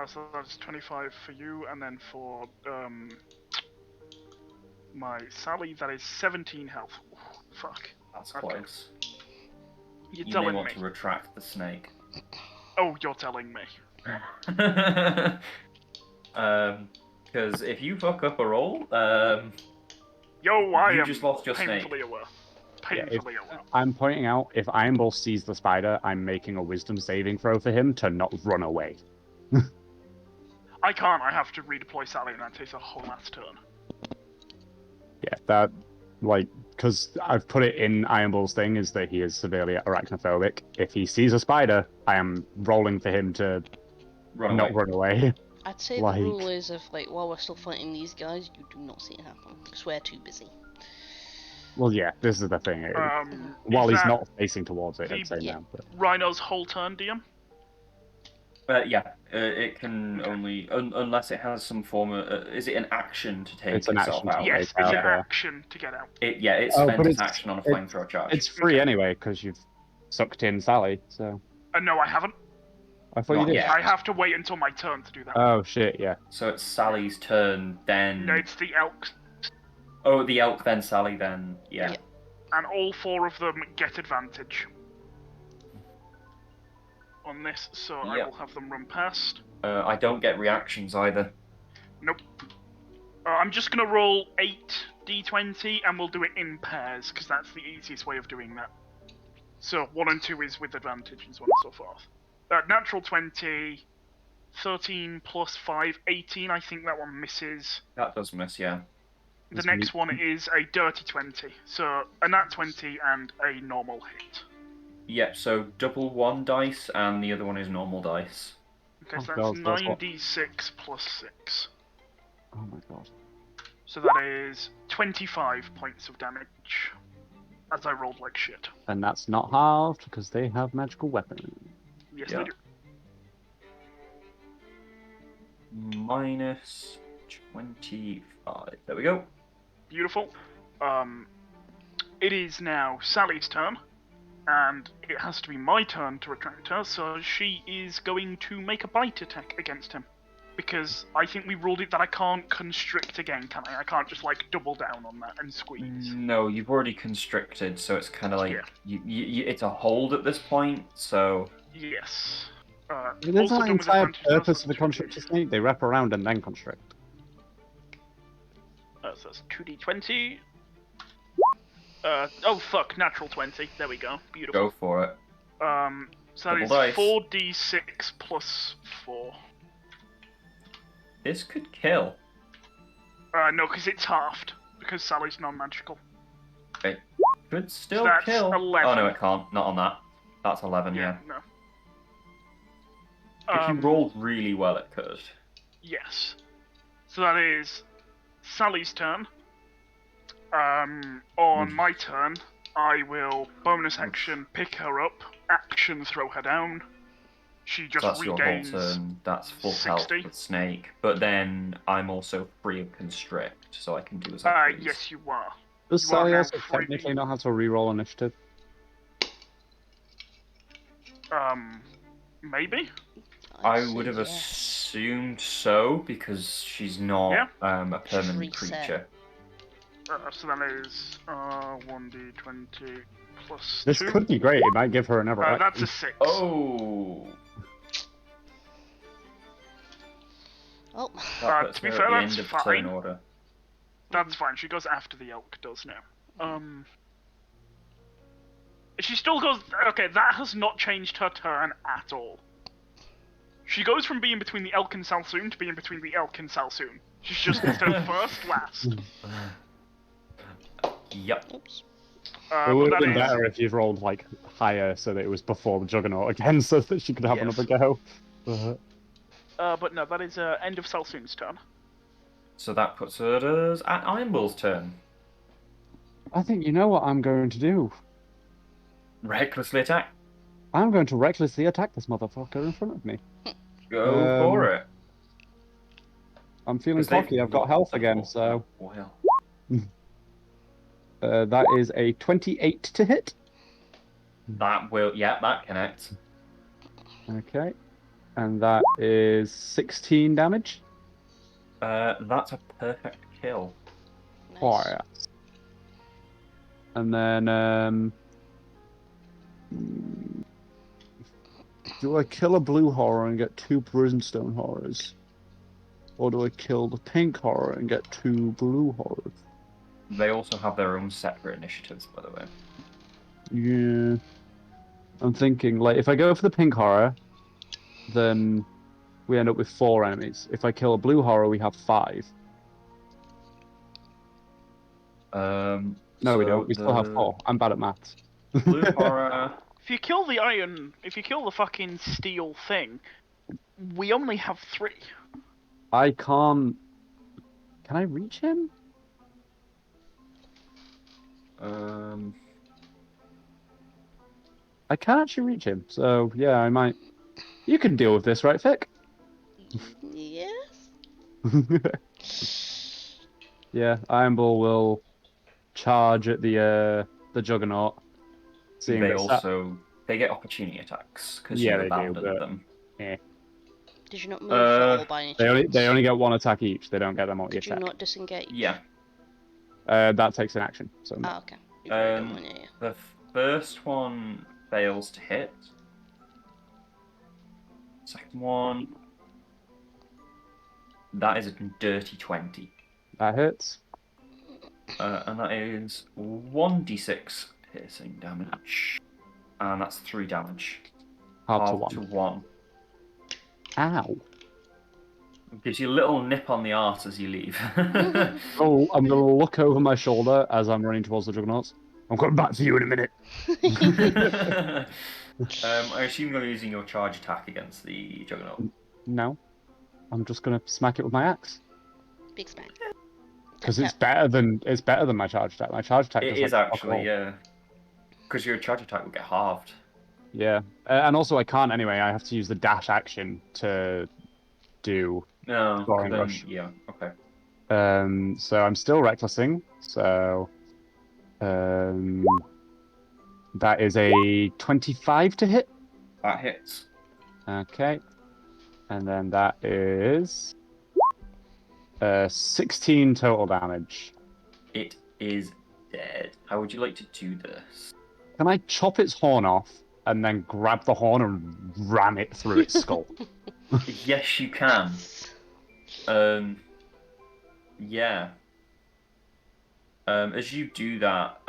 So that's 25 for you, and then for my Sally, that is 17 health. Ooh, fuck. That's Okay. close. You're You may telling want me. to retract the snake. Oh, you're telling me. Because if you fuck up a roll, Yo, I You am just lost your snake. painfully aware. Yeah, Painfully aware. I'm pointing out if Iron Bull sees the spider, I'm making a wisdom saving throw for him to not run away. I can't, I have to redeploy Sally, and that takes a whole last turn. Yeah, that, like, because I've put it in Iron Bull's thing is that he is severely arachnophobic. If he sees a spider, I am rolling for him to run not away. run away. I'd say Like- the rule is if, like, while we're still fighting these guys, you do not see it happen, because we're too busy. Well, yeah, this is the thing. While Is he's that not facing towards it, the- I'd say yeah. no. But... Rhino's whole turn, DM? It can only unless it has some form of. Is it an action to take It's an itself action to out? take Yes, it's an yeah. action to get out. It Oh, spent but its it's- action on a it's- flamethrower charge. It's free Okay. anyway, because you've sucked in Sally, so... No, I haven't. I thought Not you did. yet. I have to wait until my turn to do that. Oh, shit, yeah. So it's Sally's turn, then. No, it's the elk, Oh, the elk, then Sally, then yeah. Yeah. and all 4 of them get advantage on this, so I Yep. will have them run past. I don't get reactions either. Nope. I'm just gonna roll 8 d20, and we'll do it in pairs, because that's the easiest way of doing that. So 1 and 2 is with advantage, and so on and so forth. Natural 20, 13 plus 5, 18. I think that one misses. That does miss, yeah. The It's next me- one is a dirty 20, so a nat 20 and a normal hit. Yep. So double 1 dice, and the other one is normal dice. Okay, Oh, so God, that's that's what- 9d6 plus 6. Oh my god. So that is 25 points of damage. As I rolled like shit. And that's not halved, because they have magical weapons. Yes, Yeah. they do. Minus 25. There we go. Beautiful. It is now Sally's turn, and it has to be my turn to retract her, so she is going to make a bite attack against him. Because I think we ruled it that I can't constrict again, can I? I can't just, like, double down on that and squeeze. No, you've already constricted, so it's kind of like Yeah. it's a hold at this point. So Yes. There's also an done with entire advantage, so purpose of the that's constrictor 2D. snake. They wrap around and then constrict. So that's 2d20. Oh fuck, natural 20. There we go. Beautiful. go for it. So that Double is dice. 4d6 plus 4. This could kill. No, because it's halved. Because Sally's non-magical. It could still that's kill. 11. Oh no, it can't. Not on that. That's 11. Yeah. No. If you rolled really well, it could. Yes. So that is Sally's turn. On my turn, I will bonus action pick her up, action throw her down. She just That's your whole regains turn. That's full 60. health with Snake. But then I'm also free of Constrict, so I can do as I please. Yes, you are. Does You are Sally now also free. technically not have to reroll initiative? Maybe? I I'd would say have yes. assumed so, because she's not a permanent Reset. creature. So that is 1d20 plus This 2. could be great. It might give her another That's action. a 6. Oh! Oh, That puts to be her fair, at the that's end of fine. turn order. That's fine. She goes after the elk does now. She still goes. Okay, that has not changed her turn at all. She goes from being between the elk and Salsoon to being between the elk and Salsoon. She's just instead of first, last. Yep. oops. It would have But been that is- better if you'd rolled like higher so that it was before the Juggernaut again, so that she could have Yes. another go. But no, that is end of Salsoon's turn. So that puts her at Iron Bull's turn. I think you know what I'm going to do. Recklessly attack. I'm going to recklessly attack this motherfucker in front of me. Go for it. I'm feeling 'Cause they've cocky. I've got health got again, the so well. that is a 28 to hit. That will, yeah, that connects. Okay, and that is 16 damage. That's a perfect kill. Nice. Oh, yeah. And then, do I kill a blue horror and get 2 brimstone horrors? Or do I kill the pink horror and get 2 blue horrors? They also have their own separate initiatives, by the way. Yeah. I'm thinking, like, if I go for the pink horror, then we end up with 4 enemies. If I kill a blue horror, we have 5. No, we don't. We still have 4. I'm bad at maths. Blue horror. If you kill the fucking steel thing, we only have 3. I can't... Can I reach him? I can't actually reach him, so yeah, I might... You can deal with this, right, Fick? Yes. Yeah, Iron Bull will charge at the Juggernaut. Seeing They that also they get opportunity attacks because Yeah, you they do, abandoned but- them. Did you not move at all by any chance? they only get 1 attack each. They don't get them Did multi-attack. you not disengage? Yeah. That takes an action. So Ah, okay. You've already done one, yeah. The first one fails to hit. Second one. That is a dirty 20. that hits. And that is 1d6 piercing damage. And that's 3 damage. Half to 1. 1. Ow. Gives you a little nip on the arse as you leave. Oh, I'm gonna look over my shoulder as I'm running towards the Juggernauts. I'm coming back to you in a minute. I assume you're using your charge attack against the Juggernaut. No. I'm just gonna smack it with my axe. Big smack. Because it's better than my charge attack. My charge attack It does is like fuck actually, all. yeah. Because your charge attack will get halved. Yeah. And also I can't anyway. I have to use the dash action to do No, Scoring then, rush. yeah, okay. so I'm still recklessing. So that is a 25 to hit. That hits. Okay. And then that is 16 total damage. It is dead. How would you like to do this? Can I chop its horn off and then grab the horn and ram it through its skull? Yes, you can. Yeah. As you do that,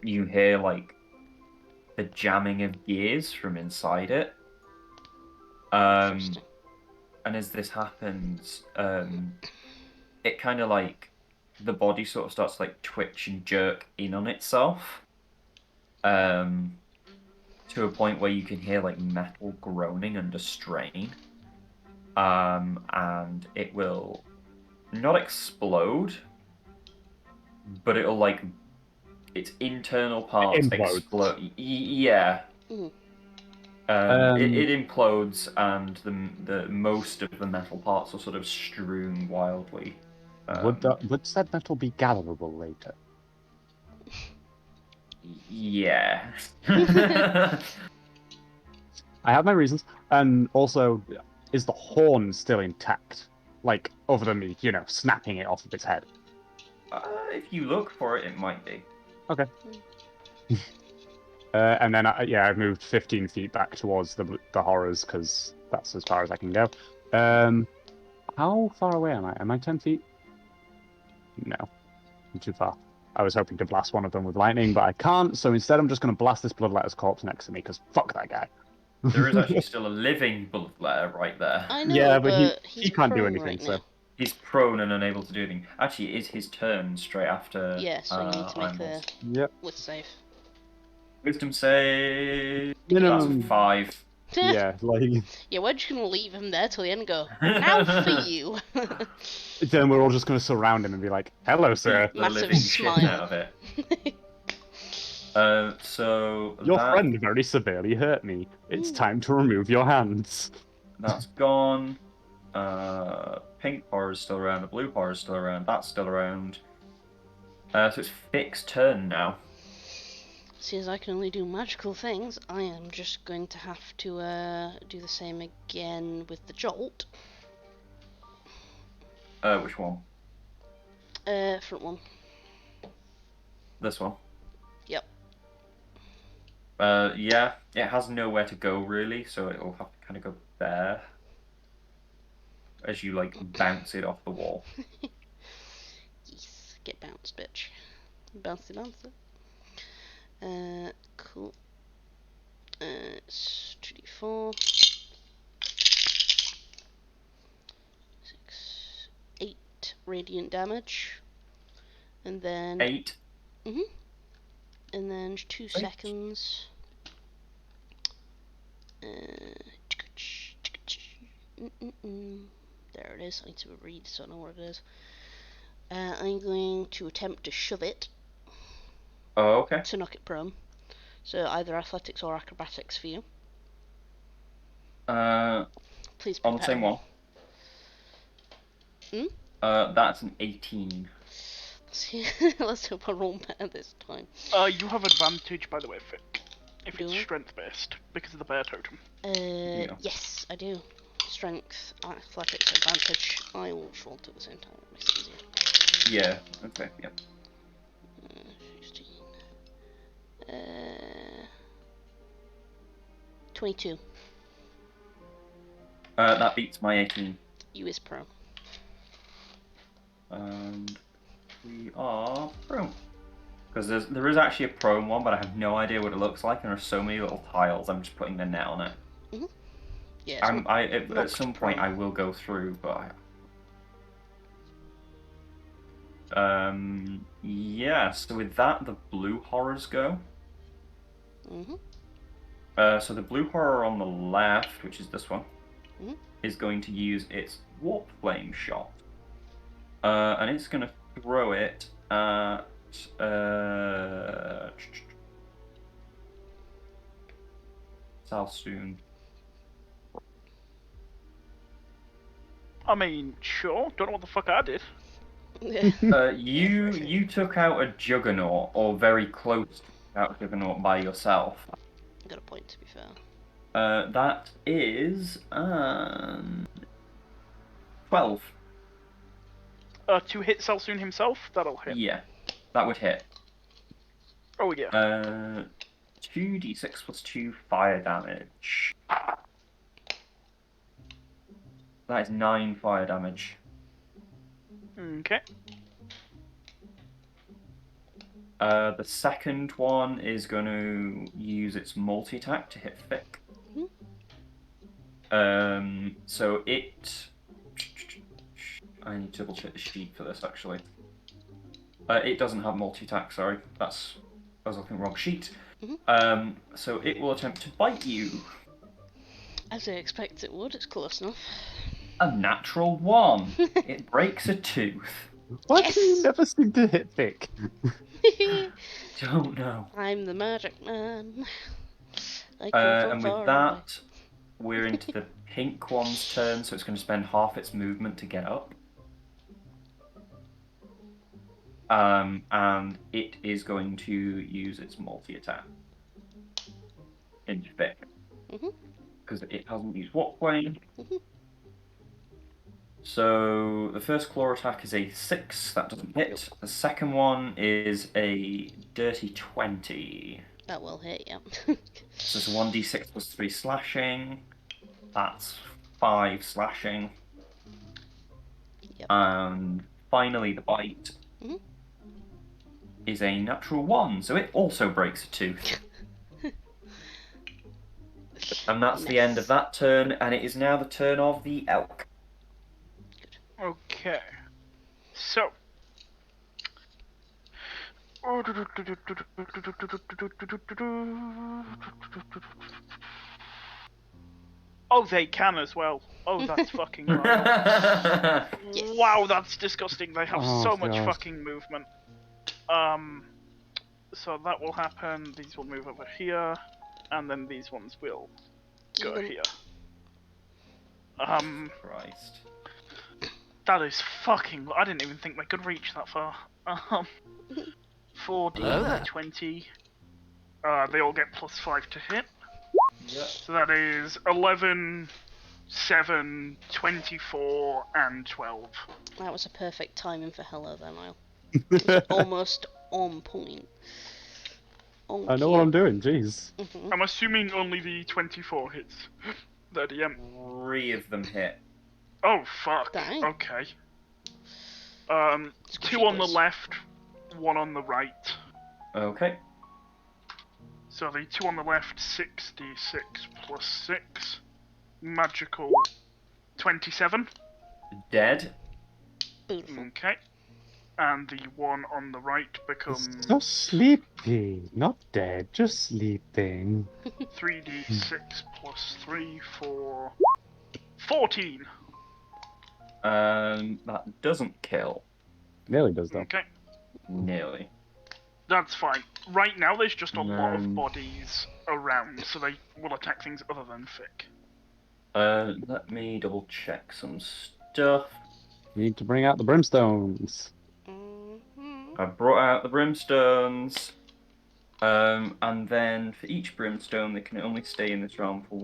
you hear like the jamming of gears from inside it. Interesting. And as this happens, it kind of like the body sort of starts to like twitch and jerk in on itself. To a point where you can hear like metal groaning under strain. And it will not explode, but it'll like its internal parts implodes. explode. Yeah. Mm. It implodes, and the most of the metal parts are sort of strewn wildly. Would said metal be gatherable later? Yeah. I have my reasons, and also, is the horn still intact? Like, other than me, snapping it off of its head. If you look for it, it might be. Okay. And then, I've moved 15 feet back towards the horrors, because that's as far as I can go. How far away am I? Am I 10 feet? No. I'm too far. I was hoping to blast one of them with lightning, but I can't, so instead I'm just going to blast this Bloodletter's corpse next to me, because fuck that guy. There is actually still a living Bloodletter right there. I know, Yeah, but he can't do prone anything, right so... now. He's prone and unable to do anything. Actually, it is his turn straight after. Yeah, so you need to make Ironballs. Yep. with save. Wisdom save. Minimum. That's a 5. Yeah, like... Yeah, we're just gonna leave him there till the end and go, now for you! Then we're all just going to surround him and be like, hello, sir. The Massive living smile. shit out of it. So Your that, friend very severely hurt me. It's time to remove your hands. that's gone. Pink horror's still around. The blue horror's still around. That's still around. So it's Vic's turn now. See, as I can only do magical things, I am just going to have to do the same again with the jolt. Which one? Front one. This one. Yep. Yeah, it has nowhere to go really, so it'll have to kind of go there. As you like bounce it off the wall. Yes, get bounced, bitch. Bouncy, bouncy. Cool. It's 2d4. 6, 8 radiant damage. And then... 8. And then 2 seconds. There it is. I need to read so I know what it is. I'm going to attempt to shove it. Oh, okay. To knock it prone. So either athletics or acrobatics for you. Please prepare. On the same one. That's an 18. Let's hope I roll better this time. You have advantage, by the way, Vic. If Do it's I? strength based, because of the bear totem. Yes, I do. Strength, athletics, advantage. I will just roll it at the same time. It makes it easier. Yeah. Okay. Yep. 16. 22. That beats my 18. You is pro. And we are prone. Because there is actually a prone one, but I have no idea what it looks like, and there are so many little tiles. I'm just putting the net on it. Yeah. At some point I will go through, but yeah. So with that, the blue horrors go. So the blue horror on the left, which is this one, is going to use its warp flame shot, and it's going to throw it at Salsoon. I mean, sure. Don't know what the fuck I did. You took out a Juggernaut, or very close to out a Juggernaut by yourself. Got a point, to be fair. That is 12. To hit Salsoon himself, that'll hit. Yeah, that would hit. Oh yeah. 2d6 plus 2 fire damage. That is 9 fire damage. Okay. The second one is going to use its multi-attack to hit Vic. So it... I need to double check the sheet for this, actually. It doesn't have multi-attack, sorry. I was looking at the wrong sheet. So it will attempt to bite you. As I expect it would, it's close enough. A natural 1. It breaks a tooth. Why Yes! can you never seem to hit thick? Don't know. I'm the magic man. I come from And far with away. that, we're into the pink one's turn, so it's going to spend half its movement to get up. And it is going to use its multi-attack. In thick. Because it hasn't used walkway. So the first claw attack is a 6, that doesn't hit. The second one is a dirty 20. That will hit, yeah. So it's a 1d6 plus 3 slashing. That's 5 slashing. Yep. And finally the bite is a natural 1, so it also breaks a tooth. And that's the end of that turn, and it is now the turn of the elk. Okay. So. Oh, they can as well. Oh, that's fucking wild. Yes. Wow, that's disgusting. They have Oh, so much God. fucking movement. So that will happen. These will move over here, and then these ones will go here. Christ. That is fucking. I didn't even think they could reach that far. 4d 20. They all get +5 to hit. Yep. So that is 11, 7, 24, and 12. That was a perfect timing for hello then, Lyle. It was almost on point. On I know what I'm doing, jeez. I'm assuming only the 24 hits. The DM. 3 of them hit. Oh fuck. Dang. Okay. Squishy 2 on the boys. left, 1 on the right. Okay. So the 2 on the left, 6d6 plus 6. Magical 27. Dead. Beautiful. Okay. And the 1 on the right becomes So sleepy, not dead, just sleeping. 3d6 plus 3 for 14. That doesn't kill. Nearly does though. Okay. Nearly. That's fine. Right now there's just a lot of Um, bodies around, so they will attack things other than Fick. Let me double check some stuff. Need to bring out the brimstones. I brought out the brimstones. And then for each brimstone, they can only stay in this realm for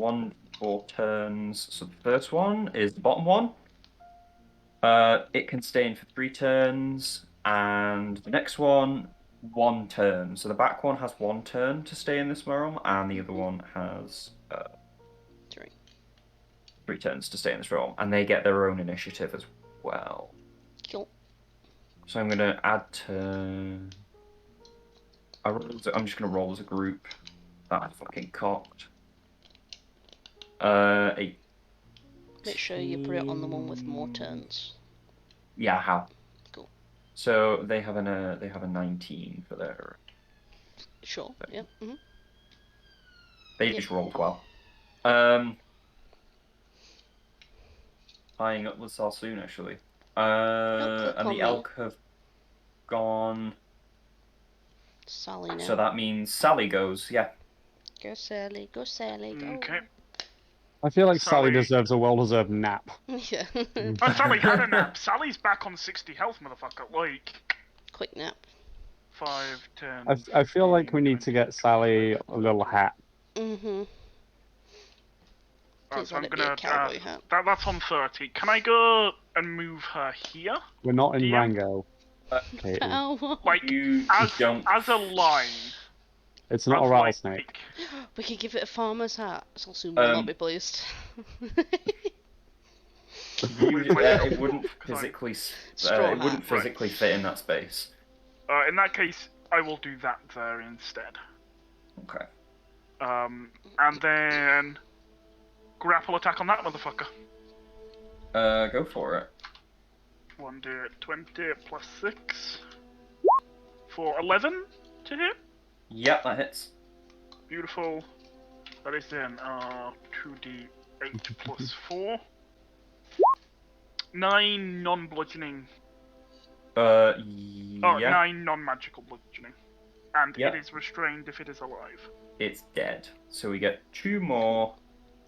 4 turns. So the first one is the bottom one. It can stay in for 3 turns, and the next one, 1 turn. So the back one has 1 turn to stay in this realm, and the other one has 3 turns to stay in this realm, and they get their own initiative as well. Cool. So I'm gonna add to. I'm just gonna roll as a group. That fucking cocked. 8. Make sure you put it on the one with more turns. Yeah, I have. Cool. So they have a 19 for their. Sure. Yeah. They just rolled well. Tying up with Sarsoon actually. And the elk have gone. Sally now. So that means Sally goes. Yeah. Go Sally. Go Sally. Go. Okay. I feel like Sally Sally. deserves a well-deserved nap. Yeah. Oh, Sally had a nap. Sally's back on 60 health, motherfucker. Like, Quick nap. 5, 10. I feel like we need to get Sally a little hat. Please So I'm let it be a gonna. cowboy hat. That's on 30. Can I go and move her here? We're not in DM? Rango. Okay. Cowboy. Like, You as don't. a line. It's not a as, rattlesnake. Like, We could give it a farmer's hat. Salsoon will not be pleased. It wouldn't physically. Straw It wouldn't hat. physically fit in that space. in that case, I will do that there instead. Okay. And then grapple attack on that motherfucker. Go for it. 1d20 plus 6 for 11 to hit. Yep, that hits. Beautiful. That is then 2d8 plus 4. 9 non-bludgeoning Oh, Yeah. 9 non-magical bludgeoning. And Yeah. it is restrained if it is alive. It's dead. So we get 2 more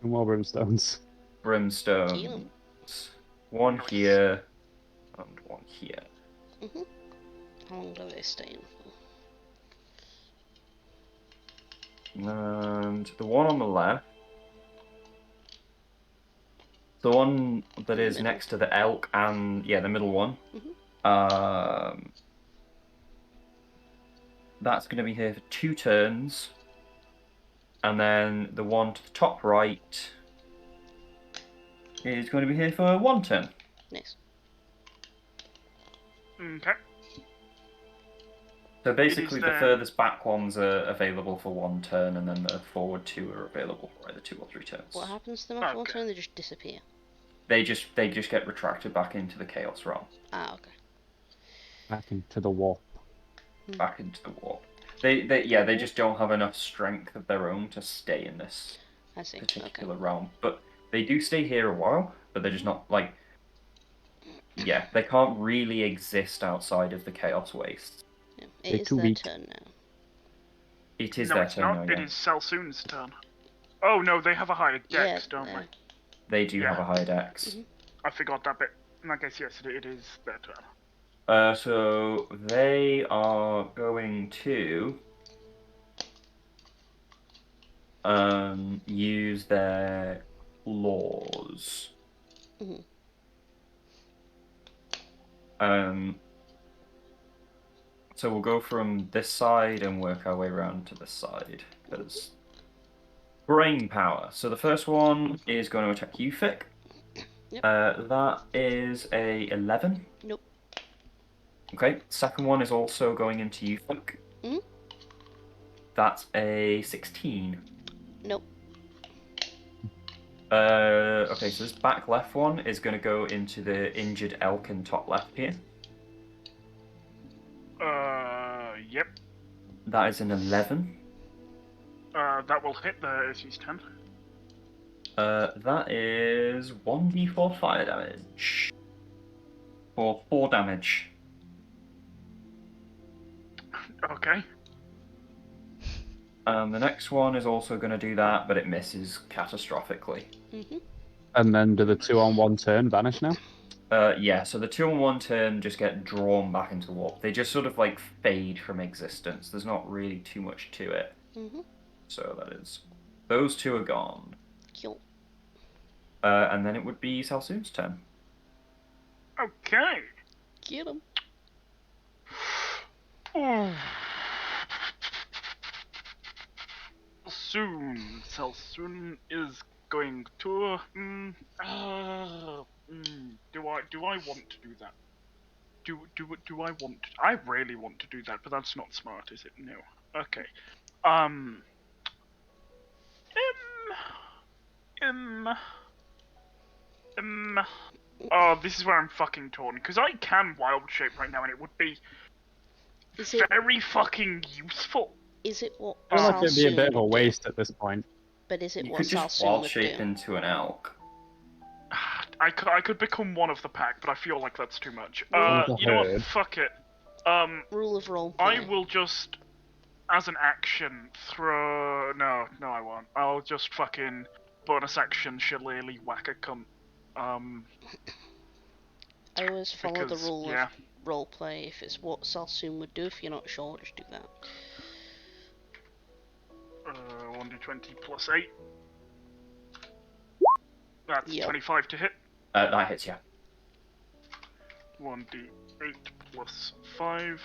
2 more brimstones. brimstones. 1 Nice. here and 1 here. How long do they stay in for? And the one on the left, the one that is Middle. next to the elk and the middle one, that's going to be here for 2 turns, and then the one to the top right is going to be here for 1 turn. Nice. Okay. So basically, the there- furthest back ones are available for 1 turn, and then the forward 2 are available for either 2 or 3 turns. What happens to them after one Okay. turn? They just disappear. They just get retracted back into the Chaos realm, Ah, okay. Back into the warp. back into the warp. They just don't have enough strength of their own to stay in this I see. particular Okay. realm. But they do stay here a while, but they're just not like. Yeah, they can't really exist outside of the Chaos Wastes. Yeah. They're It is too their weak. turn now. It is No, their it's turn not. now, It yeah. is Salsoon's turn. Oh no, they have a higher dex, don't no. they? They do have Yeah. a high dex. Mhm. I forgot that bit. In that case, yes, it is their turn. So they are going to use their claws. Mhm. So we'll go from this side and work our way around to this side. Because brain power. So the first one is going to attack you, Fick. Yep. That is a 11. Nope. Okay. Second one is also going into you, Fick. Mhm. That's a 16. Nope. Okay, so this back left one is going to go into the injured elk in top left here. Yep. That is an 11. That will hit the AC's 10. That is 1d4 fire damage. For 4 damage. Okay. The next one is also going to do that, but it misses catastrophically. And then do the 2 on 1 turn vanish now? Yeah, so the 2 on 1 turn just get drawn back into warp. They just sort of like fade from existence. There's not really too much to it. So that is. Those 2 are gone. Cool. And then it would be Salsoon's turn. Okay. Get him. Salsoon is going to. Do I want to do that? Do I want? I really want to do that, but that's not smart, is it? No. Okay. Oh, this is where I'm fucking torn because I can wild shape right now, and it would be Is it? very fucking useful. Is it what? I feel like it'd be a Salsoon bit of a would do? waste at this point. But is it You what could just Salsoon wild would shape do? into an elk. I could become one of the pack, but I feel like that's too much. One of the You know what? herd. Fuck it. Rule of role. I will just, as an action, throw. No, I won't. I'll just fucking bonus action shillelagh whack a cunt. I always follow the because, rule yeah. of roleplay. If it's what Salsoon would do, if you're not sure, just do that. 1d20 plus 8. That's Yep. 25 to hit. That hits, yeah. 1d8 plus 5.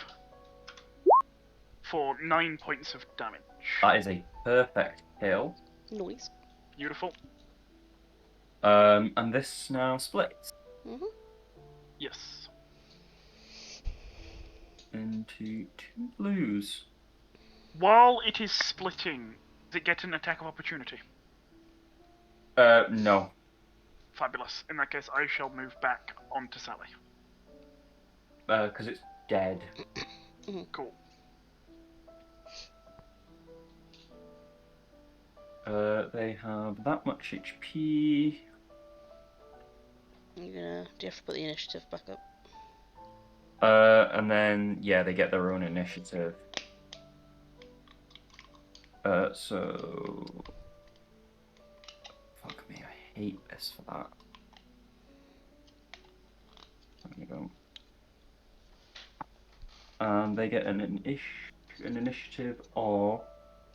For 9 points of damage. That is a perfect kill. Noise. Beautiful. And this now splits Yes. into 2 blues. While it is splitting, does it get an attack of opportunity? No. Fabulous. In that case, I shall move back onto Sally. Because it's dead. Cool. They have that much HP. Do you have to put the initiative back up? And then yeah, they get their own initiative. So fuck me, I hate this for that. There we go. And they get an initiative of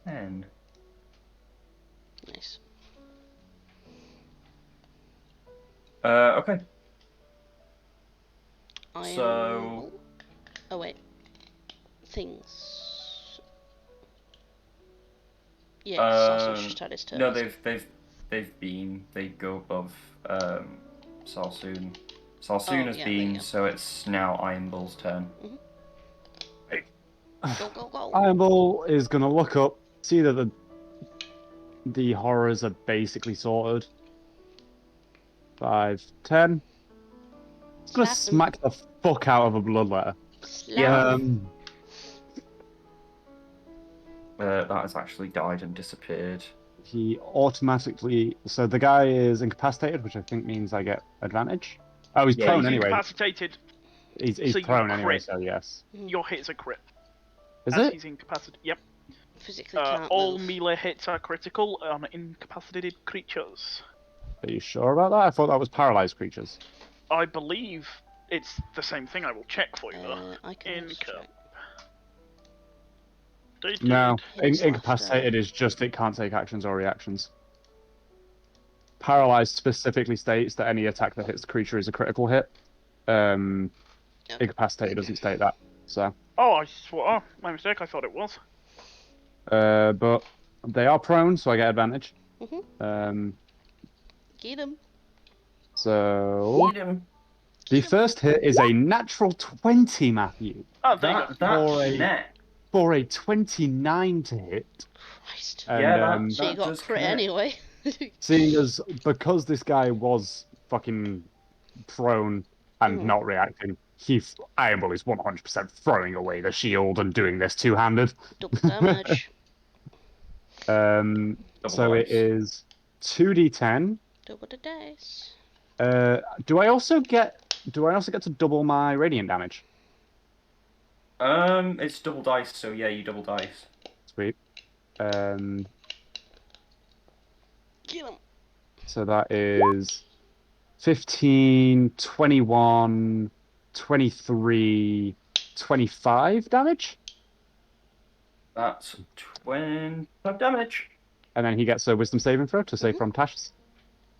10. Nice. Okay. Oh wait. Things. Yeah, Sausage just had his turn. No, they go above Sarsoon. Sarsoon has been, so it's now Iron Bull's turn. Go. Iron Bull is gonna look up, see that the horrors are basically sorted. 5, 10. It's gonna smack the fuck out of a bloodletter. Yeah. That has actually died and disappeared. He automatically. So the guy is incapacitated, which I think means I get advantage. Oh, he's prone anyway. Incapacitated. He's so prone anyway, so yes. Your hits are crit. Is it? He's incapacitated. Yep. Physically can't all move. melee hits are critical on incapacitated creatures. Are you sure about that? I thought that was paralyzed creatures. I believe it's the same thing. I will check for you though. I can check. No, incapacitated is just it can't take actions or reactions. Paralyzed specifically states that any attack that hits the creature is a critical hit. Incapacitated doesn't state that. So. Oh, my mistake. I thought it was. But they are prone, so I get advantage. Get him. So. Get him. The first hit is a natural 20, Matthew. Oh, there you go. For a 29 to hit. Christ. And, so you got crit anyway. Seeing as, because this guy was fucking prone and not reacting, Iron Bull is 100% throwing away the shield and doing this two-handed. Double damage. So it is 2d10. Double the dice. Do I also get to double my radiant damage? It's double dice, so yeah, you double dice. Sweet. Get him. So that is 15, 21, 23, 25 damage. That's 25 damage. And then he gets a wisdom saving throw to save from Tashes.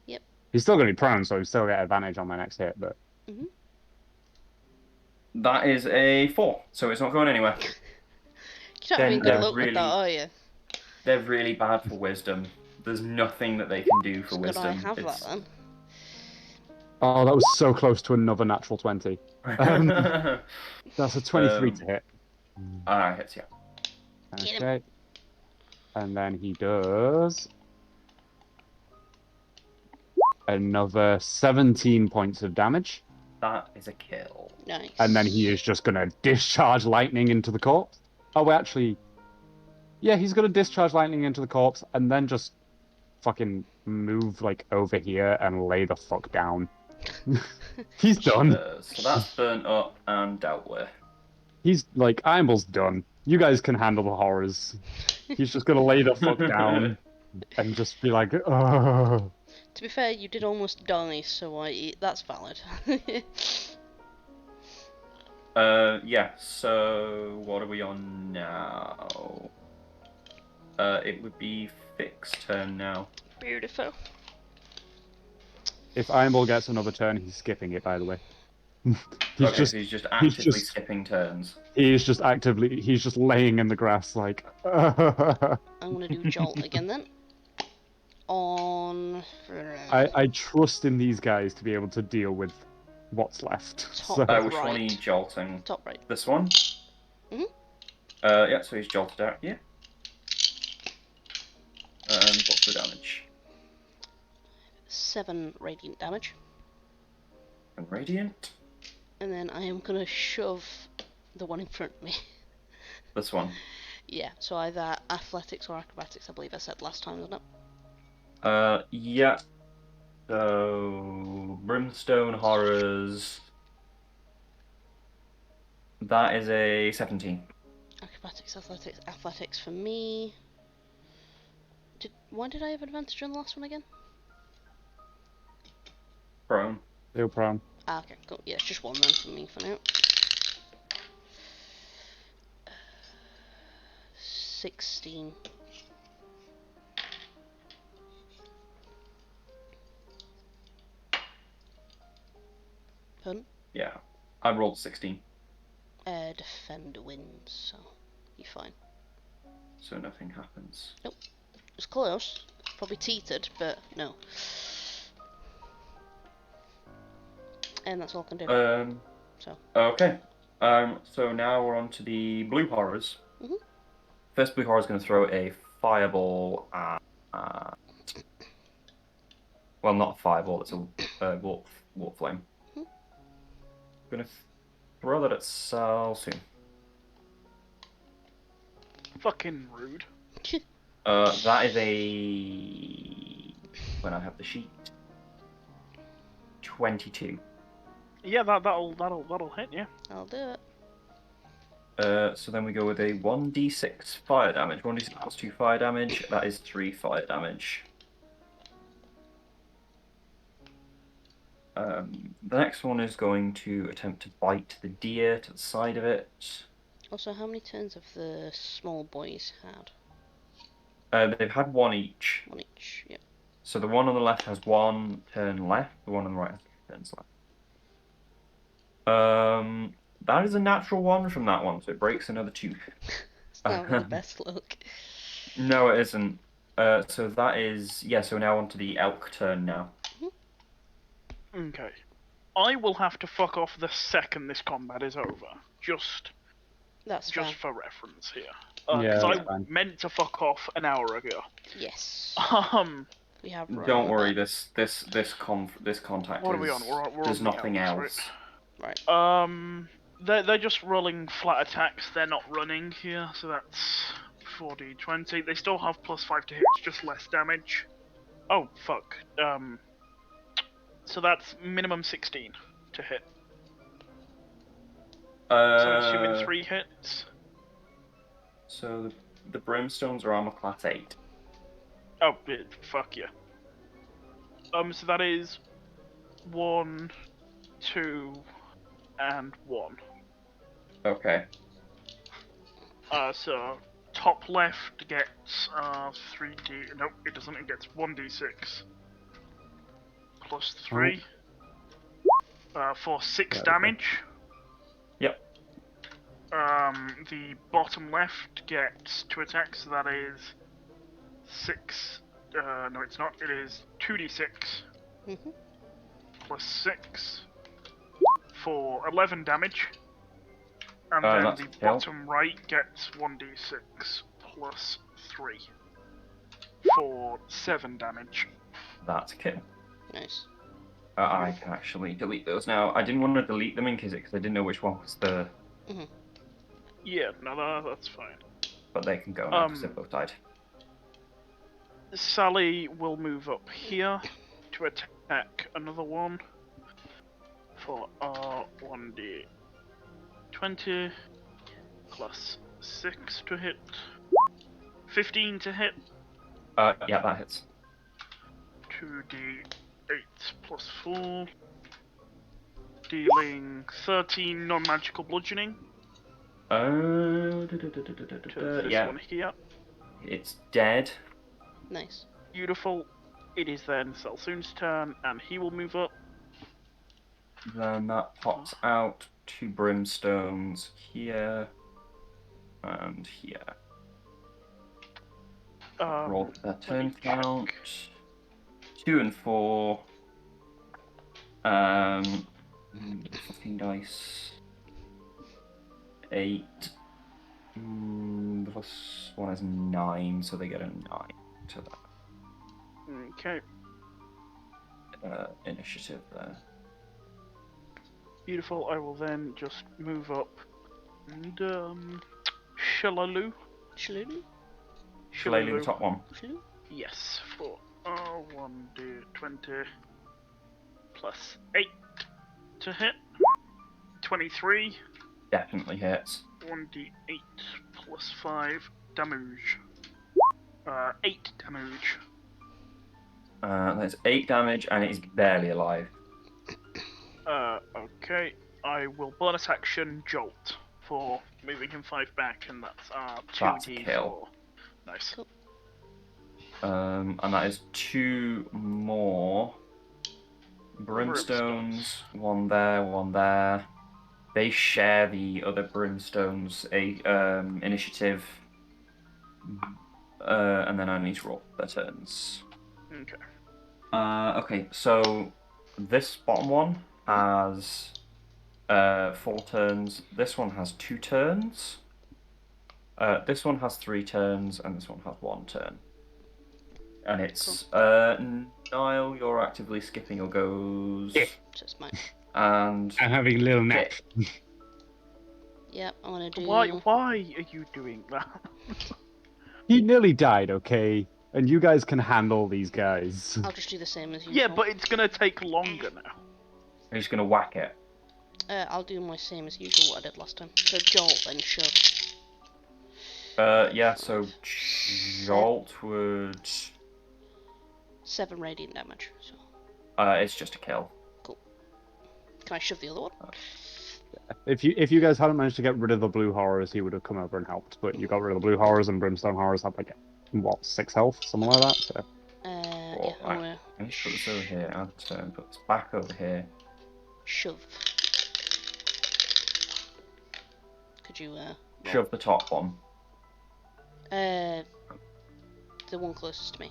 Yep. He's still going to be prone, so he'll still get advantage on my next hit, but... That is a 4, so it's not going anywhere. You're not having good luck with that, are you? They're really bad for wisdom. There's nothing that they can do for wisdom. Could I have that then? Oh, that was so close to another natural 20. That's a 23 to hit. Hits, yeah. Okay. And then he does... another 17 points of damage. That is a kill. Nice. And then he is just going to discharge lightning into the corpse. Oh, actually... Yeah, he's going to discharge lightning into the corpse and then just fucking move, like, over here and lay the fuck down. He's done. So that's burnt up and dealt with. He's, like, Iron Bull's done. You guys can handle the horrors. He's just going to lay the fuck down and just be like, oh. To be fair, you did almost die, so that's valid. Yeah, so what are we on now? It would be Vic's turn now. Beautiful. If Iron Bull gets another turn, he's skipping it, by the way. He's just actively skipping turns. He's just laying in the grass like... I'm gonna do Jolt again then. I trust in these guys to be able to deal with what's left. Top which one are you jolting? Top right. This one? Yeah, so he's jolted out, yeah. And what's the damage? 7 radiant damage. And radiant? And then I am gonna shove the one in front of me. This one? Yeah, so either athletics or acrobatics, I believe I said last time, wasn't it? Yeah. So, Brimstone Horrors. That is a 17. Acrobatics, athletics for me. Why did I have advantage on the last one again? Prone. Still prone. Ah, okay, cool. Yeah, it's just one then for me for now. 16. Pardon? Yeah. I rolled 16. Defender wins, so you're fine. So nothing happens. It's close. Probably teetered, but no. And that's all I can do. So. Okay. So now we're on to the blue horrors. Mhm. First blue horror is going to throw a fireball at... well, not a fireball, it's a warp flame. Mhm. Going to throw that at Sal soon. Fucking rude. That is a... when I have the sheet. 22. Yeah, that'll hit. Yeah. I'll do it. So then we go with a 1d6 fire damage. 1d6 plus 2 fire damage. That is 3 fire damage. The next one is going to attempt to bite the deer to the side of it. Also, how many turns have the small boys had? They've had one each. One each, yep. So the one on the left has 1 turn left. The one on the right has 2 turns left. That is a natural 1 from that one, so it breaks another tooth. It's not the best look. No, it isn't. So that is... yeah, so now on to the elk turn now. Okay. I will have to fuck off the second this combat is over. That's Just fine. for reference here. Yeah, Because that's I fine. meant to fuck off an hour ago. Yes. We have. Don't worry, this contact What are we on? We're does on the nothing elves, else. Right. They're just rolling flat attacks. They're not running here, so that's 4d20. They still have +5 to hit, just less damage. Oh fuck. So that's minimum 16 to hit. So I'm assuming 3 hits. So the brimstones are armor class 8. Oh, fuck yeah. So that is 1, 2, and 1. Okay. So top left gets 3d. Nope, it doesn't. It gets 1d6 plus 3 for 6 damage. Yep. The bottom left gets 2 attacks. So that is 6. No, it's not. It is 2d6 plus 6 for 11 damage. And then that's the a kill. bottom right gets 1d6 plus 3 for 7 damage. That's a kill. Nice. I can actually delete those now. I didn't want to delete them in case because I didn't know which one was the... Yeah, no, that's fine. But they can go now because they've both died. Sally will move up here to attack another one for 1d20 plus 6 to hit. 15 to hit. Yeah, that hits. 2d8 plus 4. Dealing 13 non-magical bludgeoning to this yeah. one here. It's dead. Nice. Beautiful. It is then Selsoon's turn, and he will move up. Then that pops out 2 brimstones here and here. Roll their turn count. 2 and 4. 15 dice. 8. Plus 1 is 9, so they get a 9 to that. Okay. Initiative there. Beautiful. I will then just move up and Shalalu. Shaloon? Shalalu, the top one. Shaloon? Yes, for 1d20 plus 8 to hit. 23. definitely hits. 1d8 plus 5 damage. 8 damage. That's 8 damage, and it's barely alive. Okay. I will bonus action Jolt for moving him 5 back, and that's That's a 2d4. kill. Nice. Cool. And that is 2 more brimstones. One there, one there. They share the other brimstones initiative. And then I need to roll their turns. Okay. Okay, so this bottom one has 4 turns. This one has 2 turns. This one has 3 turns, and this one has 1 turn. And it's Niall, you're actively skipping your goes. Yeah. Just mine. And I'm having a little nap. Yep, I'm gonna do. Why are you doing that? He nearly died, okay? And you guys can handle these guys. I'll just do the same as usual. Yeah, but it's gonna take longer now. I'm just gonna whack it. I'll do my same as usual what I did last time. So jolt, then shove. Yeah, so Jolt would... 7 radiant damage. So it's just a kill. can I shove the other one? If you guys hadn't managed to get rid of the blue horrors, he would have come over and helped. But you got rid of the blue horrors, and brimstone horrors had like what, 6 health, something like that. So. Yeah, I'm gonna Let me put this over here. Add turn. Put this back over here. shove. Could you Shove the top one. the one closest to me?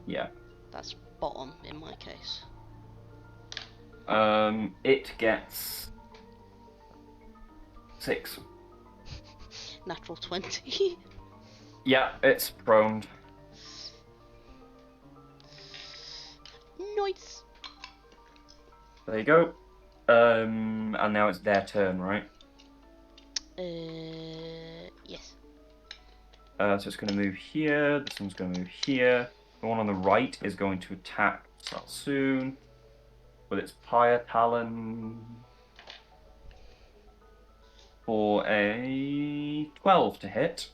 Yeah. That's bottom in my case. It gets 6. Natural 20. Yeah, it's prone. Nice. There you go. And now it's their turn, right? Yes. So it's going to move here. This one's going to move here. The one on the right is going to attack Salsoon with its Pyre Talon for a 12 to hit.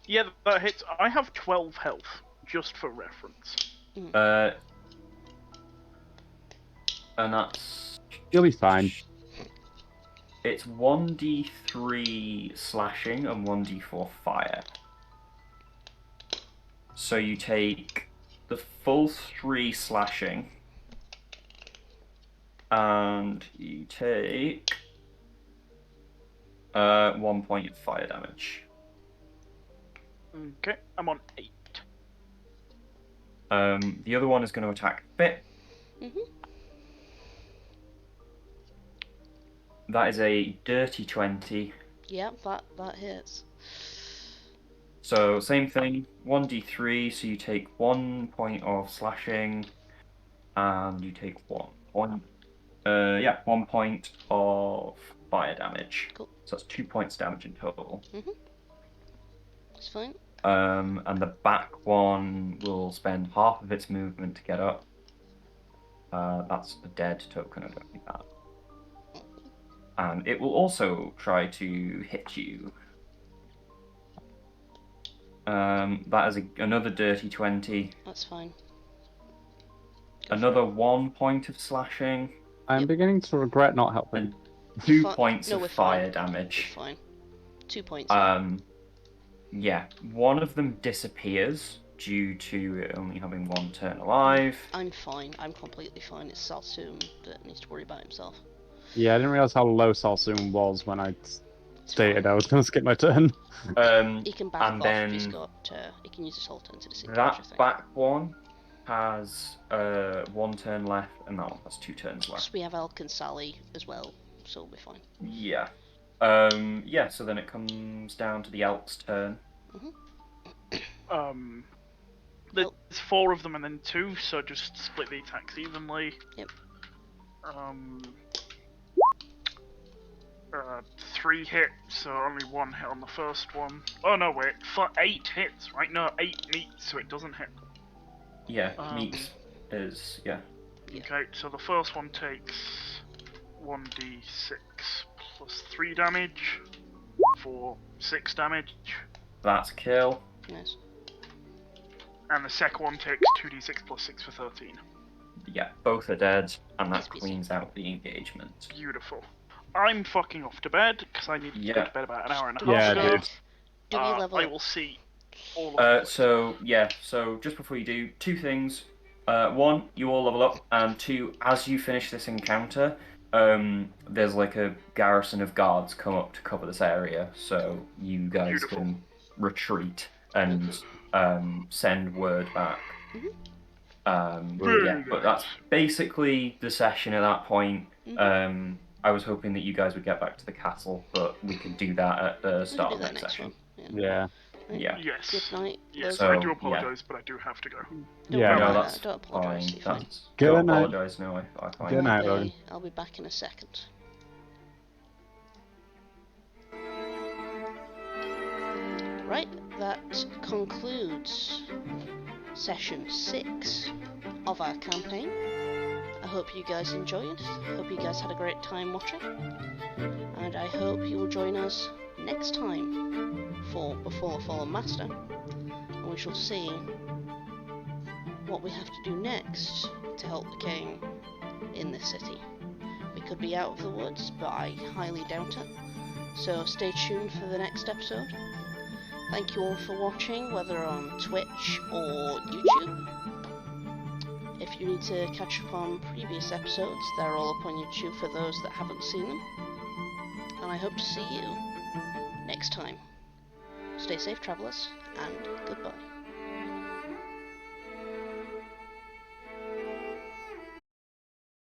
Yeah, that hits. I have 12 health, just for reference. And that's... You'll be fine. It's 1d3 slashing and 1d4 fire. So you take the full 3 slashing, and you take 1 point of fire damage. Okay, I'm on 8. The other one is going to attack Fit. That is a dirty 20. Yep, that hits. So same thing, 1d3, so you take 1 point of slashing, and you take 1 point of fire damage. Cool. So that's 2 points damage in total. It's fine. And the back one will spend half of its movement to get up. That's a dead token, I don't need that. And it will also try to hit you. That is another dirty 20. That's fine. Another 1 point of slashing. I'm beginning to regret not helping. And 2 Fi- points no, of we're fire fine. damage. We're fine. 2 points. Yeah. One of them disappears due to it only having 1 turn alive. I'm fine. I'm completely fine. It's Salsoon that needs to worry about himself. Yeah, I didn't realize how low Salsoon was when I stated I was going to skip my turn. He can back and off if he's then got. He can use his whole turn to disengage. that I think. back one has 1 turn left, and that one has 2 turns left. So we have Elk and Sally as well, so we'll be fine. Yeah. So then it comes down to the Elk's turn. There's 4 of them and then 2, so just split the attacks evenly. Yep. 3 hits, so only 1 hit on the first one. Oh no, wait, for 8 hits, right? No, 8 meets, so it doesn't hit. Yeah, meets is, yeah. Yeah. Okay, so the first one takes 1d6 plus 3 damage for 6 damage. That's a kill. Nice. And the second one takes 2d6 plus 6 for 13. Yeah, both are dead, and that Easy peasy. cleans out the engagement. Beautiful. I'm fucking off to bed because I need to go Yeah. to bed about an hour and a Yeah, half ago. dude. Do we level I up? will see all of So just before you do, 2 things. 1, you all level up, and 2, as you finish this encounter, there's like a garrison of guards come up to cover this area, so you guys Beautiful. can retreat and send word back. Very Yeah, but that's basically the session at that point. I was hoping that you guys would get back to the castle, but we could do that at the We start can do of that next next session. one. Yeah. Yeah. Yes. Good night. Yes, Logan. I do So, apologise, but I do have to go. Don't Yeah, worry No, about that's that. Don't apologise. fine. You're fine. That's, Good don't night. apologise. No, I find Good night, Okay, Logan. I'll be back in a second. Right, that concludes session 6 of our campaign. I hope you guys enjoyed. Hope you guys had a great time watching. And I hope you will join us next time for Before Fallen Master. And we shall see what we have to do next to help the king in this city. We could be out of the woods, but I highly doubt it. So stay tuned for the next episode. Thank you all for watching, whether on Twitch or YouTube. If you need to catch up on previous episodes, they're all up on YouTube for those that haven't seen them. And I hope to see you next time. Stay safe, travellers, and goodbye.